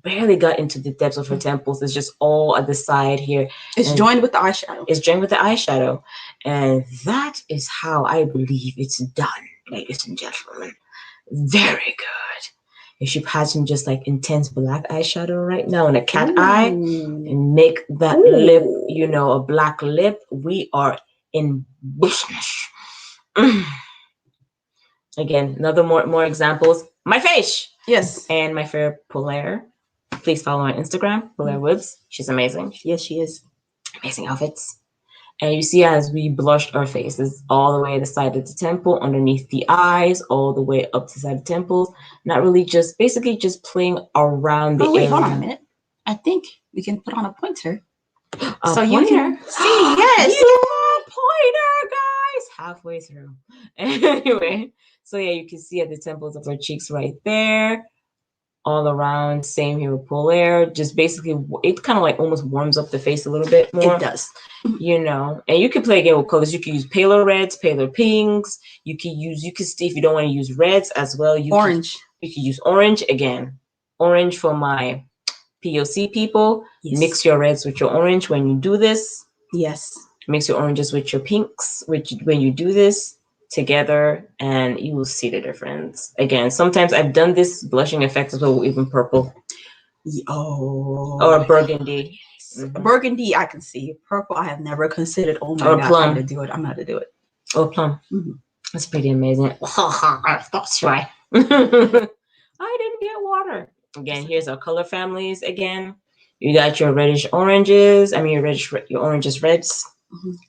barely got into the depths of her temples. It's just all at the side here.
It's joined with the eyeshadow.
It's joined with the eyeshadow. And that is how I believe it's done, ladies and gentlemen. Very good. If she had some just like intense black eyeshadow right now and a cat eye and make that lip, a black lip, we are in business. Again, another more examples. My face.
Yes.
And my favorite Polaire. Please follow her on Instagram, Polaire Woods. She's amazing.
Yes, she is.
Amazing outfits. And you see as we blushed our faces all the way to the side of the temple, underneath the eyes, all the way up to the side of the temples. Not really basically just playing around the area.
Hold on a minute. I think we can put on a pointer.
So
you can see, yes.
Yeah, pointer, guys. Halfway through. Anyway, so yeah, you can see at the temples of her cheeks right there. All around, same here with Polaire. Just basically, it kind of like almost warms up the face a little bit more.
It does.
And you can play again with colors. You can use paler reds, paler pinks. You can see if you don't want to use reds as well.
Orange.
You can use orange again. Orange for my POC people.
Yes.
Mix your reds with your orange when you do this.
Yes.
Mix your oranges with your pinks when you do this together, and you will see the difference. Again, sometimes I've done this blushing effect as well, even purple. Or burgundy.
Burgundy, I can see. Purple, I have never considered. Oh my
or
God,
plum.
I'm gonna do it. I'm gonna do it.
Or plum. That's pretty amazing. That's right. I didn't get water. Again, here's our color families. Again, you got your reddish oranges. Your oranges reds.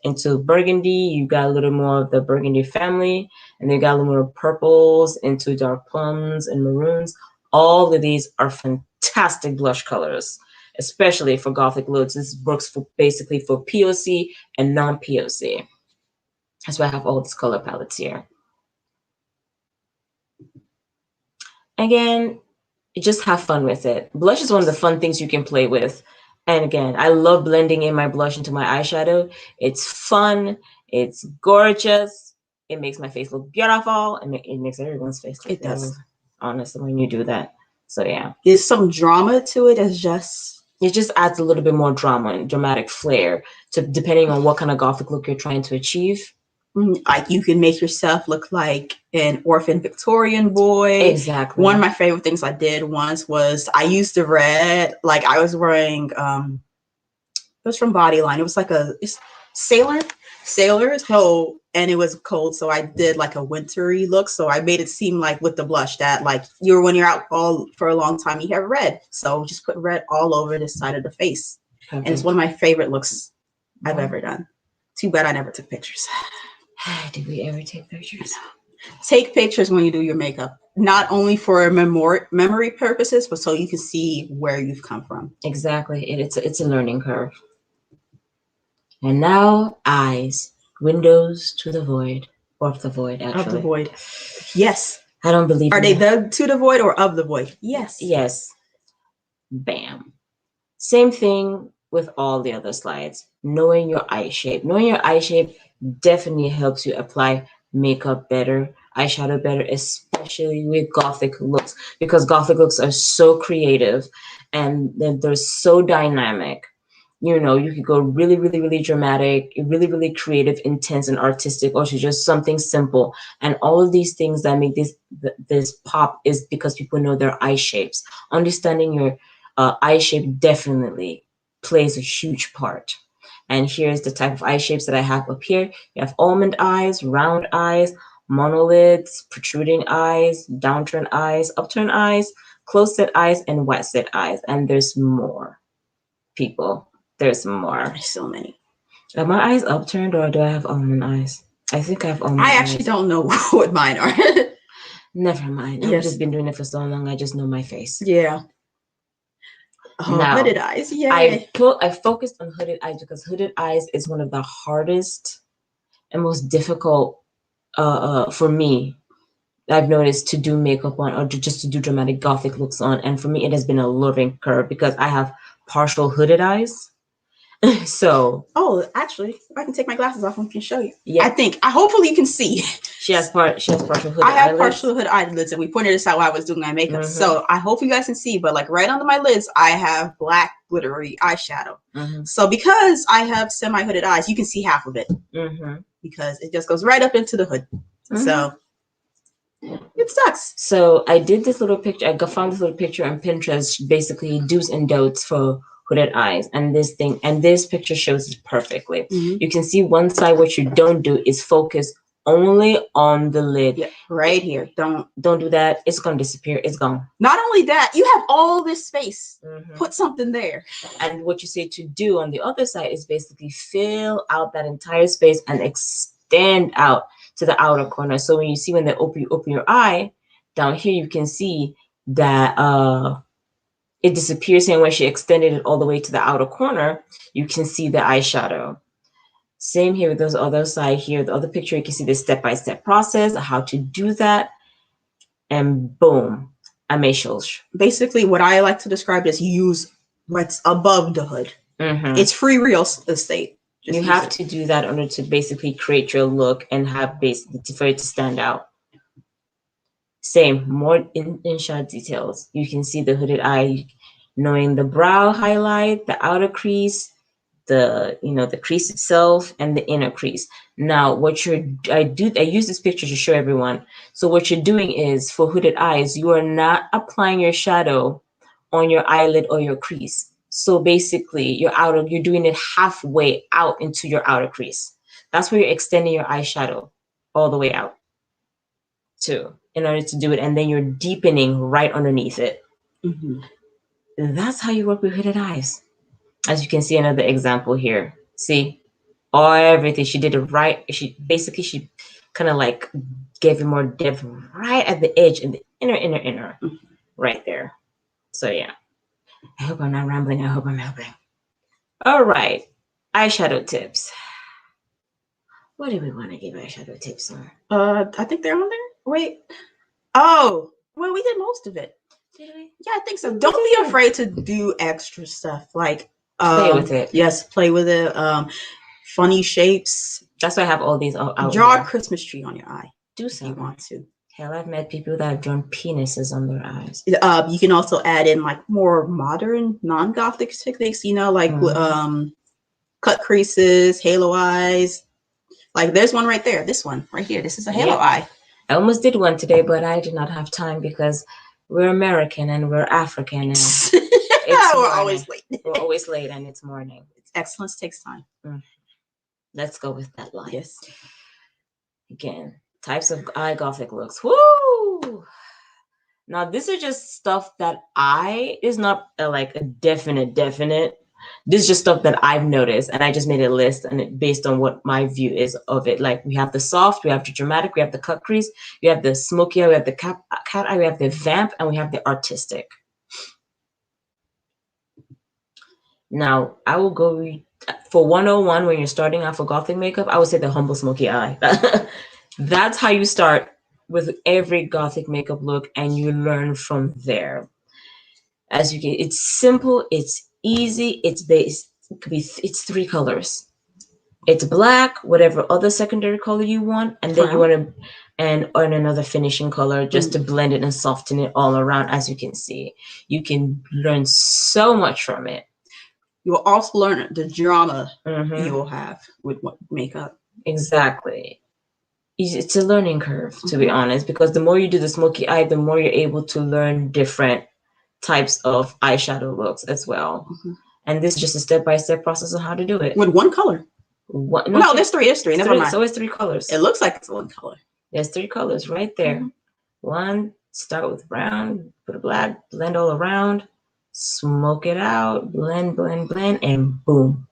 Into burgundy, you got a little more of the burgundy family, and they got a little more purples into dark plums and maroons. All of these are fantastic blush colors, especially for Gothic looks. This works basically for POC and non-POC. That's why I have all these color palettes here. Again, just have fun with it. Blush is one of the fun things you can play with. And again, I love blending in my blush into my eyeshadow. It's fun. It's gorgeous. It makes my face look beautiful. And it makes everyone's face look beautiful. It does. Honestly, when you do that. So yeah.
There's some drama to it. It
just adds a little bit more drama and dramatic flair to depending on what kind of Gothic look you're trying to achieve.
Like you can make yourself look like an orphan Victorian boy.
Exactly.
One of my favorite things I did once was I used the red, like I was wearing, it was from Bodyline. It was like it's sailor. So, and it was cold. So I did like a wintry look. So I made it seem like with the blush that like when you're out all for a long time, you have red. So just put red all over this side of the face.
Perfect.
And it's one of my favorite looks I've ever done. Too bad I never took pictures.
Did we ever take pictures?
Take pictures when you do your makeup, not only for memory purposes, but so you can see where you've come from.
Exactly. It's a learning curve. And now eyes, windows to the void, or of the void, actually.
Of the void. Yes.
I don't believe.
Are they to the void or of the void? Yes.
Yes. Bam. Same thing with all the other slides. Knowing your eye shape. Knowing your eye shape definitely helps you apply makeup better, eyeshadow better, especially with Gothic looks, because Gothic looks are so creative and they're so dynamic. You know, you could go really, really, really dramatic, really, really creative, intense, and artistic, or to just something simple. And all of these things that make this pop is because people know their eye shapes. Understanding your eye shape definitely plays a huge part. And here's the type of eye shapes that I have up here. You have almond eyes, round eyes, monolids, protruding eyes, downturned eyes, upturned eyes, close-set eyes, and wet-set eyes. And there's more, people. There's more.
There's so many.
Are my eyes upturned or do I have almond eyes? I think I have almond eyes.
I actually don't know what mine are.
Never mind. I've just been doing it for so long. I just know my face.
Yeah. Oh,
now,
hooded eyes. Yeah.
I focused on hooded eyes because hooded eyes is one of the hardest and most difficult for me, I've noticed, to do makeup on, or just to do dramatic Gothic looks on. And for me, it has been a learning curve because I have partial hooded eyes. So,
actually, I can take my glasses off and I can show you.
Yeah,
hopefully you can see.
She has partial hooded eyelids.
I have partial hood eyelids, and we pointed this out while I was doing my makeup. So I hope you guys can see, but like right under my lids, I have black glittery eyeshadow. So because I have semi-hooded eyes, you can see half of it because it just goes right up into the hood. So it sucks.
So I did this little picture. I found this little picture on Pinterest, basically do's and don'ts for hooded eyes, and this picture shows it perfectly. You can see one side. What you don't do is focus only on the lid.
Yeah, right here. Don't
do that. It's gonna disappear. It's gone.
Not only that, you have all this space. Put something there.
And what you say to do on the other side is basically fill out that entire space and extend out to the outer corner. So when they open your eye down here, you can see that it disappears. And when she extended it all the way to the outer corner, you can see the eyeshadow. Same here with those other side here. The other picture, you can see the step-by-step process of how to do that. And boom, amazing.
Basically, what I like to describe is use what's above the hood. It's free real estate.
You have to do that in order to basically create your look and have basically for it to stand out. Same, more in shot details. You can see the hooded eye, knowing the brow highlight, the outer crease, the crease itself, and the inner crease. Now, I use this picture to show everyone. So what you're doing is, for hooded eyes, you are not applying your shadow on your eyelid or your crease. So basically, you're doing it halfway out into your outer crease. That's where you're extending your eyeshadow all the way out to, in order to do it, and then you're deepening right underneath it. That's how you work with hooded eyes. As you can see, another example here. See, everything she did it right. She kind of like gave it more depth right at the edge and the inner, right there. So yeah, I hope I'm not rambling. I hope I'm helping. All right, eyeshadow tips. What do we want to give eyeshadow tips on?
I think they're on there. Wait. Oh, well, we did most of it.
Did we?
Yeah, I think so. Don't be afraid to do extra stuff. Like
play with it.
Yes, play with it. Funny shapes.
That's why I have all these out.
Draw a Christmas tree on your eye.
Do so.
If you want to.
Hell, I've met people that have drawn penises on their eyes.
You can also add in like more modern, non-Gothic techniques. Like cut creases, halo eyes. Like there's one right there. This one right here. This is a halo
Yeah.
eye.
I almost did one today, but I did not have time because we're American and we're African and it's
We're
morning.
always late.
We're always late and it's morning.
Excellence takes time.
Let's go with that line.
Yes.
Again, types of eye Gothic looks. Woo! Now, this is just stuff that is not like a definite. This is just stuff that I've noticed, and I just made a list and it based on what my view is of it. Like we have the soft, we have the dramatic, we have the cut crease, we have the smoky eye, we have the cat eye, we have the vamp, and we have the artistic. Now, I will go for 101 when you're starting off with Gothic makeup. I would say the humble smoky eye. That's how you start with every Gothic makeup look, and you learn from there. As you get, it's simple, it's easy, it's based. It's 3 colors. It's black, whatever other secondary color you want, and then you want to and another finishing color just to blend it and soften it all around. As you can see, you can learn so much from it.
You will also learn the drama you will have with makeup.
Exactly. It's a learning curve, to be honest, because the more you do the smoky eye, the more you're able to learn different types of eyeshadow looks as well. And this is just a step-by-step process of how to do it.
With one color. No, there's 3. There's 3. Never mind.
It's always 3 colors.
It looks like it's one color.
There's 3 colors right there. One, start with brown, put a black, blend all around, smoke it out, blend, and boom.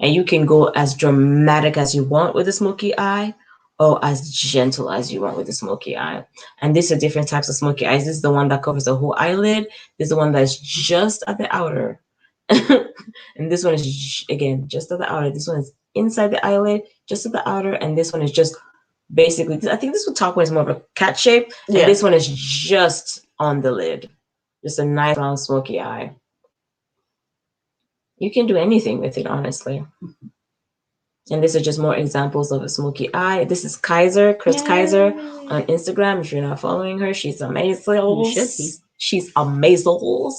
And you can go as dramatic as you want with the smoky eye, or as gentle as you want with the smoky eye. And these are different types of smoky eyes. This is the one that covers the whole eyelid. This is the one that's just at the outer. And this one is, again, just at the outer. This one is inside the eyelid, just at the outer. And this one is just basically, I think this top one is more of a cat shape. And this one is just on the lid. Just a nice round smoky eye. You can do anything with it, honestly. And these are just more examples of a smoky eye. This is Kaiser, Chris Kaiser on Instagram. If you're not following her, she's amazing.
You should be.
She's amazing.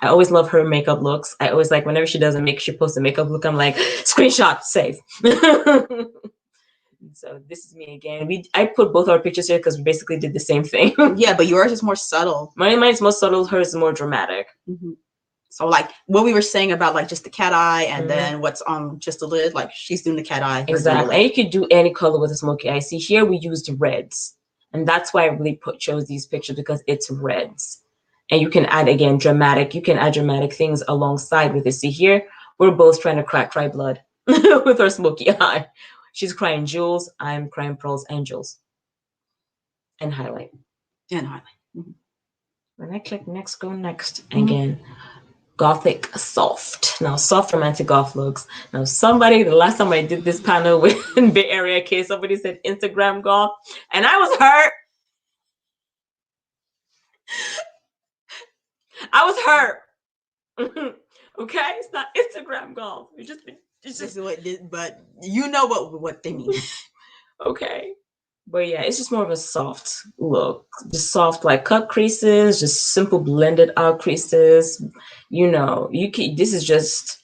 I always love her makeup looks. I always like whenever she posts a makeup look, I'm like, screenshot, save. So this is me again. I put both our pictures here because we basically did the same thing.
Yeah, but yours is more subtle.
Mine's more subtle. Hers is more dramatic.
So like what we were saying about like just the cat eye and then what's on just the lid, like she's doing the cat eye.
Exactly. And you could do any color with a smoky eye. See here we used reds. And that's why I really chose these pictures, because it's reds. And you can add, again, dramatic. You can add dramatic things alongside with it. See here, we're both trying to cry blood with our smoky eye. She's crying jewels. I'm crying pearls and jewels. And highlight. When I click next, go next. Again, Gothic soft. Now, soft romantic goth looks. Now, the last time I did this panel with in Bay Area case, somebody said Instagram goth. And I was hurt. I was hurt. Okay, it's not Instagram golf. It's just
but you know what they mean.
Okay, but yeah, it's just more of a soft look, just soft like cut creases, just simple blended out creases. You know, this is just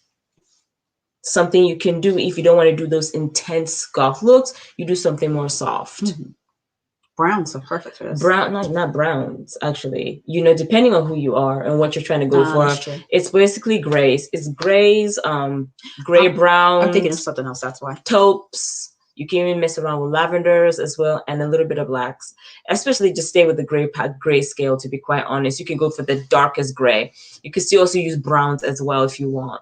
something you can do if you don't want to do those intense goth looks. You do something more soft.
Browns are perfect for this.
Brown, not browns, actually. You know, depending on who you are and what you're trying to go for, it's basically grays. It's grays, gray brown.
I'm thinking of something else. That's why
taupes. You can even mess around with lavenders as well, and a little bit of blacks. Especially just stay with the gray scale. To be quite honest, you can go for the darkest gray. You can still also use browns as well if you want.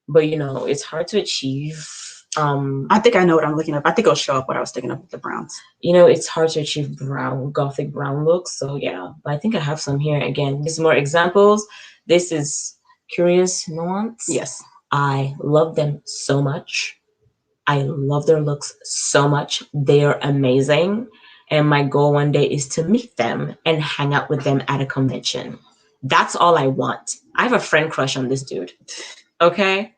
But you know, it's hard to achieve.
I think I know what I'm looking up. I think it'll show up what I was thinking of with the browns.
You know, it's hard to achieve Gothic brown looks. So yeah, but I think I have some here. Again, these are more examples. This is Curious Nuance.
Yes.
I love them so much. I love their looks so much. They are amazing. And my goal one day is to meet them and hang out with them at a convention. That's all I want. I have a friend crush on this dude. Okay?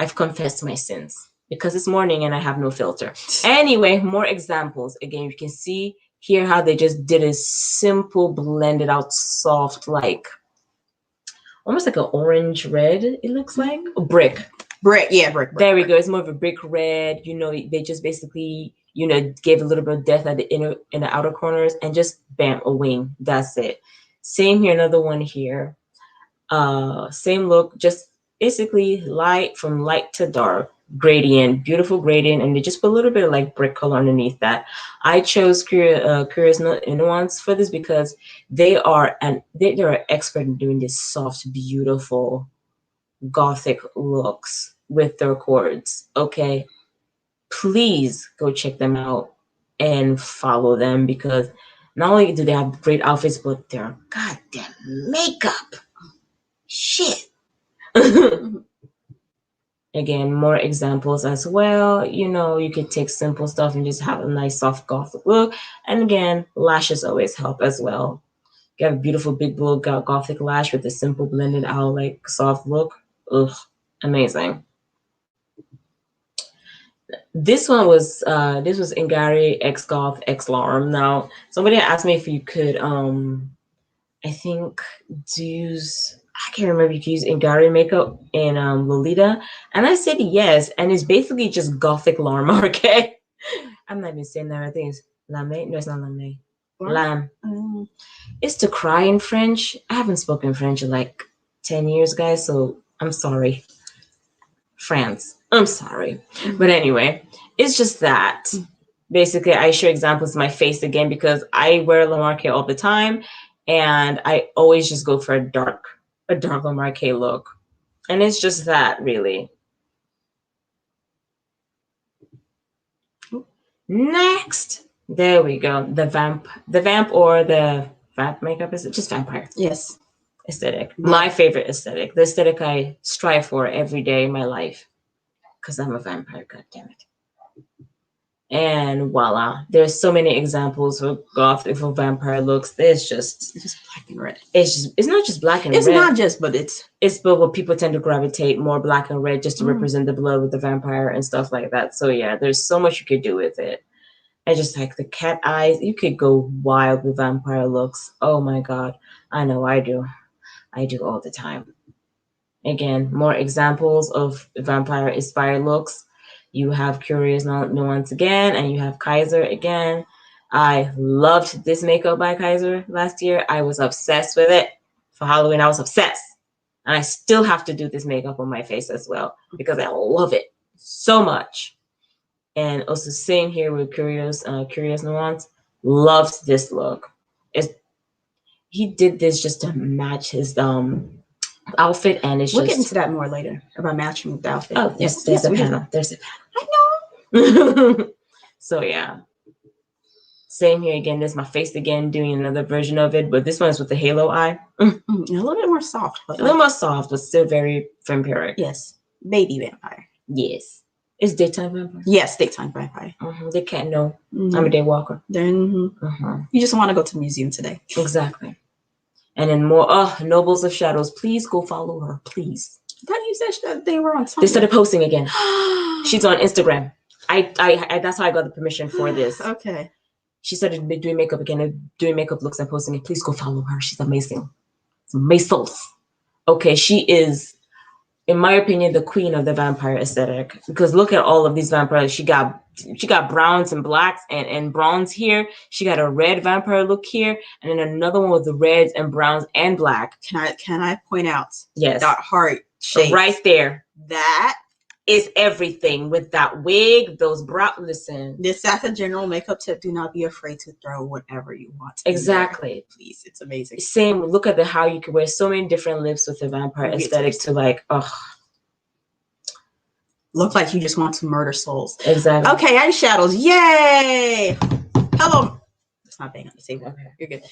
I've confessed my sins because it's morning and I have no filter. Anyway, more examples. Again, you can see here how they just did a simple blended out soft, like almost like an orange red. It looks like a brick.
Brick, yeah, brick.
There we go. It's more of a brick red. You know, they just basically, you know, gave a little bit of depth at the inner and the outer corners, and just bam, a wing. That's it. Same here. Another one here. Same look, just basically light from light to dark gradient, beautiful gradient, and they just put a little bit of like brick color underneath that. I chose Curious Nuance for this because they're an expert in doing this soft, beautiful Gothic looks with their cords. Okay, please go check them out and follow them, because not only do they have great outfits, but their goddamn makeup, shit. Again, more examples as well. You know, you could take simple stuff and just have a nice soft Gothic look. And again, lashes always help as well. You have a beautiful big blue Gothic lash with a simple blended out like soft look. Ugh, amazing. This one was Ingari X Goth X Larm. Now, somebody asked me if you could I think use, I can't remember if you can use Ingari makeup in Lolita, and I said yes, and it's basically just Gothic Larm, okay? I'm not even saying that. I think it's Lame. No, it's not Lame. Lam. It's to cry in French. I haven't spoken French in like 10 years, guys, so I'm sorry. France. I'm sorry. But anyway, it's just that. Basically, I show examples of my face again because I wear Lomotey all the time, and I always just go for a dark Lomotey look. And it's just that, really. Next, there we go. The vamp or the vamp makeup, is it just vampire?
Yes.
Aesthetic. My favorite aesthetic. The aesthetic I strive for every day in my life. Because I'm a vampire, goddammit. And voila, there's so many examples of Gothic for vampire looks. It's just
black and red.
It's not just black and red.
It's not just, but it's
but what people tend to gravitate more black and red just to represent the blood with the vampire and stuff like that. So yeah, there's so much you could do with it. And just like the cat eyes, you could go wild with vampire looks. Oh my god, I know I do all the time. Again, more examples of vampire inspired looks. You have Curious Nuance again, and you have Kaiser again. I loved this makeup by Kaiser last year. I was obsessed with it. For Halloween, I was obsessed. And I still have to do this makeup on my face as well because I love it so much. And also same here with Curious Nuance. Loved this look. He did this just to match his outfit, and
we'll get into that more later about matching with the outfit.
Oh, yes, there's a panel. There's a panel.
I know.
So yeah, same here again. There's my face again, doing another version of it, but this one is with the halo eye.
A little bit more soft, but
a little more soft, but still very vampiric.
Yes, baby vampire.
Yes, it's daytime vampire.
Yes, daytime vampire.
They can't know. I'm a day walker.
Then you just want to go to the museum today.
Exactly. And then more Nobles of Shadows. Please go follow her, please.
I thought you said they were on Tumblr.
They started posting again. She's on Instagram. I that's how I got the permission for this.
Okay.
She started doing makeup again, and doing makeup looks and posting it. Please go follow her. She's amazing. It's amazing. Okay, she is, in my opinion, the queen of the vampire aesthetic. Because look at all of these vampires. She got browns and blacks and bronze here. She got a red vampire look here, and then another one with the reds and browns and black.
Can I point out?
Yes.
That heart shape
right there.
That
is everything with that wig, those brow. Listen,
that's a general makeup tip. Do not be afraid to throw whatever you want.
Exactly.
Please, it's amazing.
Same. Look at how you can wear so many different lips with the vampire aesthetics to like,
look like you just want to murder souls.
Exactly.
Okay, eyeshadows. Yay! Hello. Let's not bang on the table. Okay. You're good.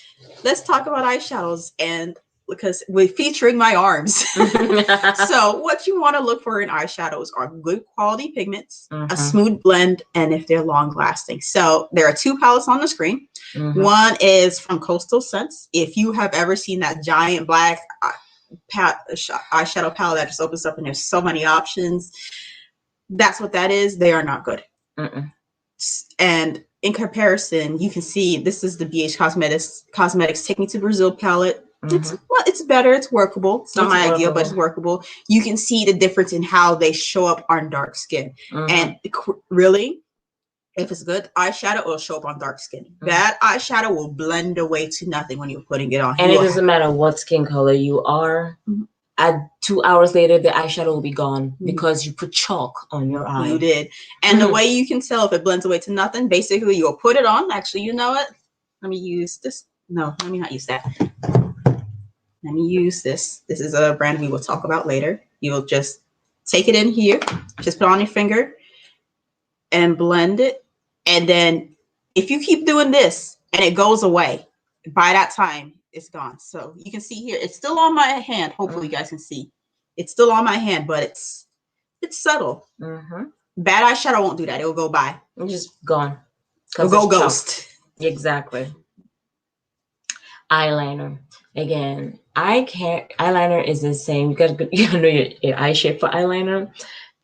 Let's talk about eyeshadows, and because we're featuring my arms. So what you want to look for in eyeshadows are good quality pigments, a smooth blend, and if they're long lasting. So there are two palettes on the screen. One is from Coastal Scents. If you have ever seen that giant black eyeshadow palette that just opens up and there's so many options, that's what that is. They are not good. And in comparison, you can see this is the BH Cosmetics Take Me to Brazil palette. It's better. It's workable. It's not
It's
my ideal, but it's
workable.
workable. You can see the difference in how they show up on dark skin.
Mhm.
And really, if it's good eyeshadow, it'll show up on dark skin. Bad eyeshadow will blend away to nothing when you're putting it on.
And it doesn't matter what skin color you are.
Mhm.
At 2 hours later, the eyeshadow will be gone because you put chalk on your eye.
You did. And the way you can tell if it blends away to nothing, basically you'll put it on. Actually, you know what? Let me use this. No, let me not use that. Let me use this. This is a brand we will talk about later. You'll just take it in here, just put it on your finger and blend it. And then if you keep doing this and it goes away, by that time, it's gone. So you can see here, it's still on my hand. Hopefully you guys can see. It's still on my hand, but it's subtle. Bad eyeshadow won't do that. It will go by.
It's just gone.
It'll go ghost.
Exactly. Eyeliner. Again, eyeliner is the same. You gotta know your eye shape for eyeliner.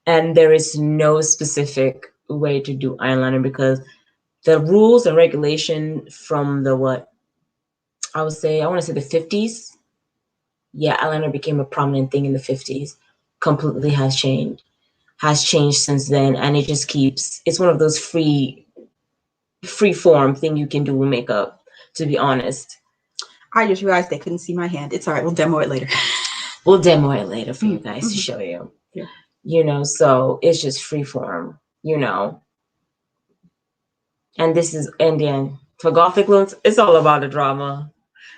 And there is no specific way to do eyeliner because the rules and regulation from the I want to say the 50s. Yeah, eyeliner became a prominent thing in the 50s. Completely has changed since then. And it just it's one of those free form thing you can do with makeup, to be honest.
I just realized they couldn't see my hand. It's all right. We'll demo it later.
We'll demo it later for you guys to show you.
Yeah.
You know, so it's just free form, you know. And this is Indian. For Gothic looks, it's all about the drama.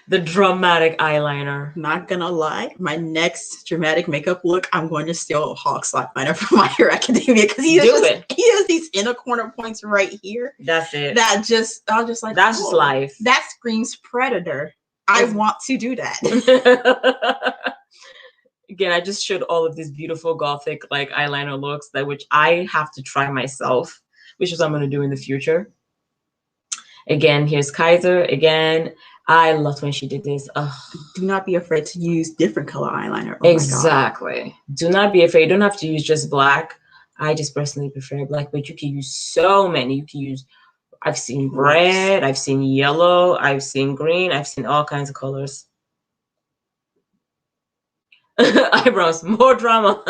The dramatic eyeliner.
Not gonna lie, my next dramatic makeup look, I'm going to steal Hawk's liner from My Hero Academia because he has these inner corner points right here.
That's it.
I'll just like,
that's just life.
That screams Predator. I want to do that.
Again, I just showed all of these beautiful Gothic like eyeliner looks which I have to try myself, which is what I'm going to do in the future. Again, here's Kaiser. Again, I loved when she did this.
Do not be afraid to use different color eyeliner.
Exactly. Do not be afraid. You don't have to use just black. I just personally prefer black, but you can use so many. You can use, I've seen red, I've seen yellow, I've seen green, I've seen all kinds of colors. Eyebrows, more drama.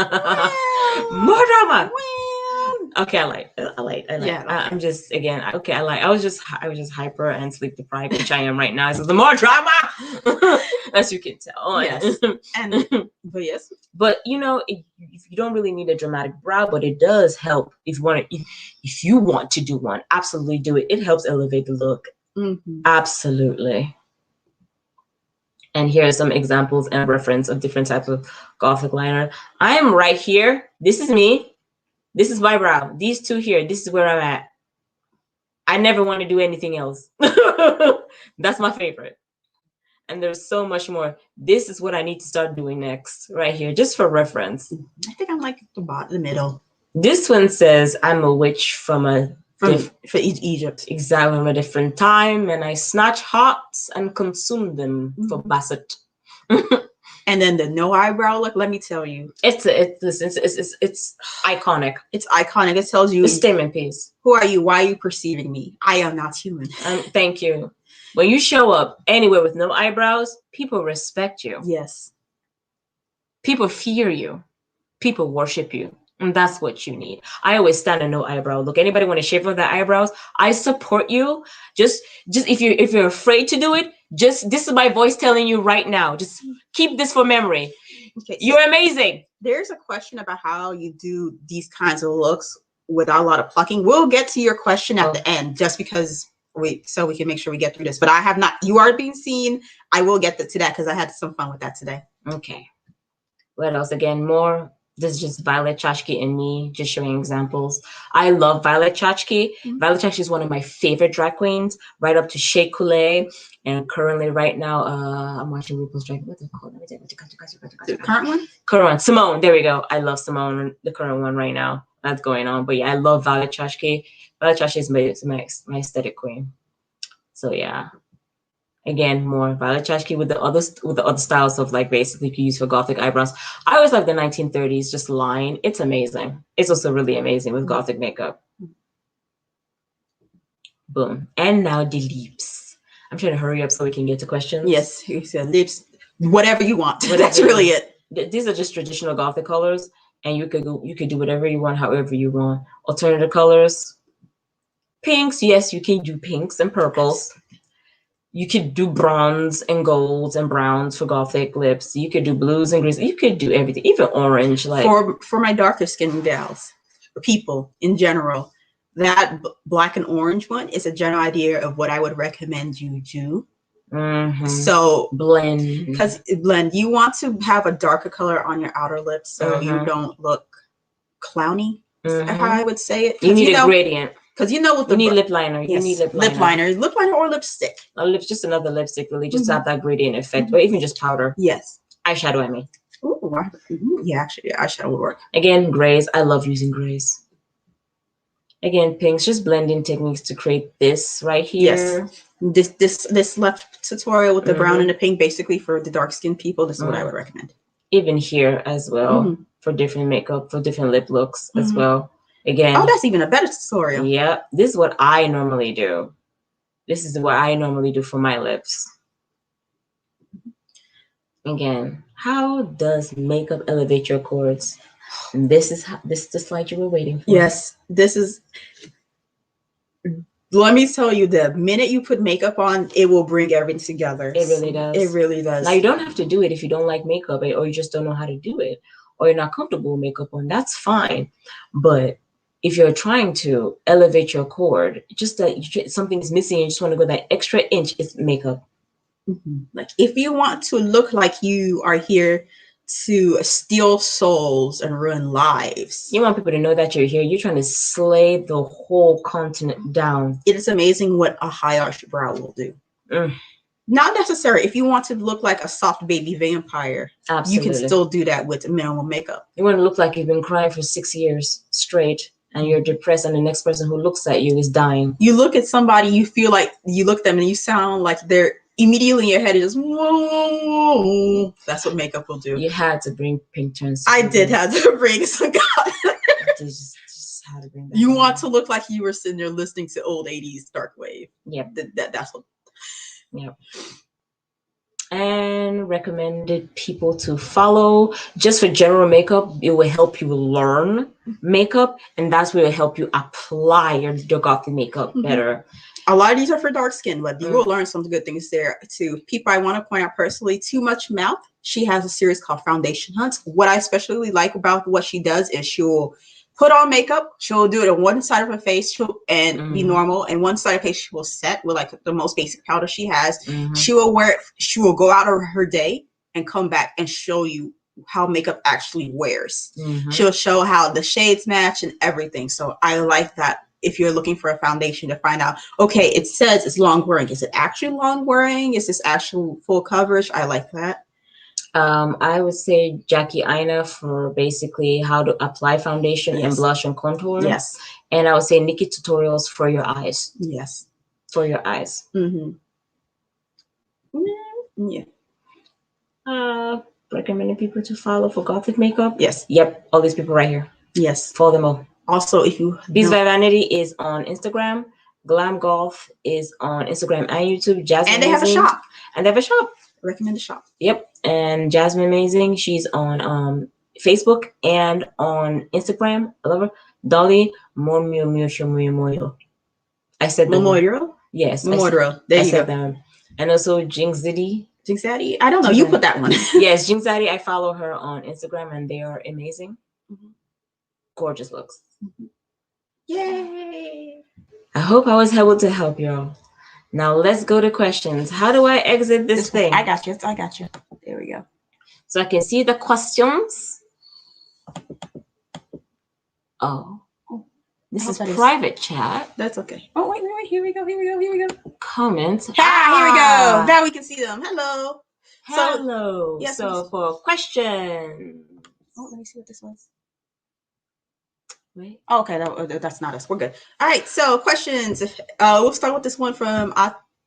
More drama. Okay, I like. Yeah, I'm just I was just hyper and sleep deprived, which I am right now. So the more drama, as you can tell.
Yes.
But you know, you don't really need a dramatic brow, but it does help if you want to do one. Absolutely do it. It helps elevate the look. Absolutely. And here are some examples and reference of different types of Gothic liner. I am right here. This is me. This is my brow. These two here, this is where I'm at. I never want to do anything else. That's my favorite. And there's so much more. This is what I need to start doing next, right here, just for reference.
I think I'm like the middle.
This one says, I'm a witch from
Egypt.
Exactly, from a different time, and I snatch hearts and consume them for Basset.
And then the no eyebrow look, let me tell you.
It's iconic.
It's iconic. It tells you.
It's statement piece.
Who are you? Why are you perceiving me? I am not human.
Thank you. When you show up anywhere with no eyebrows, people respect you.
Yes.
People fear you. People worship you. And that's what you need. I always stand a no eyebrow look. Anybody want to shave off their eyebrows? I support you. Just if you're afraid to do it, this is my voice telling you right now. Just keep this for memory. Okay, you're amazing.
There's a question about how you do these kinds of looks without a lot of plucking. We'll get to your question at the end, just because we can make sure we get through this. But I have not. You are being seen. I will get to that because I had some fun with that today.
Okay. What else? Again, more. This is just Violet Chachki and me just showing examples. I love Violet Chachki. Violet Chachki is one of my favorite drag queens, right up to Shea Coulee. And currently, right now, I'm watching RuPaul's Drag. What's it called?
The current one?
Current one. Simone. There we go. I love Simone, the current one right now. That's going on. But yeah, I love Violet Chachki. Violet Chachki is my aesthetic queen. So yeah. Again, more Violet Chachki with the other styles of like basically you can use for Gothic eyebrows. I always like the 1930s just line. It's amazing. It's also really amazing with Gothic makeup. Boom. And now the lips. I'm trying to hurry up so we can get to questions.
Yes, you said lips. whatever you want.
Whatever
That's
you
really
want.
it.
These are just traditional Gothic colors, and you could do whatever you want, however you want. Alternative colors, pinks. Yes, you can do pinks and purples. You could do bronze and golds and browns for Gothic lips. You could do blues and greens. You could do everything, even orange. Like
For my darker skin gals, people in general, that black and orange one is a general idea of what I would recommend you do. So
blend,
because blend, you want to have a darker color on your outer lips so you don't look clowny. How I would say it.
You need a gradient.
Because you know what
you need lip liner. You need lip liner.
Lip liner or lipstick.
Just another lipstick, really, just to have that gradient effect, or even just powder.
Yes.
Eyeshadow, I mean.
Ooh, yeah, actually, eyeshadow would work.
Again, grays. I love using grays. Again, pinks, just blending techniques to create this right here.
Yes. This left tutorial with the brown and the pink, basically for the dark skinned people, this is what I would recommend.
Even here as well, for different makeup, for different lip looks as well. Again.
Oh, that's even a better tutorial.
Yeah, this is what I normally do. This is what I normally do for my lips. Again, how does makeup elevate your chords? And this is the slide you were waiting for.
Yes, this is. Let me tell you, the minute you put makeup on, it will bring everything together.
It really does.
It really does.
Now, you don't have to do it if you don't like makeup, or you just don't know how to do it, or you're not comfortable with makeup on. That's fine. But if you're trying to elevate your chord, just that something's missing, and you just want to go that extra inch, it's makeup.
Like if you want to look like you are here to steal souls and ruin lives,
you want people to know that you're here. You're trying to slay the whole continent down.
It is amazing what a high arch brow will do. Not necessary. If you want to look like a soft baby vampire, you can still do that with minimal makeup.
You want to look like you've been crying for 6 years straight, and you're depressed, and the next person who looks at you is dying.
You look at somebody, you feel like you look at them and you sound like they're immediately in your head is whoa. That's what makeup will do.
You had to bring pink turns.
I did have to bring some
just had to bring that.
You want to look like you were sitting there listening to old 80s dark wave.
Yep.
That's what.
Yep. And recommended people to follow just for general makeup. It will help you learn makeup, and that's where it will help you apply your Gothic makeup better.
A lot of these are for dark skin, but you will learn some good things there too. People I want to point out personally, Too Much Mouth. She has a series called Foundation Hunts. What I especially like about what she does is she'll put on makeup. She'll do it on one side of her face and be normal, and one side of her face she will set with like the most basic powder she has. She will wear it. She will go out of her day and come back and show you how makeup actually wears. She'll show how the shades match and everything. So I like that. If you're looking for a foundation to find out, okay, it says it's long wearing. Is it actually long wearing? Is this actual full coverage? I like that.
I would say Jackie Aina for basically how to apply foundation and blush and contour.
Yes.
And I would say Nikki tutorials for your eyes.
Yes.
For your eyes.
Yeah.
Recommending people to follow for Gothic makeup.
Yes.
Yep. All these people right here.
Yes.
Follow them all.
Also, if you
Beats by Vanity is on Instagram. Glam Goth is on Instagram and YouTube. Jasmine
and they have a shop.
And they have a shop.
Recommend the shop.
Yep. And Jasmine Amazing, she's on Facebook and on Instagram. I love her. Dolly Moyo. I said that.
Momoiro?
Yes.
Momoiro. There you go.
That. And also Jinx Ziddy.
Jinx Zaddy? I don't know. You put that one.
Yes, Jinx Zaddy. I follow her on Instagram and they are amazing. Gorgeous looks.
Yay!
I hope I was able to help y'all. Now let's go to questions. How do I exit this thing?
I got you. There we go.
So I can see the questions. Oh, this is private chat.
That's okay. Oh, wait. Here we go.
Comments.
Here we go. Now we can see them. Hello.
Hello. So for questions.
Oh, let me see what this was.
Wait.
Oh, okay, that's not us. We're good. All right, so questions. We'll start with this one from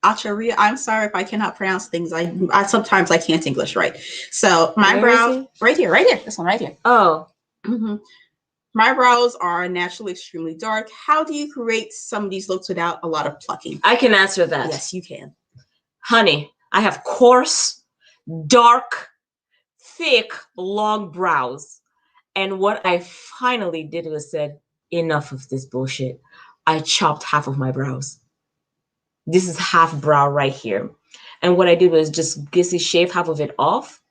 Acharia. I'm sorry if I cannot pronounce things. I sometimes I can't English, right? So my brow right here. This one right here.
Oh.
My brows are naturally extremely dark. How do you create some of these looks without a lot of plucking?
I can answer that.
Yes, you can.
Honey, I have coarse, dark, thick, long brows. And what I finally did was said, enough of this bullshit. I chopped half of my brows. This is half brow right here. And what I did was just basically shave half of it off.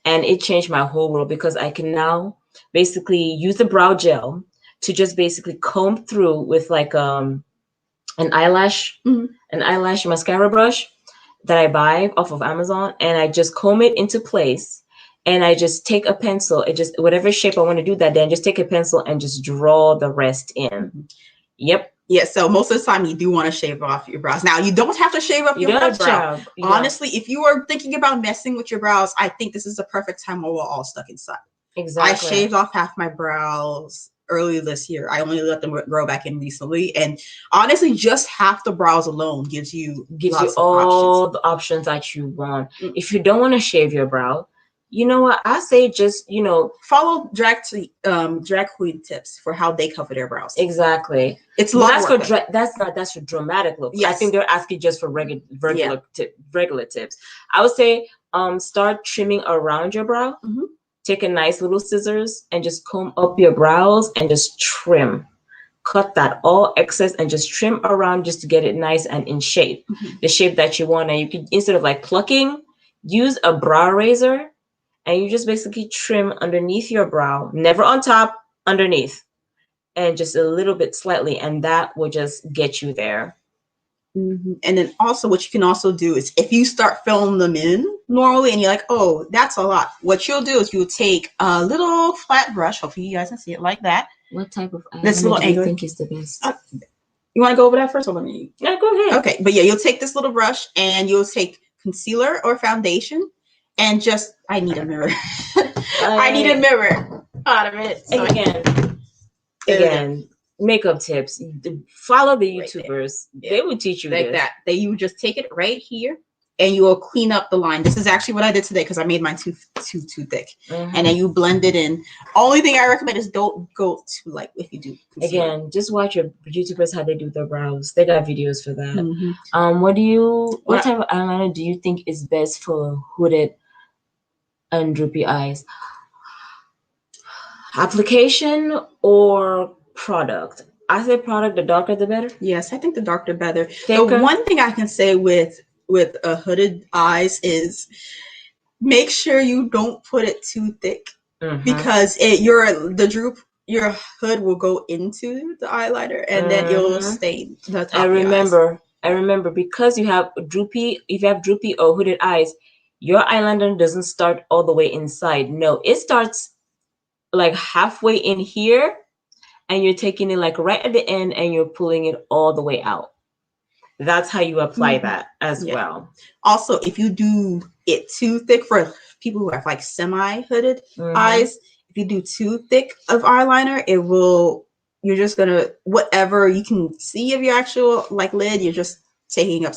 And it changed my whole world because I can now basically use the brow gel to just basically comb through with like an eyelash mascara brush that I buy off of Amazon. And I just comb it into place. And I just take a pencil, it just whatever shape I want to do that day, and just take a pencil and just draw the rest in. Yep.
Yeah, so most of the time you do want to shave off your brows. Now, you don't have to shave up your brow. Honestly, if you are thinking about messing with your brows, I think this is the perfect time while we're all stuck inside.
Exactly.
I shaved off half my brows earlier this year. I only let them grow back in recently. And honestly, just half the brows alone gives you
all the options that you want. If you don't want to shave your brow, you know what? I say just,
follow drag queen tips for how they cover their brows.
Exactly.
It's
that's for dramatic looks. Yes. I think they're asking just for regular tips. I would say start trimming around your brow. Mm-hmm. Take a nice little scissors and just comb up your brows and just trim. Cut that all excess and just trim around just to get it nice and in shape. Mm-hmm. The shape that you want. And you can, instead of like plucking, use a brow razor. And you just basically trim underneath your brow, never on top, underneath, and just a little bit slightly, and that will just get you there.
Mm-hmm. And then also what you can also do is if you start filling them in normally and you're like, oh, that's a lot. What you'll do is you'll take a little flat brush. Hopefully you guys can see it like that.
What type of
this little angle
do you think is the best?
You want to go over that first or let me?
Yeah, go ahead.
Okay, but yeah, you'll take this little brush and you'll take concealer or foundation. And just, I need a mirror. I need a mirror. Out of it. So
again, makeup tips. Follow the YouTubers.
Right.
They will teach you
like that. You just take it right here, and you will clean up the line. This is actually what I did today because I made mine too thick. Mm-hmm. And then you blend it in. Only thing I recommend is don't go too light if you do concealer. Again,
just watch your YouTubers how they do their brows. They got videos for that. Mm-hmm. What type of eyeliner do you think is best for hooded and droopy eyes? Application or product? I say product, the darker the better.
Yes, I think the darker the better. The one thing I can say with a hooded eyes is make sure you don't put it too thick. Mm-hmm. Because your hood will go into the eyeliner and then it will stain the top of your eyes.
I remember because if you have droopy or hooded eyes, your eyeliner doesn't start all the way inside. No, it starts like halfway in here and you're taking it like right at the end and you're pulling it all the way out. That's how you apply that as well.
Also, if you do it too thick for people who have like semi-hooded eyes, if you do too thick of eyeliner, you're just gonna, whatever you can see of your actual like lid, you're just taking up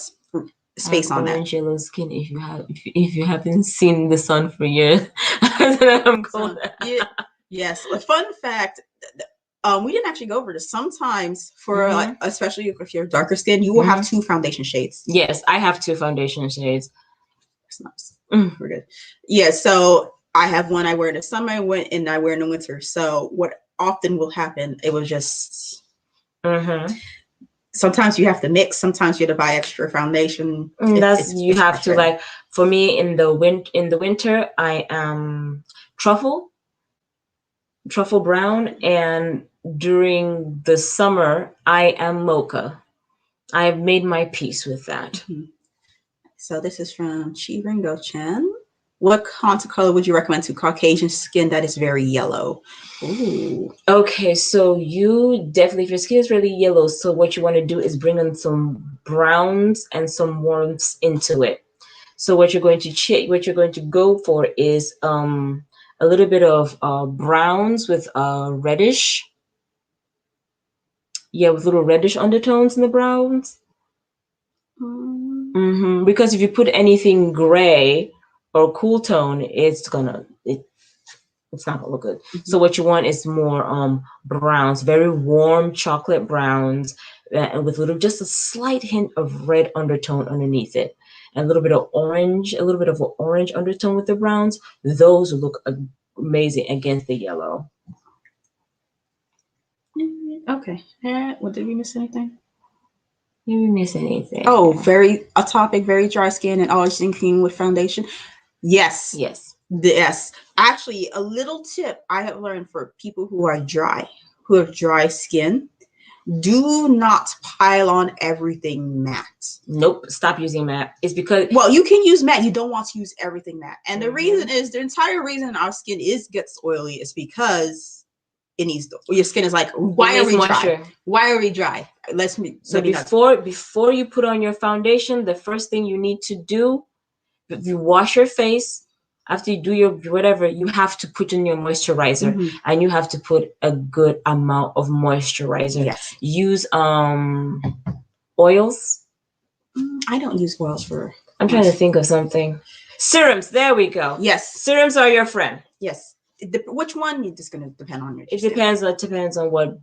space on that.
Yellow skin. If you haven't seen the sun for years, I'm cold.
Yes. A fun fact. We didn't actually go over this. Sometimes for like, especially if you're darker skin, you will have two foundation shades.
Yes, I have two foundation shades.
That's nice. We're good. Yeah. So I have one I wear in the summer and I wear in the winter. So what often will happen? It will just. Sometimes you have to mix. Sometimes you have to buy extra foundation.
You have to like. For me, in the winter, I am truffle brown, and during the summer, I am mocha. I have made my peace with that.
So this is from Chi Ringo Chan. What contour color would you recommend to Caucasian skin that is very yellow?
Ooh. Okay, so you definitely, if your skin is really yellow, so what you want to do is bring in some browns and some warmth into it. So what you're going to go for is a little bit of browns with reddish. Yeah, with little reddish undertones in the browns. Because if you put anything gray or cool tone, it's not gonna look good. So what you want is more browns, very warm chocolate browns, and with just a slight hint of red undertone underneath it. and a little bit of orange, a little bit of an orange undertone with the browns, those look amazing against the yellow.
Okay. What, did we miss anything?
Did we miss anything?
Oh, a topic, very dry skin and always using cream with foundation. Yes.
Yes.
Yes. Actually, a little tip I have learned for people who are dry, who have dry skin, do not pile on everything matte.
Nope. Stop using matte. It's because
well, you can use matte. You don't want to use everything matte. And the reason is the entire reason our skin gets oily is because it needs your skin is like, why are we dry? Why are we dry? Before you put on your foundation, the first thing you need to do, if you wash your face, after you do your whatever, you have to put in your moisturizer, and you have to put a good amount of moisturizer. Yes.
Use oils.
I don't use oils for.
I'm trying to think of something. Serums. There we go.
Yes.
Serums are your friend.
Yes. Which one? It's just going to depend on your.
It depends. It depends on what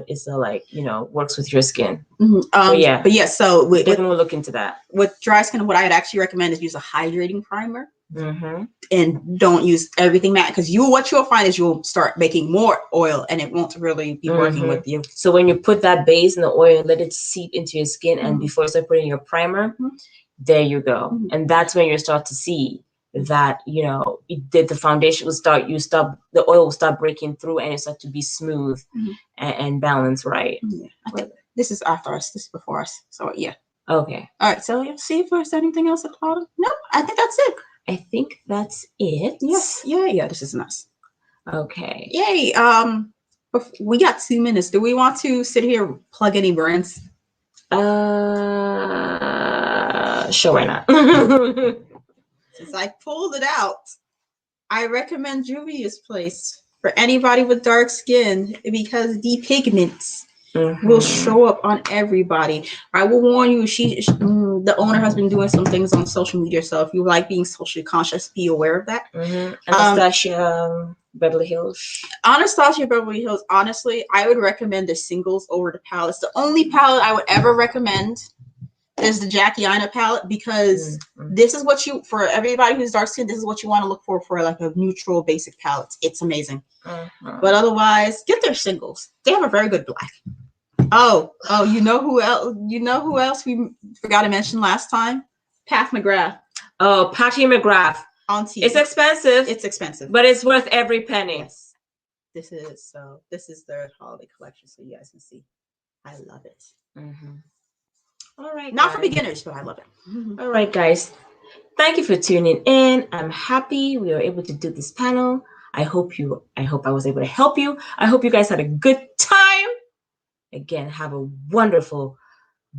is like, works with your skin.
But yeah. So
definitely look into that.
With dry skin, what I'd actually recommend is use a hydrating primer. And don't use everything matte, because what you'll find is you'll start making more oil and it won't really be working with you.
So when you put that base in the oil, let it seep into your skin, and before you start putting your primer, there you go. And that's when you start to see that the foundation will the oil will start breaking through, and it starts to be smooth and balanced right.
I think this is after us. This is before us. So yeah.
Okay.
All right. So see if there's anything else at the bottom. No, I think that's it.
I think that's it.
Yes. Yeah. This is nice.
Okay.
Yay. We got 2 minutes. Do we want to sit here plug any brands?
Sure, why not?
Since I pulled it out, I recommend Juvia's Place for anybody with dark skin, because the pigments will show up on everybody. I will warn you, the owner has been doing some things on social media, so if you like being socially conscious, be aware of that.
Anastasia Beverly Hills.
Anastasia Beverly Hills, honestly, I would recommend the singles over the palettes. The only palette I would ever recommend is the Jackie Aina palette, because this is what for everybody who's dark skin, this is what you want to look for like a neutral basic palette. It's amazing. But otherwise, get their singles. They have a very good black. Oh, you know who else we forgot to mention last time? Pat McGrath.
Oh, Patty McGrath.
Auntie.
It's expensive.
It's expensive.
But it's worth every penny.
Yes. This is their holiday collection, so you guys can see. I love it. All right. Not for beginners, but I love it.
All right, guys. Thank you for tuning in. I'm happy we were able to do this panel. I hope I was able to help you. I hope you guys had a good time. Again, have a wonderful,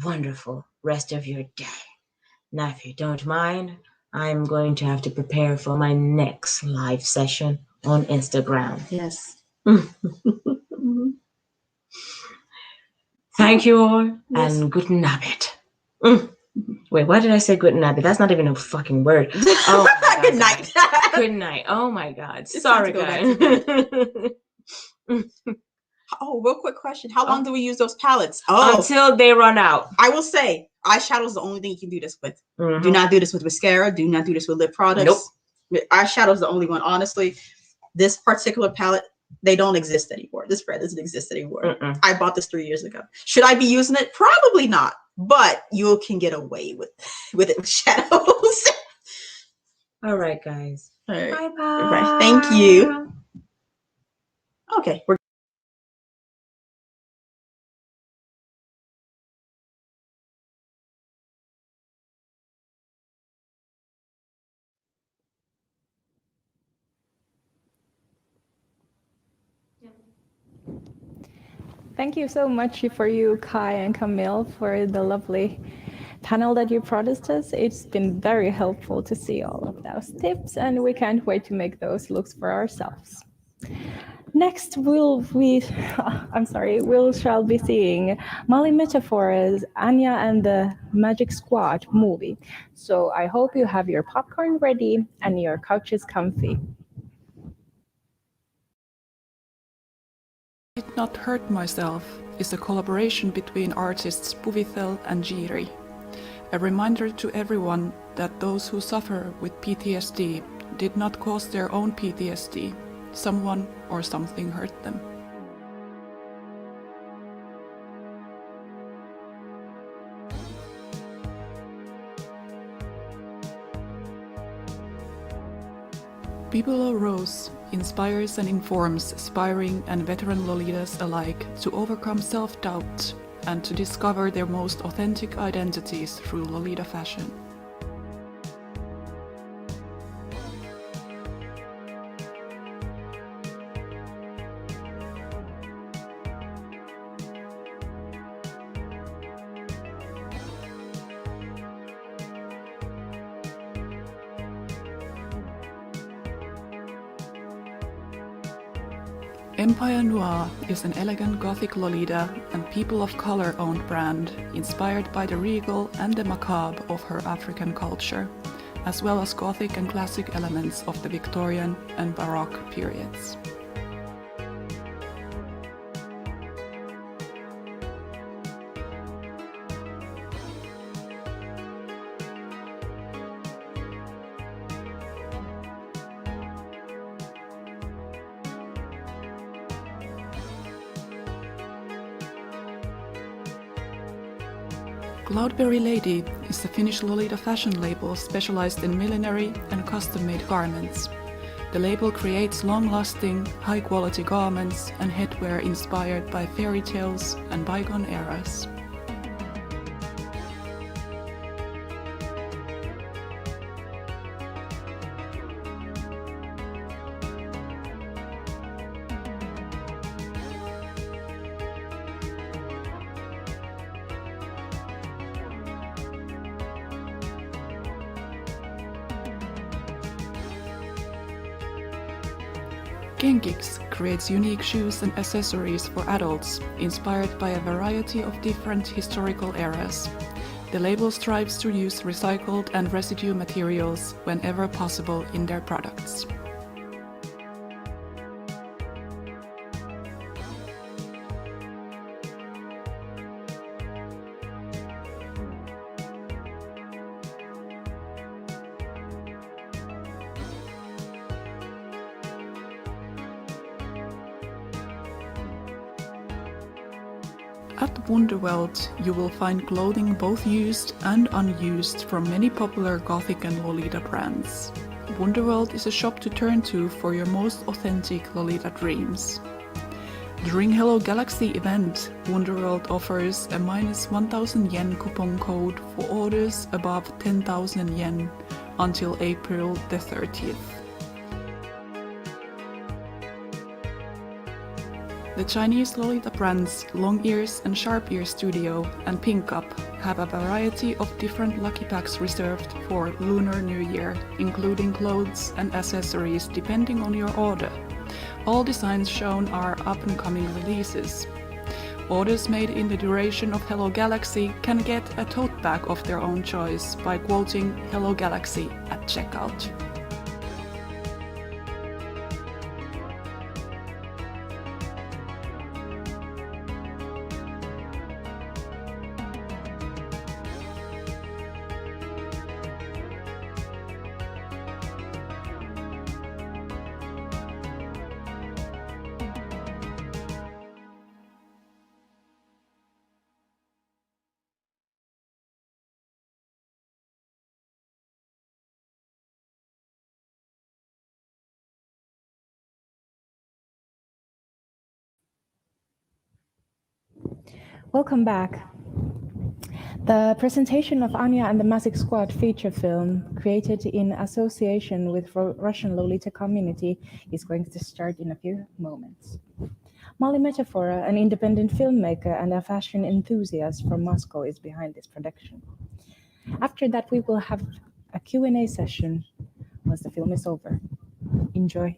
wonderful rest of your day. Now, if you don't mind, I'm going to have to prepare for my next live session on Instagram.
Yes.
Thank you all, and good night. Wait, why did I say good night? That's not even a fucking word. Oh,
good night.
Good night. Oh my God. Sorry, guys.
Oh, real quick question. How long do we use those palettes?
Until they run out.
I will say, eyeshadow is the only thing you can do this with. Do not do this with mascara. Do not do this with lip products. Nope. Eyeshadow is the only one. Honestly, this particular palette, they don't exist anymore. This brand doesn't exist anymore. I bought this 3 years ago. Should I be using it? Probably not. But you can get away with it with shadows.
All right, guys.
All right.
Bye-bye.
Thank you. Okay.
Thank you so much for you, Kai and Camille, for the lovely panel that you promised us. It's been very helpful to see all of those tips, and we can't wait to make those looks for ourselves. Next, we shall be seeing Metaphora's Anya and the Magic Squad movie. So I hope you have your popcorn ready and your couches comfy.
Did Not Hurt Myself is a collaboration between artists Puvithel and Jiri. A reminder to everyone that those who suffer with PTSD did not cause their own PTSD. Someone or something hurt them. Bibolo Rose inspires and informs aspiring and veteran Lolitas alike to overcome self-doubt and to discover their most authentic identities through Lolita fashion. Empire Noir is an elegant Gothic Lolita and people of color owned brand inspired by the regal and the macabre of her African culture, as well as Gothic and classic elements of the Victorian and Baroque periods. Cloudberry Lady is a Finnish Lolita fashion label specialized in millinery and custom-made garments. The label creates long-lasting, high-quality garments and headwear inspired by fairy tales and bygone eras. Genkix creates unique shoes and accessories for adults, inspired by a variety of different historical eras. The label strives to use recycled and residue materials whenever possible in their products. At Wonderworld, you will find clothing both used and unused from many popular Gothic and Lolita brands. Wonderworld is a shop to turn to for your most authentic Lolita dreams. During Hello Galaxy event, Wonderworld offers a -1,000 yen coupon code for orders above 10,000 yen until April the 30th. The Chinese Lolita brands Long Ears and Sharp Ear Studio and Pink Cup have a variety of different lucky packs reserved for Lunar New Year, including clothes and accessories depending on your order. All designs shown are up-and-coming releases. Orders made in the duration of Hello Galaxy can get a tote bag of their own choice by quoting Hello Galaxy at checkout.
Welcome back. The presentation of Anya and the Magic Squad feature film, created in association with Russian Lolita community, is going to start in a few moments. Metaphora, an independent filmmaker and a fashion enthusiast from Moscow, is behind this production. After that, we will have a Q&A session once the film is over. Enjoy.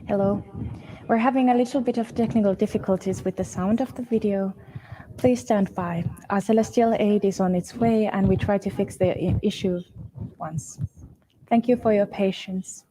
Hello. We're having a little bit of technical difficulties with the sound of the video. Please stand by. Our celestial aid is on its way and we try to fix the issue once. Thank you for your patience.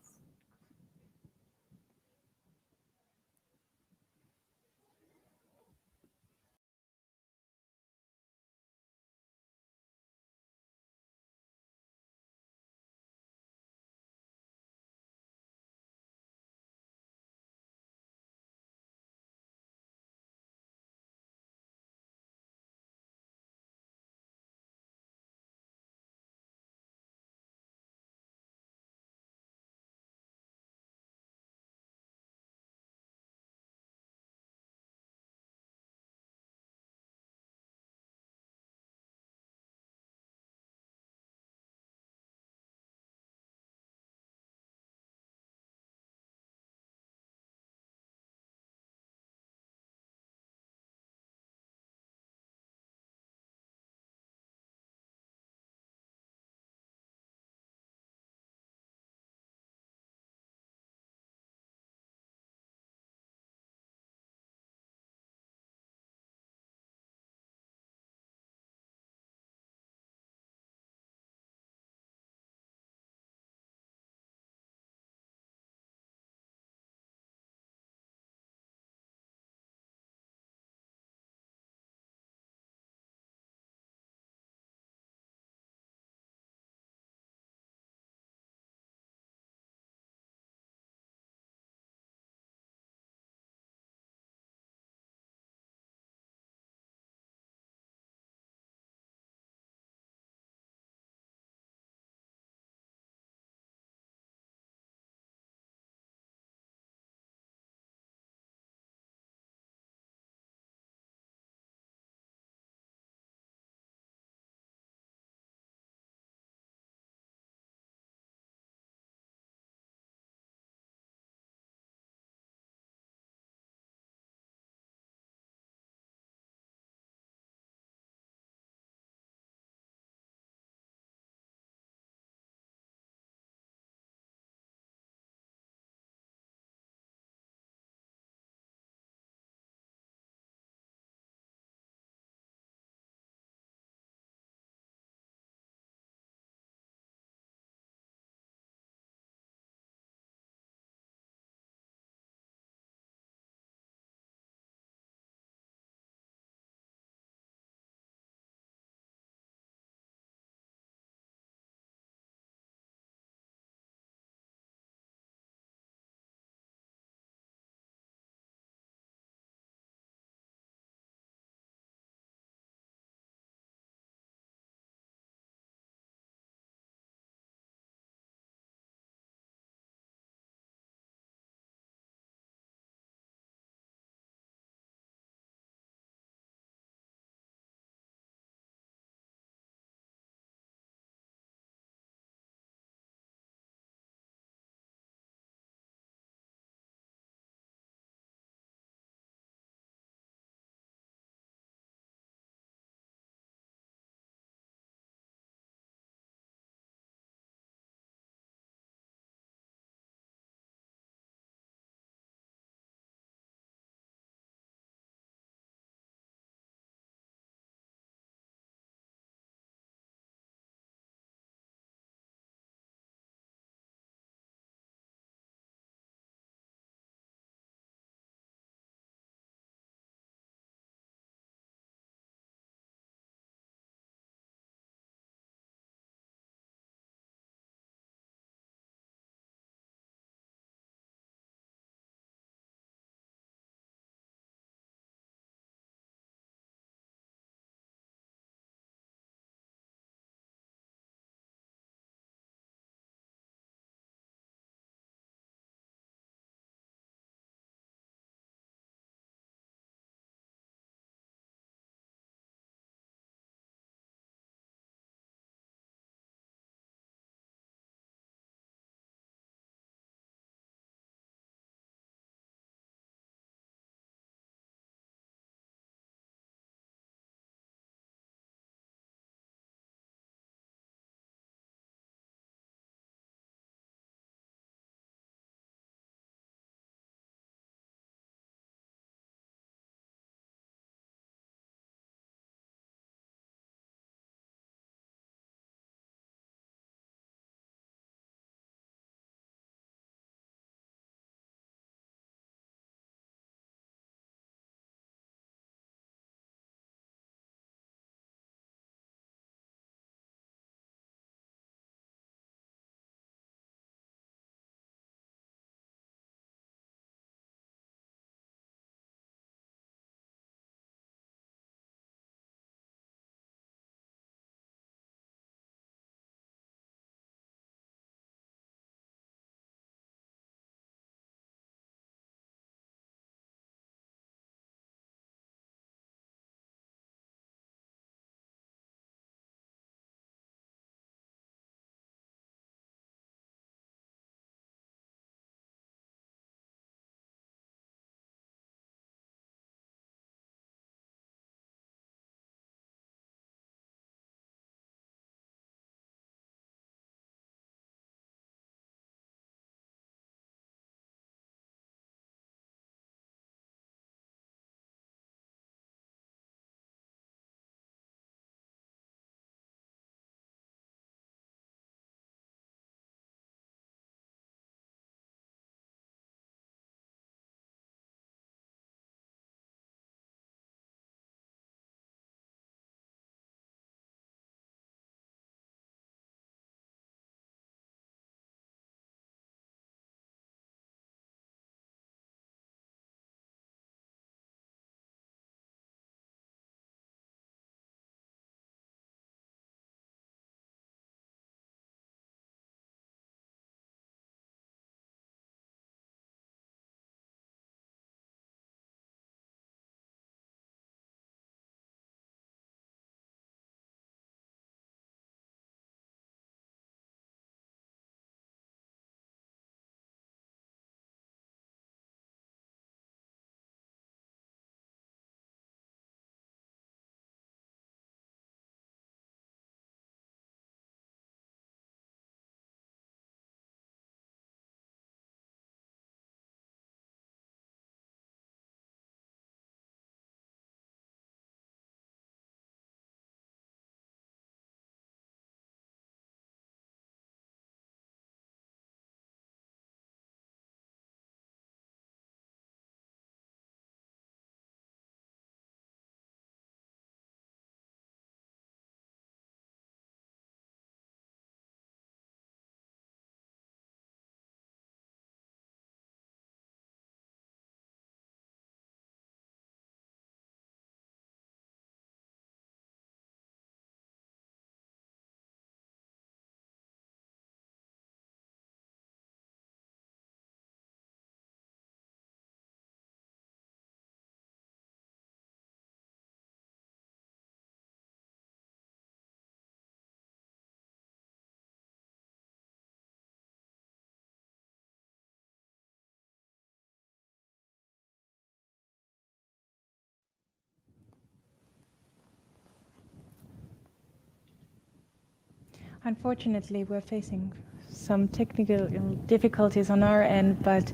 Unfortunately, we're facing some technical difficulties on our end, but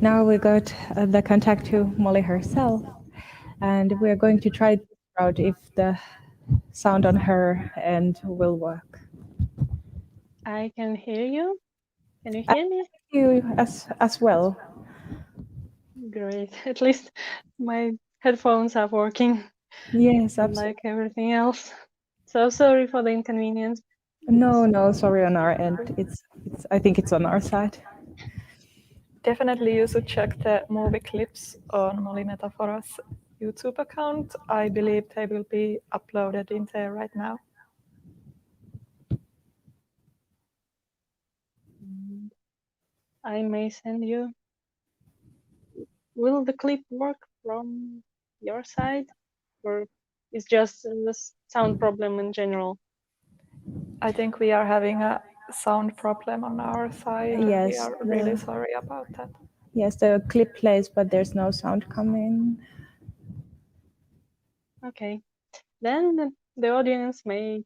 now we got the contact to Molly herself, and we're going to try this out if the sound on her end will work.
I can hear you. Can you hear me?
You as well.
Great. At least my headphones are working
Yes, absolutely.
like everything else. So sorry for the inconvenience.
No, sorry on our end. It's I think it's on our side.
Definitely you should check the movie clips on Molly Metaphora's YouTube account. I believe they will be uploaded in there right now.
I may send you. Will the clip work from your side, or is just the sound problem in general?
I think we are having a sound problem on our side. We
Yes,
are really sorry about that.
Yes, the clip plays, but there's no sound coming.
Okay, then the audience may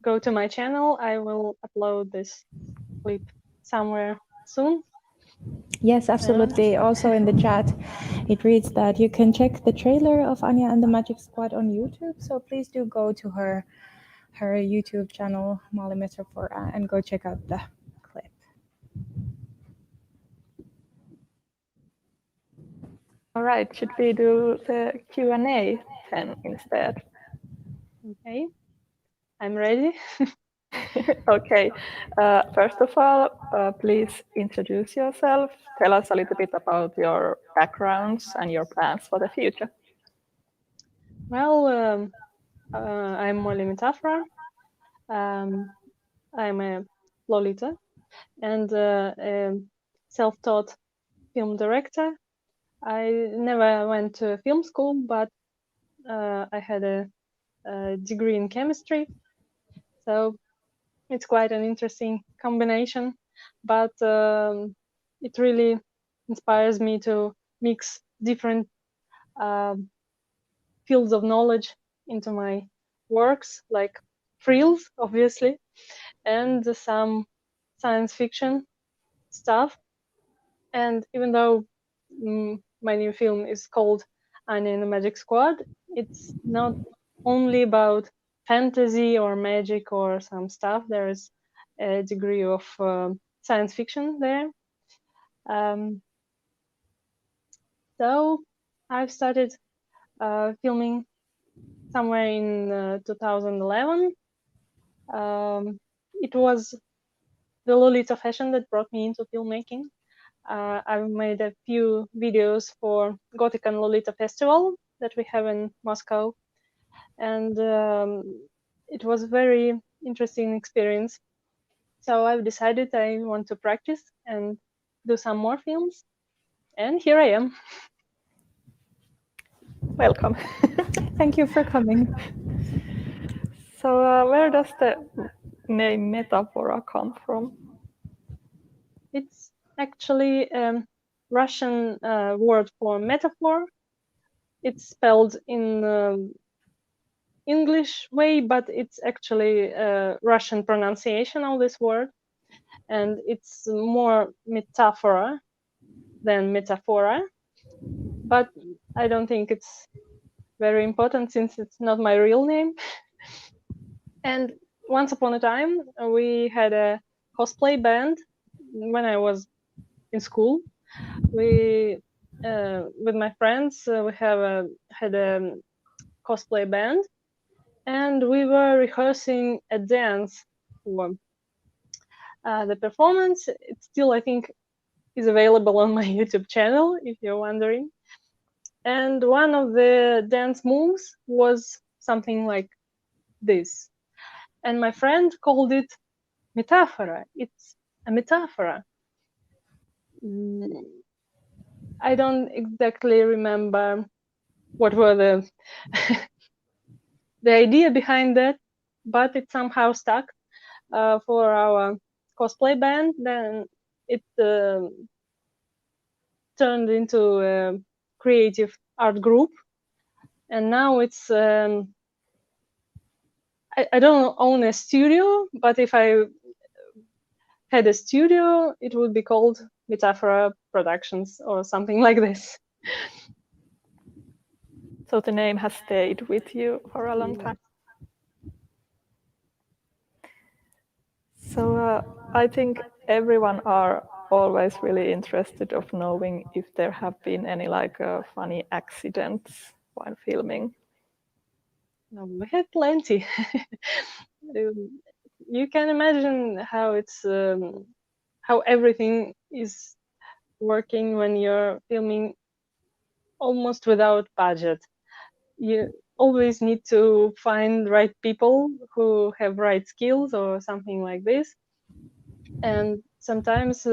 go to my channel. I will upload this clip somewhere soon.
Yes, absolutely. Also in the chat, it reads that you can check the trailer of Anya and the Magic Squad on YouTube. So please do go to her YouTube channel, Molly Metaphora, and go check out the clip.
All right, should we do the Q&A then instead?
Okay, I'm ready.
Okay, first of all, please introduce yourself. Tell us a little bit about your backgrounds and your plans for the future.
Well, I'm Molly Metaphora. I'm a Lolita and a self-taught film director. I never went to film school, but I had a degree in chemistry, so it's quite an interesting combination. But it really inspires me to mix different fields of knowledge into my works, like frills, obviously, and some science fiction stuff. And even though my new film is called Anya and the Magic Squad, it's not only about fantasy or magic or some stuff. There is a degree of science fiction there. So I've started filming somewhere in 2011. It was the Lolita fashion that brought me into filmmaking. I've made a few videos for Gothic and Lolita festival that we have in Moscow, and it was a very interesting experience. So I've decided I want to practice and do some more films, and here I am.
Welcome.
Thank you for coming.
So where does the name Metaphora come from?
It's actually a Russian word for metaphor. It's spelled in English way, but it's actually a Russian pronunciation of this word, and it's more metaphora than metaphora. But I don't think it's very important since it's not my real name. And once upon a time, we had a cosplay band when I was in school. We, with my friends, we had a cosplay band, and we were rehearsing a dance for the performance. It still, I think, is available on my YouTube channel if you're wondering. And one of the dance moves was something like this. And my friend called it Metaphora. It's a metaphor. I don't exactly remember what were the the idea behind that, but it somehow stuck for our cosplay band. Then it turned into a creative art group, and now it's I don't own a studio, but if I had a studio, it would be called Metaphora Productions or something like this.
So the name has stayed with you for a long time. So I think everyone are always really interested of knowing if there have been any like funny accidents while filming.
We had plenty. You can imagine how it's how everything is working when you're filming almost without budget. You always need to find right people who have right skills or something like this. And sometimes,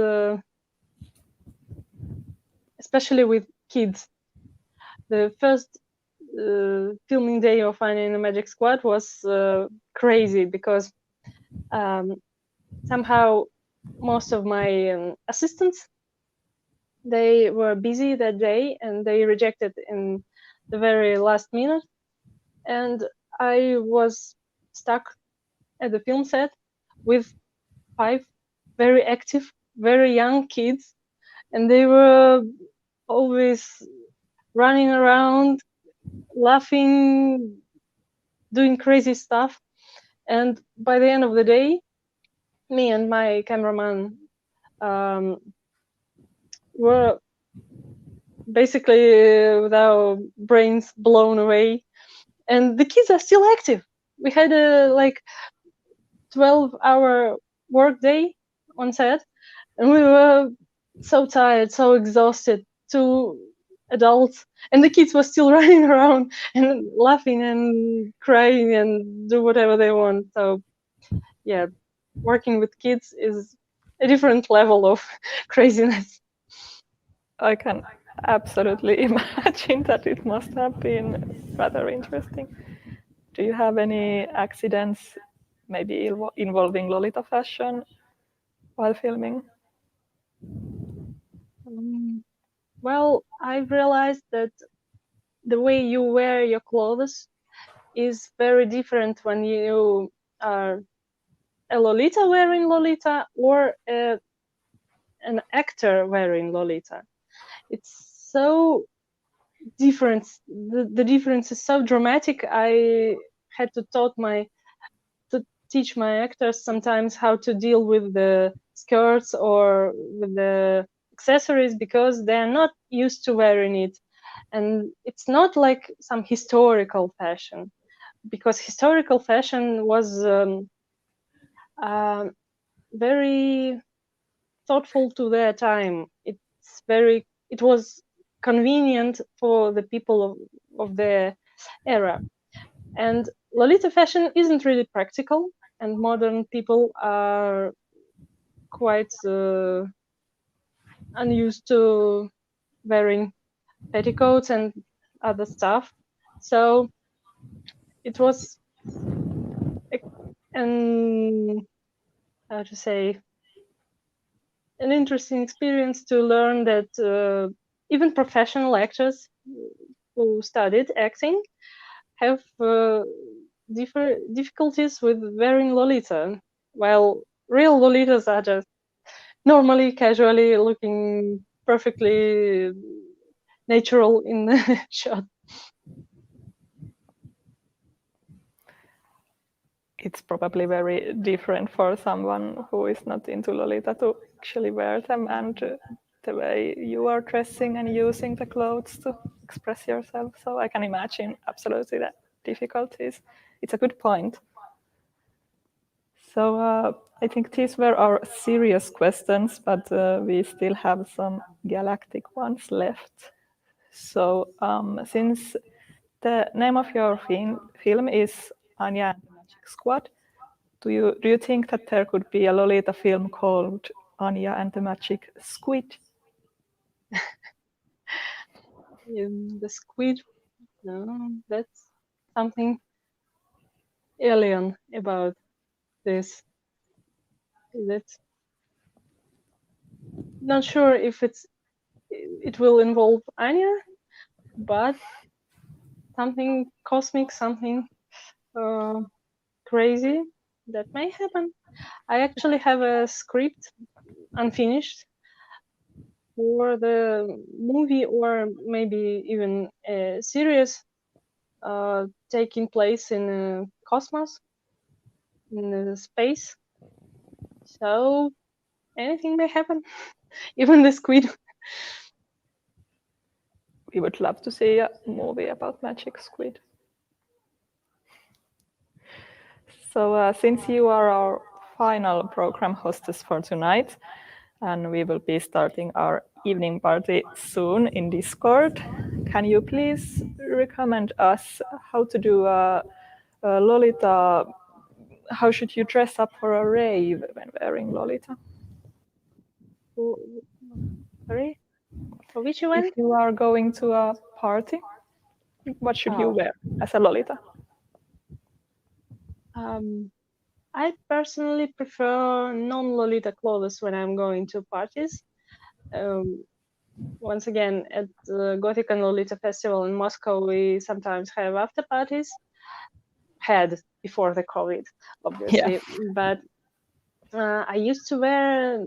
especially with kids, the first filming day of Anya in the Magic Squad was crazy because somehow most of my assistants, they were busy that day and they rejected in the very last minute, and I was stuck at the film set with 5 very active, very young kids, and they were always running around, laughing, doing crazy stuff. And by the end of the day, me and my cameraman were basically with our brains blown away, and the kids are still active. We had a like 12-hour work day on set, and we were so tired, so exhausted, 2 adults, and the kids were still running around and laughing and crying and do whatever they want. So yeah, working with kids is a different level of craziness.
I can absolutely imagine that it must have been rather interesting. Do you have any accidents, maybe involving Lolita fashion while filming?
Well, I've realized that the way you wear your clothes is very different when you are a Lolita wearing Lolita or an actor wearing Lolita. It's so different. The difference is so dramatic. I had to teach my actors sometimes how to deal with the skirts or with the accessories because they're not used to wearing it. And it's not like some historical fashion, because historical fashion was very thoughtful to their time. It was convenient for the people of their era. And Lolita fashion isn't really practical, and modern people are quite unused to wearing petticoats and other stuff. So it was how to say, an interesting experience to learn that even professional actors who studied acting have difficulties with wearing Lolita, while real Lolitas are just normally, casually looking perfectly natural in the shot.
It's probably very different for someone who is not into Lolita to actually wear them, and the way you are dressing and using the clothes to express yourself. So I can imagine absolutely the difficulties. It's a good point. So I think these were our serious questions, but we still have some galactic ones left. So since the name of your film is Anya and the Magic Squad, do you think that there could be a Lolita film called Anya and the Magic Squid?
The squid, no, that's something alien about this. That's not sure if it will involve Anya, but something cosmic, something crazy. That may happen. I actually have a script unfinished for the movie, or maybe even a series taking place in cosmos, in space. So anything may happen, even the squid.
We would love to see a movie about magic squid. So since you are our final program hostess for tonight, and we will be starting our evening party soon in Discord, can you please recommend us how to do a Lolita? How should you dress up for a rave when wearing Lolita?
Sorry, for which one?
If you are going to a party, what should you wear as a Lolita?
I personally prefer non-Lolita clothes when I'm going to parties. Once again, at the Gothic and Lolita Festival in Moscow, we sometimes have after parties. Had before the COVID, obviously, but I used to wear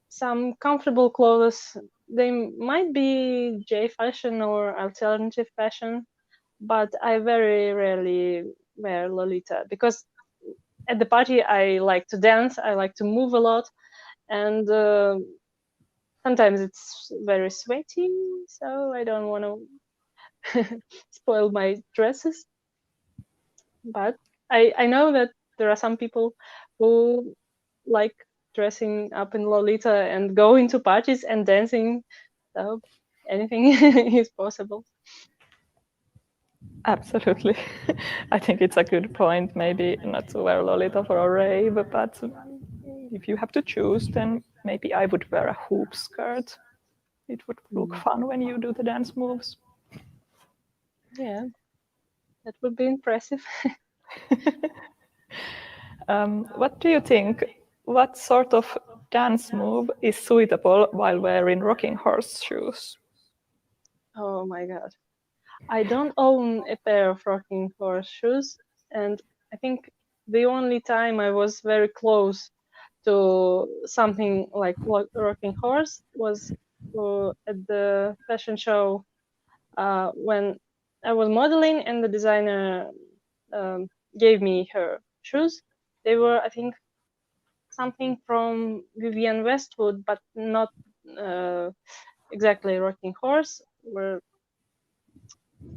some comfortable clothes. They might be J fashion or alternative fashion, but I very rarely wear Lolita because at the party I like to dance, I like to move a lot, and sometimes it's very sweaty, so I don't want to spoil my dresses. But I know that there are some people who like dressing up in Lolita and going to parties and dancing, so anything is possible.
Absolutely. I think it's a good point, maybe not to wear Lolita for a rave, but if you have to choose, then maybe I would wear a hoop skirt. It would look fun when you do the dance moves.
Yeah, that would be impressive.
What do you think? What sort of dance move is suitable while wearing rocking horse shoes?
Oh my god. I don't own a pair of rocking horse shoes, and I think the only time I was very close to something like rocking horse was at the fashion show when I was modeling, and the designer gave me her shoes. They were, I think, something from Vivienne Westwood, but not exactly rocking horse.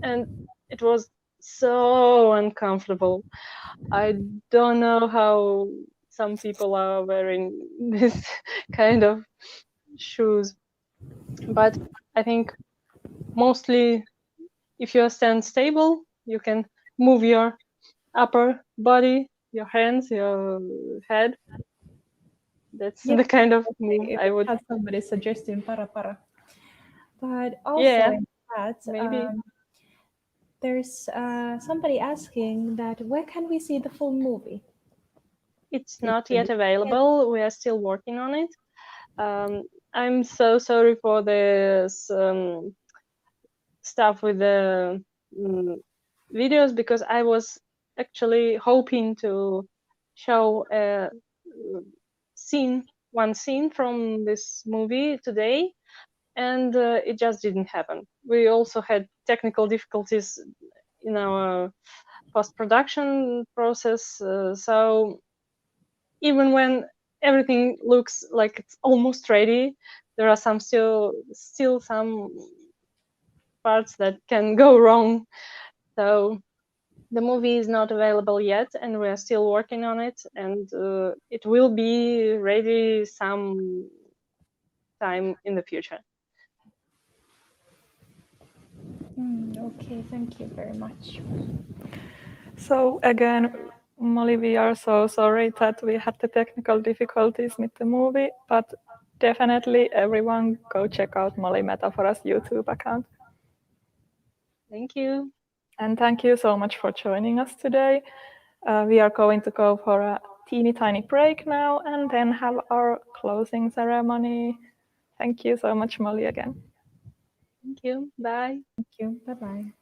And it was so uncomfortable. I don't know how some people are wearing this kind of shoes, but I think mostly if you stand stable, you can move your upper body, your hands, your head. That's the kind of move I would
have somebody suggesting para. But also in that,
maybe.
There's somebody asking that where can we see the full movie?
It's not yet available. We are still working on it. I'm so sorry for this stuff with the videos, because I was actually hoping to show one scene from this movie today, and it just didn't happen. We also had technical difficulties in our post-production process, so even when everything looks like it's almost ready, there are still some parts that can go wrong. So the movie is not available yet, and we are still working on it, and it will be ready some time in the future.
Okay, thank you very much.
So again, Molly, we are so sorry that we had the technical difficulties with the movie, but definitely everyone go check out Molly Metaphora's YouTube account.
Thank you.
And thank you so much for joining us today. We are going to go for a teeny tiny break now and then have our closing ceremony. Thank you so much, Molly, again.
Thank you. Bye.
Thank you. Bye-bye.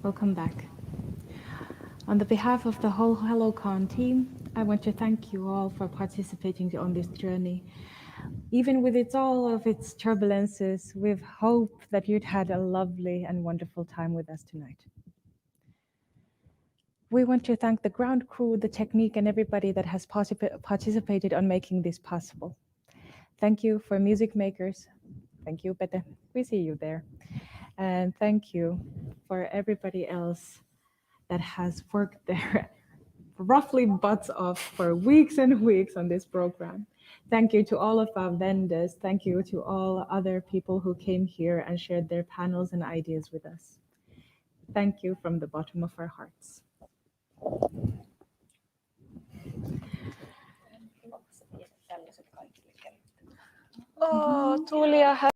Welcome back. On the behalf of the whole Hellocon team, I want to thank you all for participating on this journey. Even with all of its turbulences, we've hoped that you'd had a lovely and wonderful time with us tonight. We want to thank the ground crew, the technique, and everybody that has participated on making this possible. Thank you for music makers. Thank you, Pete. We see you there. And thank you for everybody else that has worked their roughly butts off for weeks and weeks on this program. Thank you to all of our vendors. Thank you to all other people who came here and shared their panels and ideas with us. Thank you from the bottom of our hearts.
Oh, Tuulia has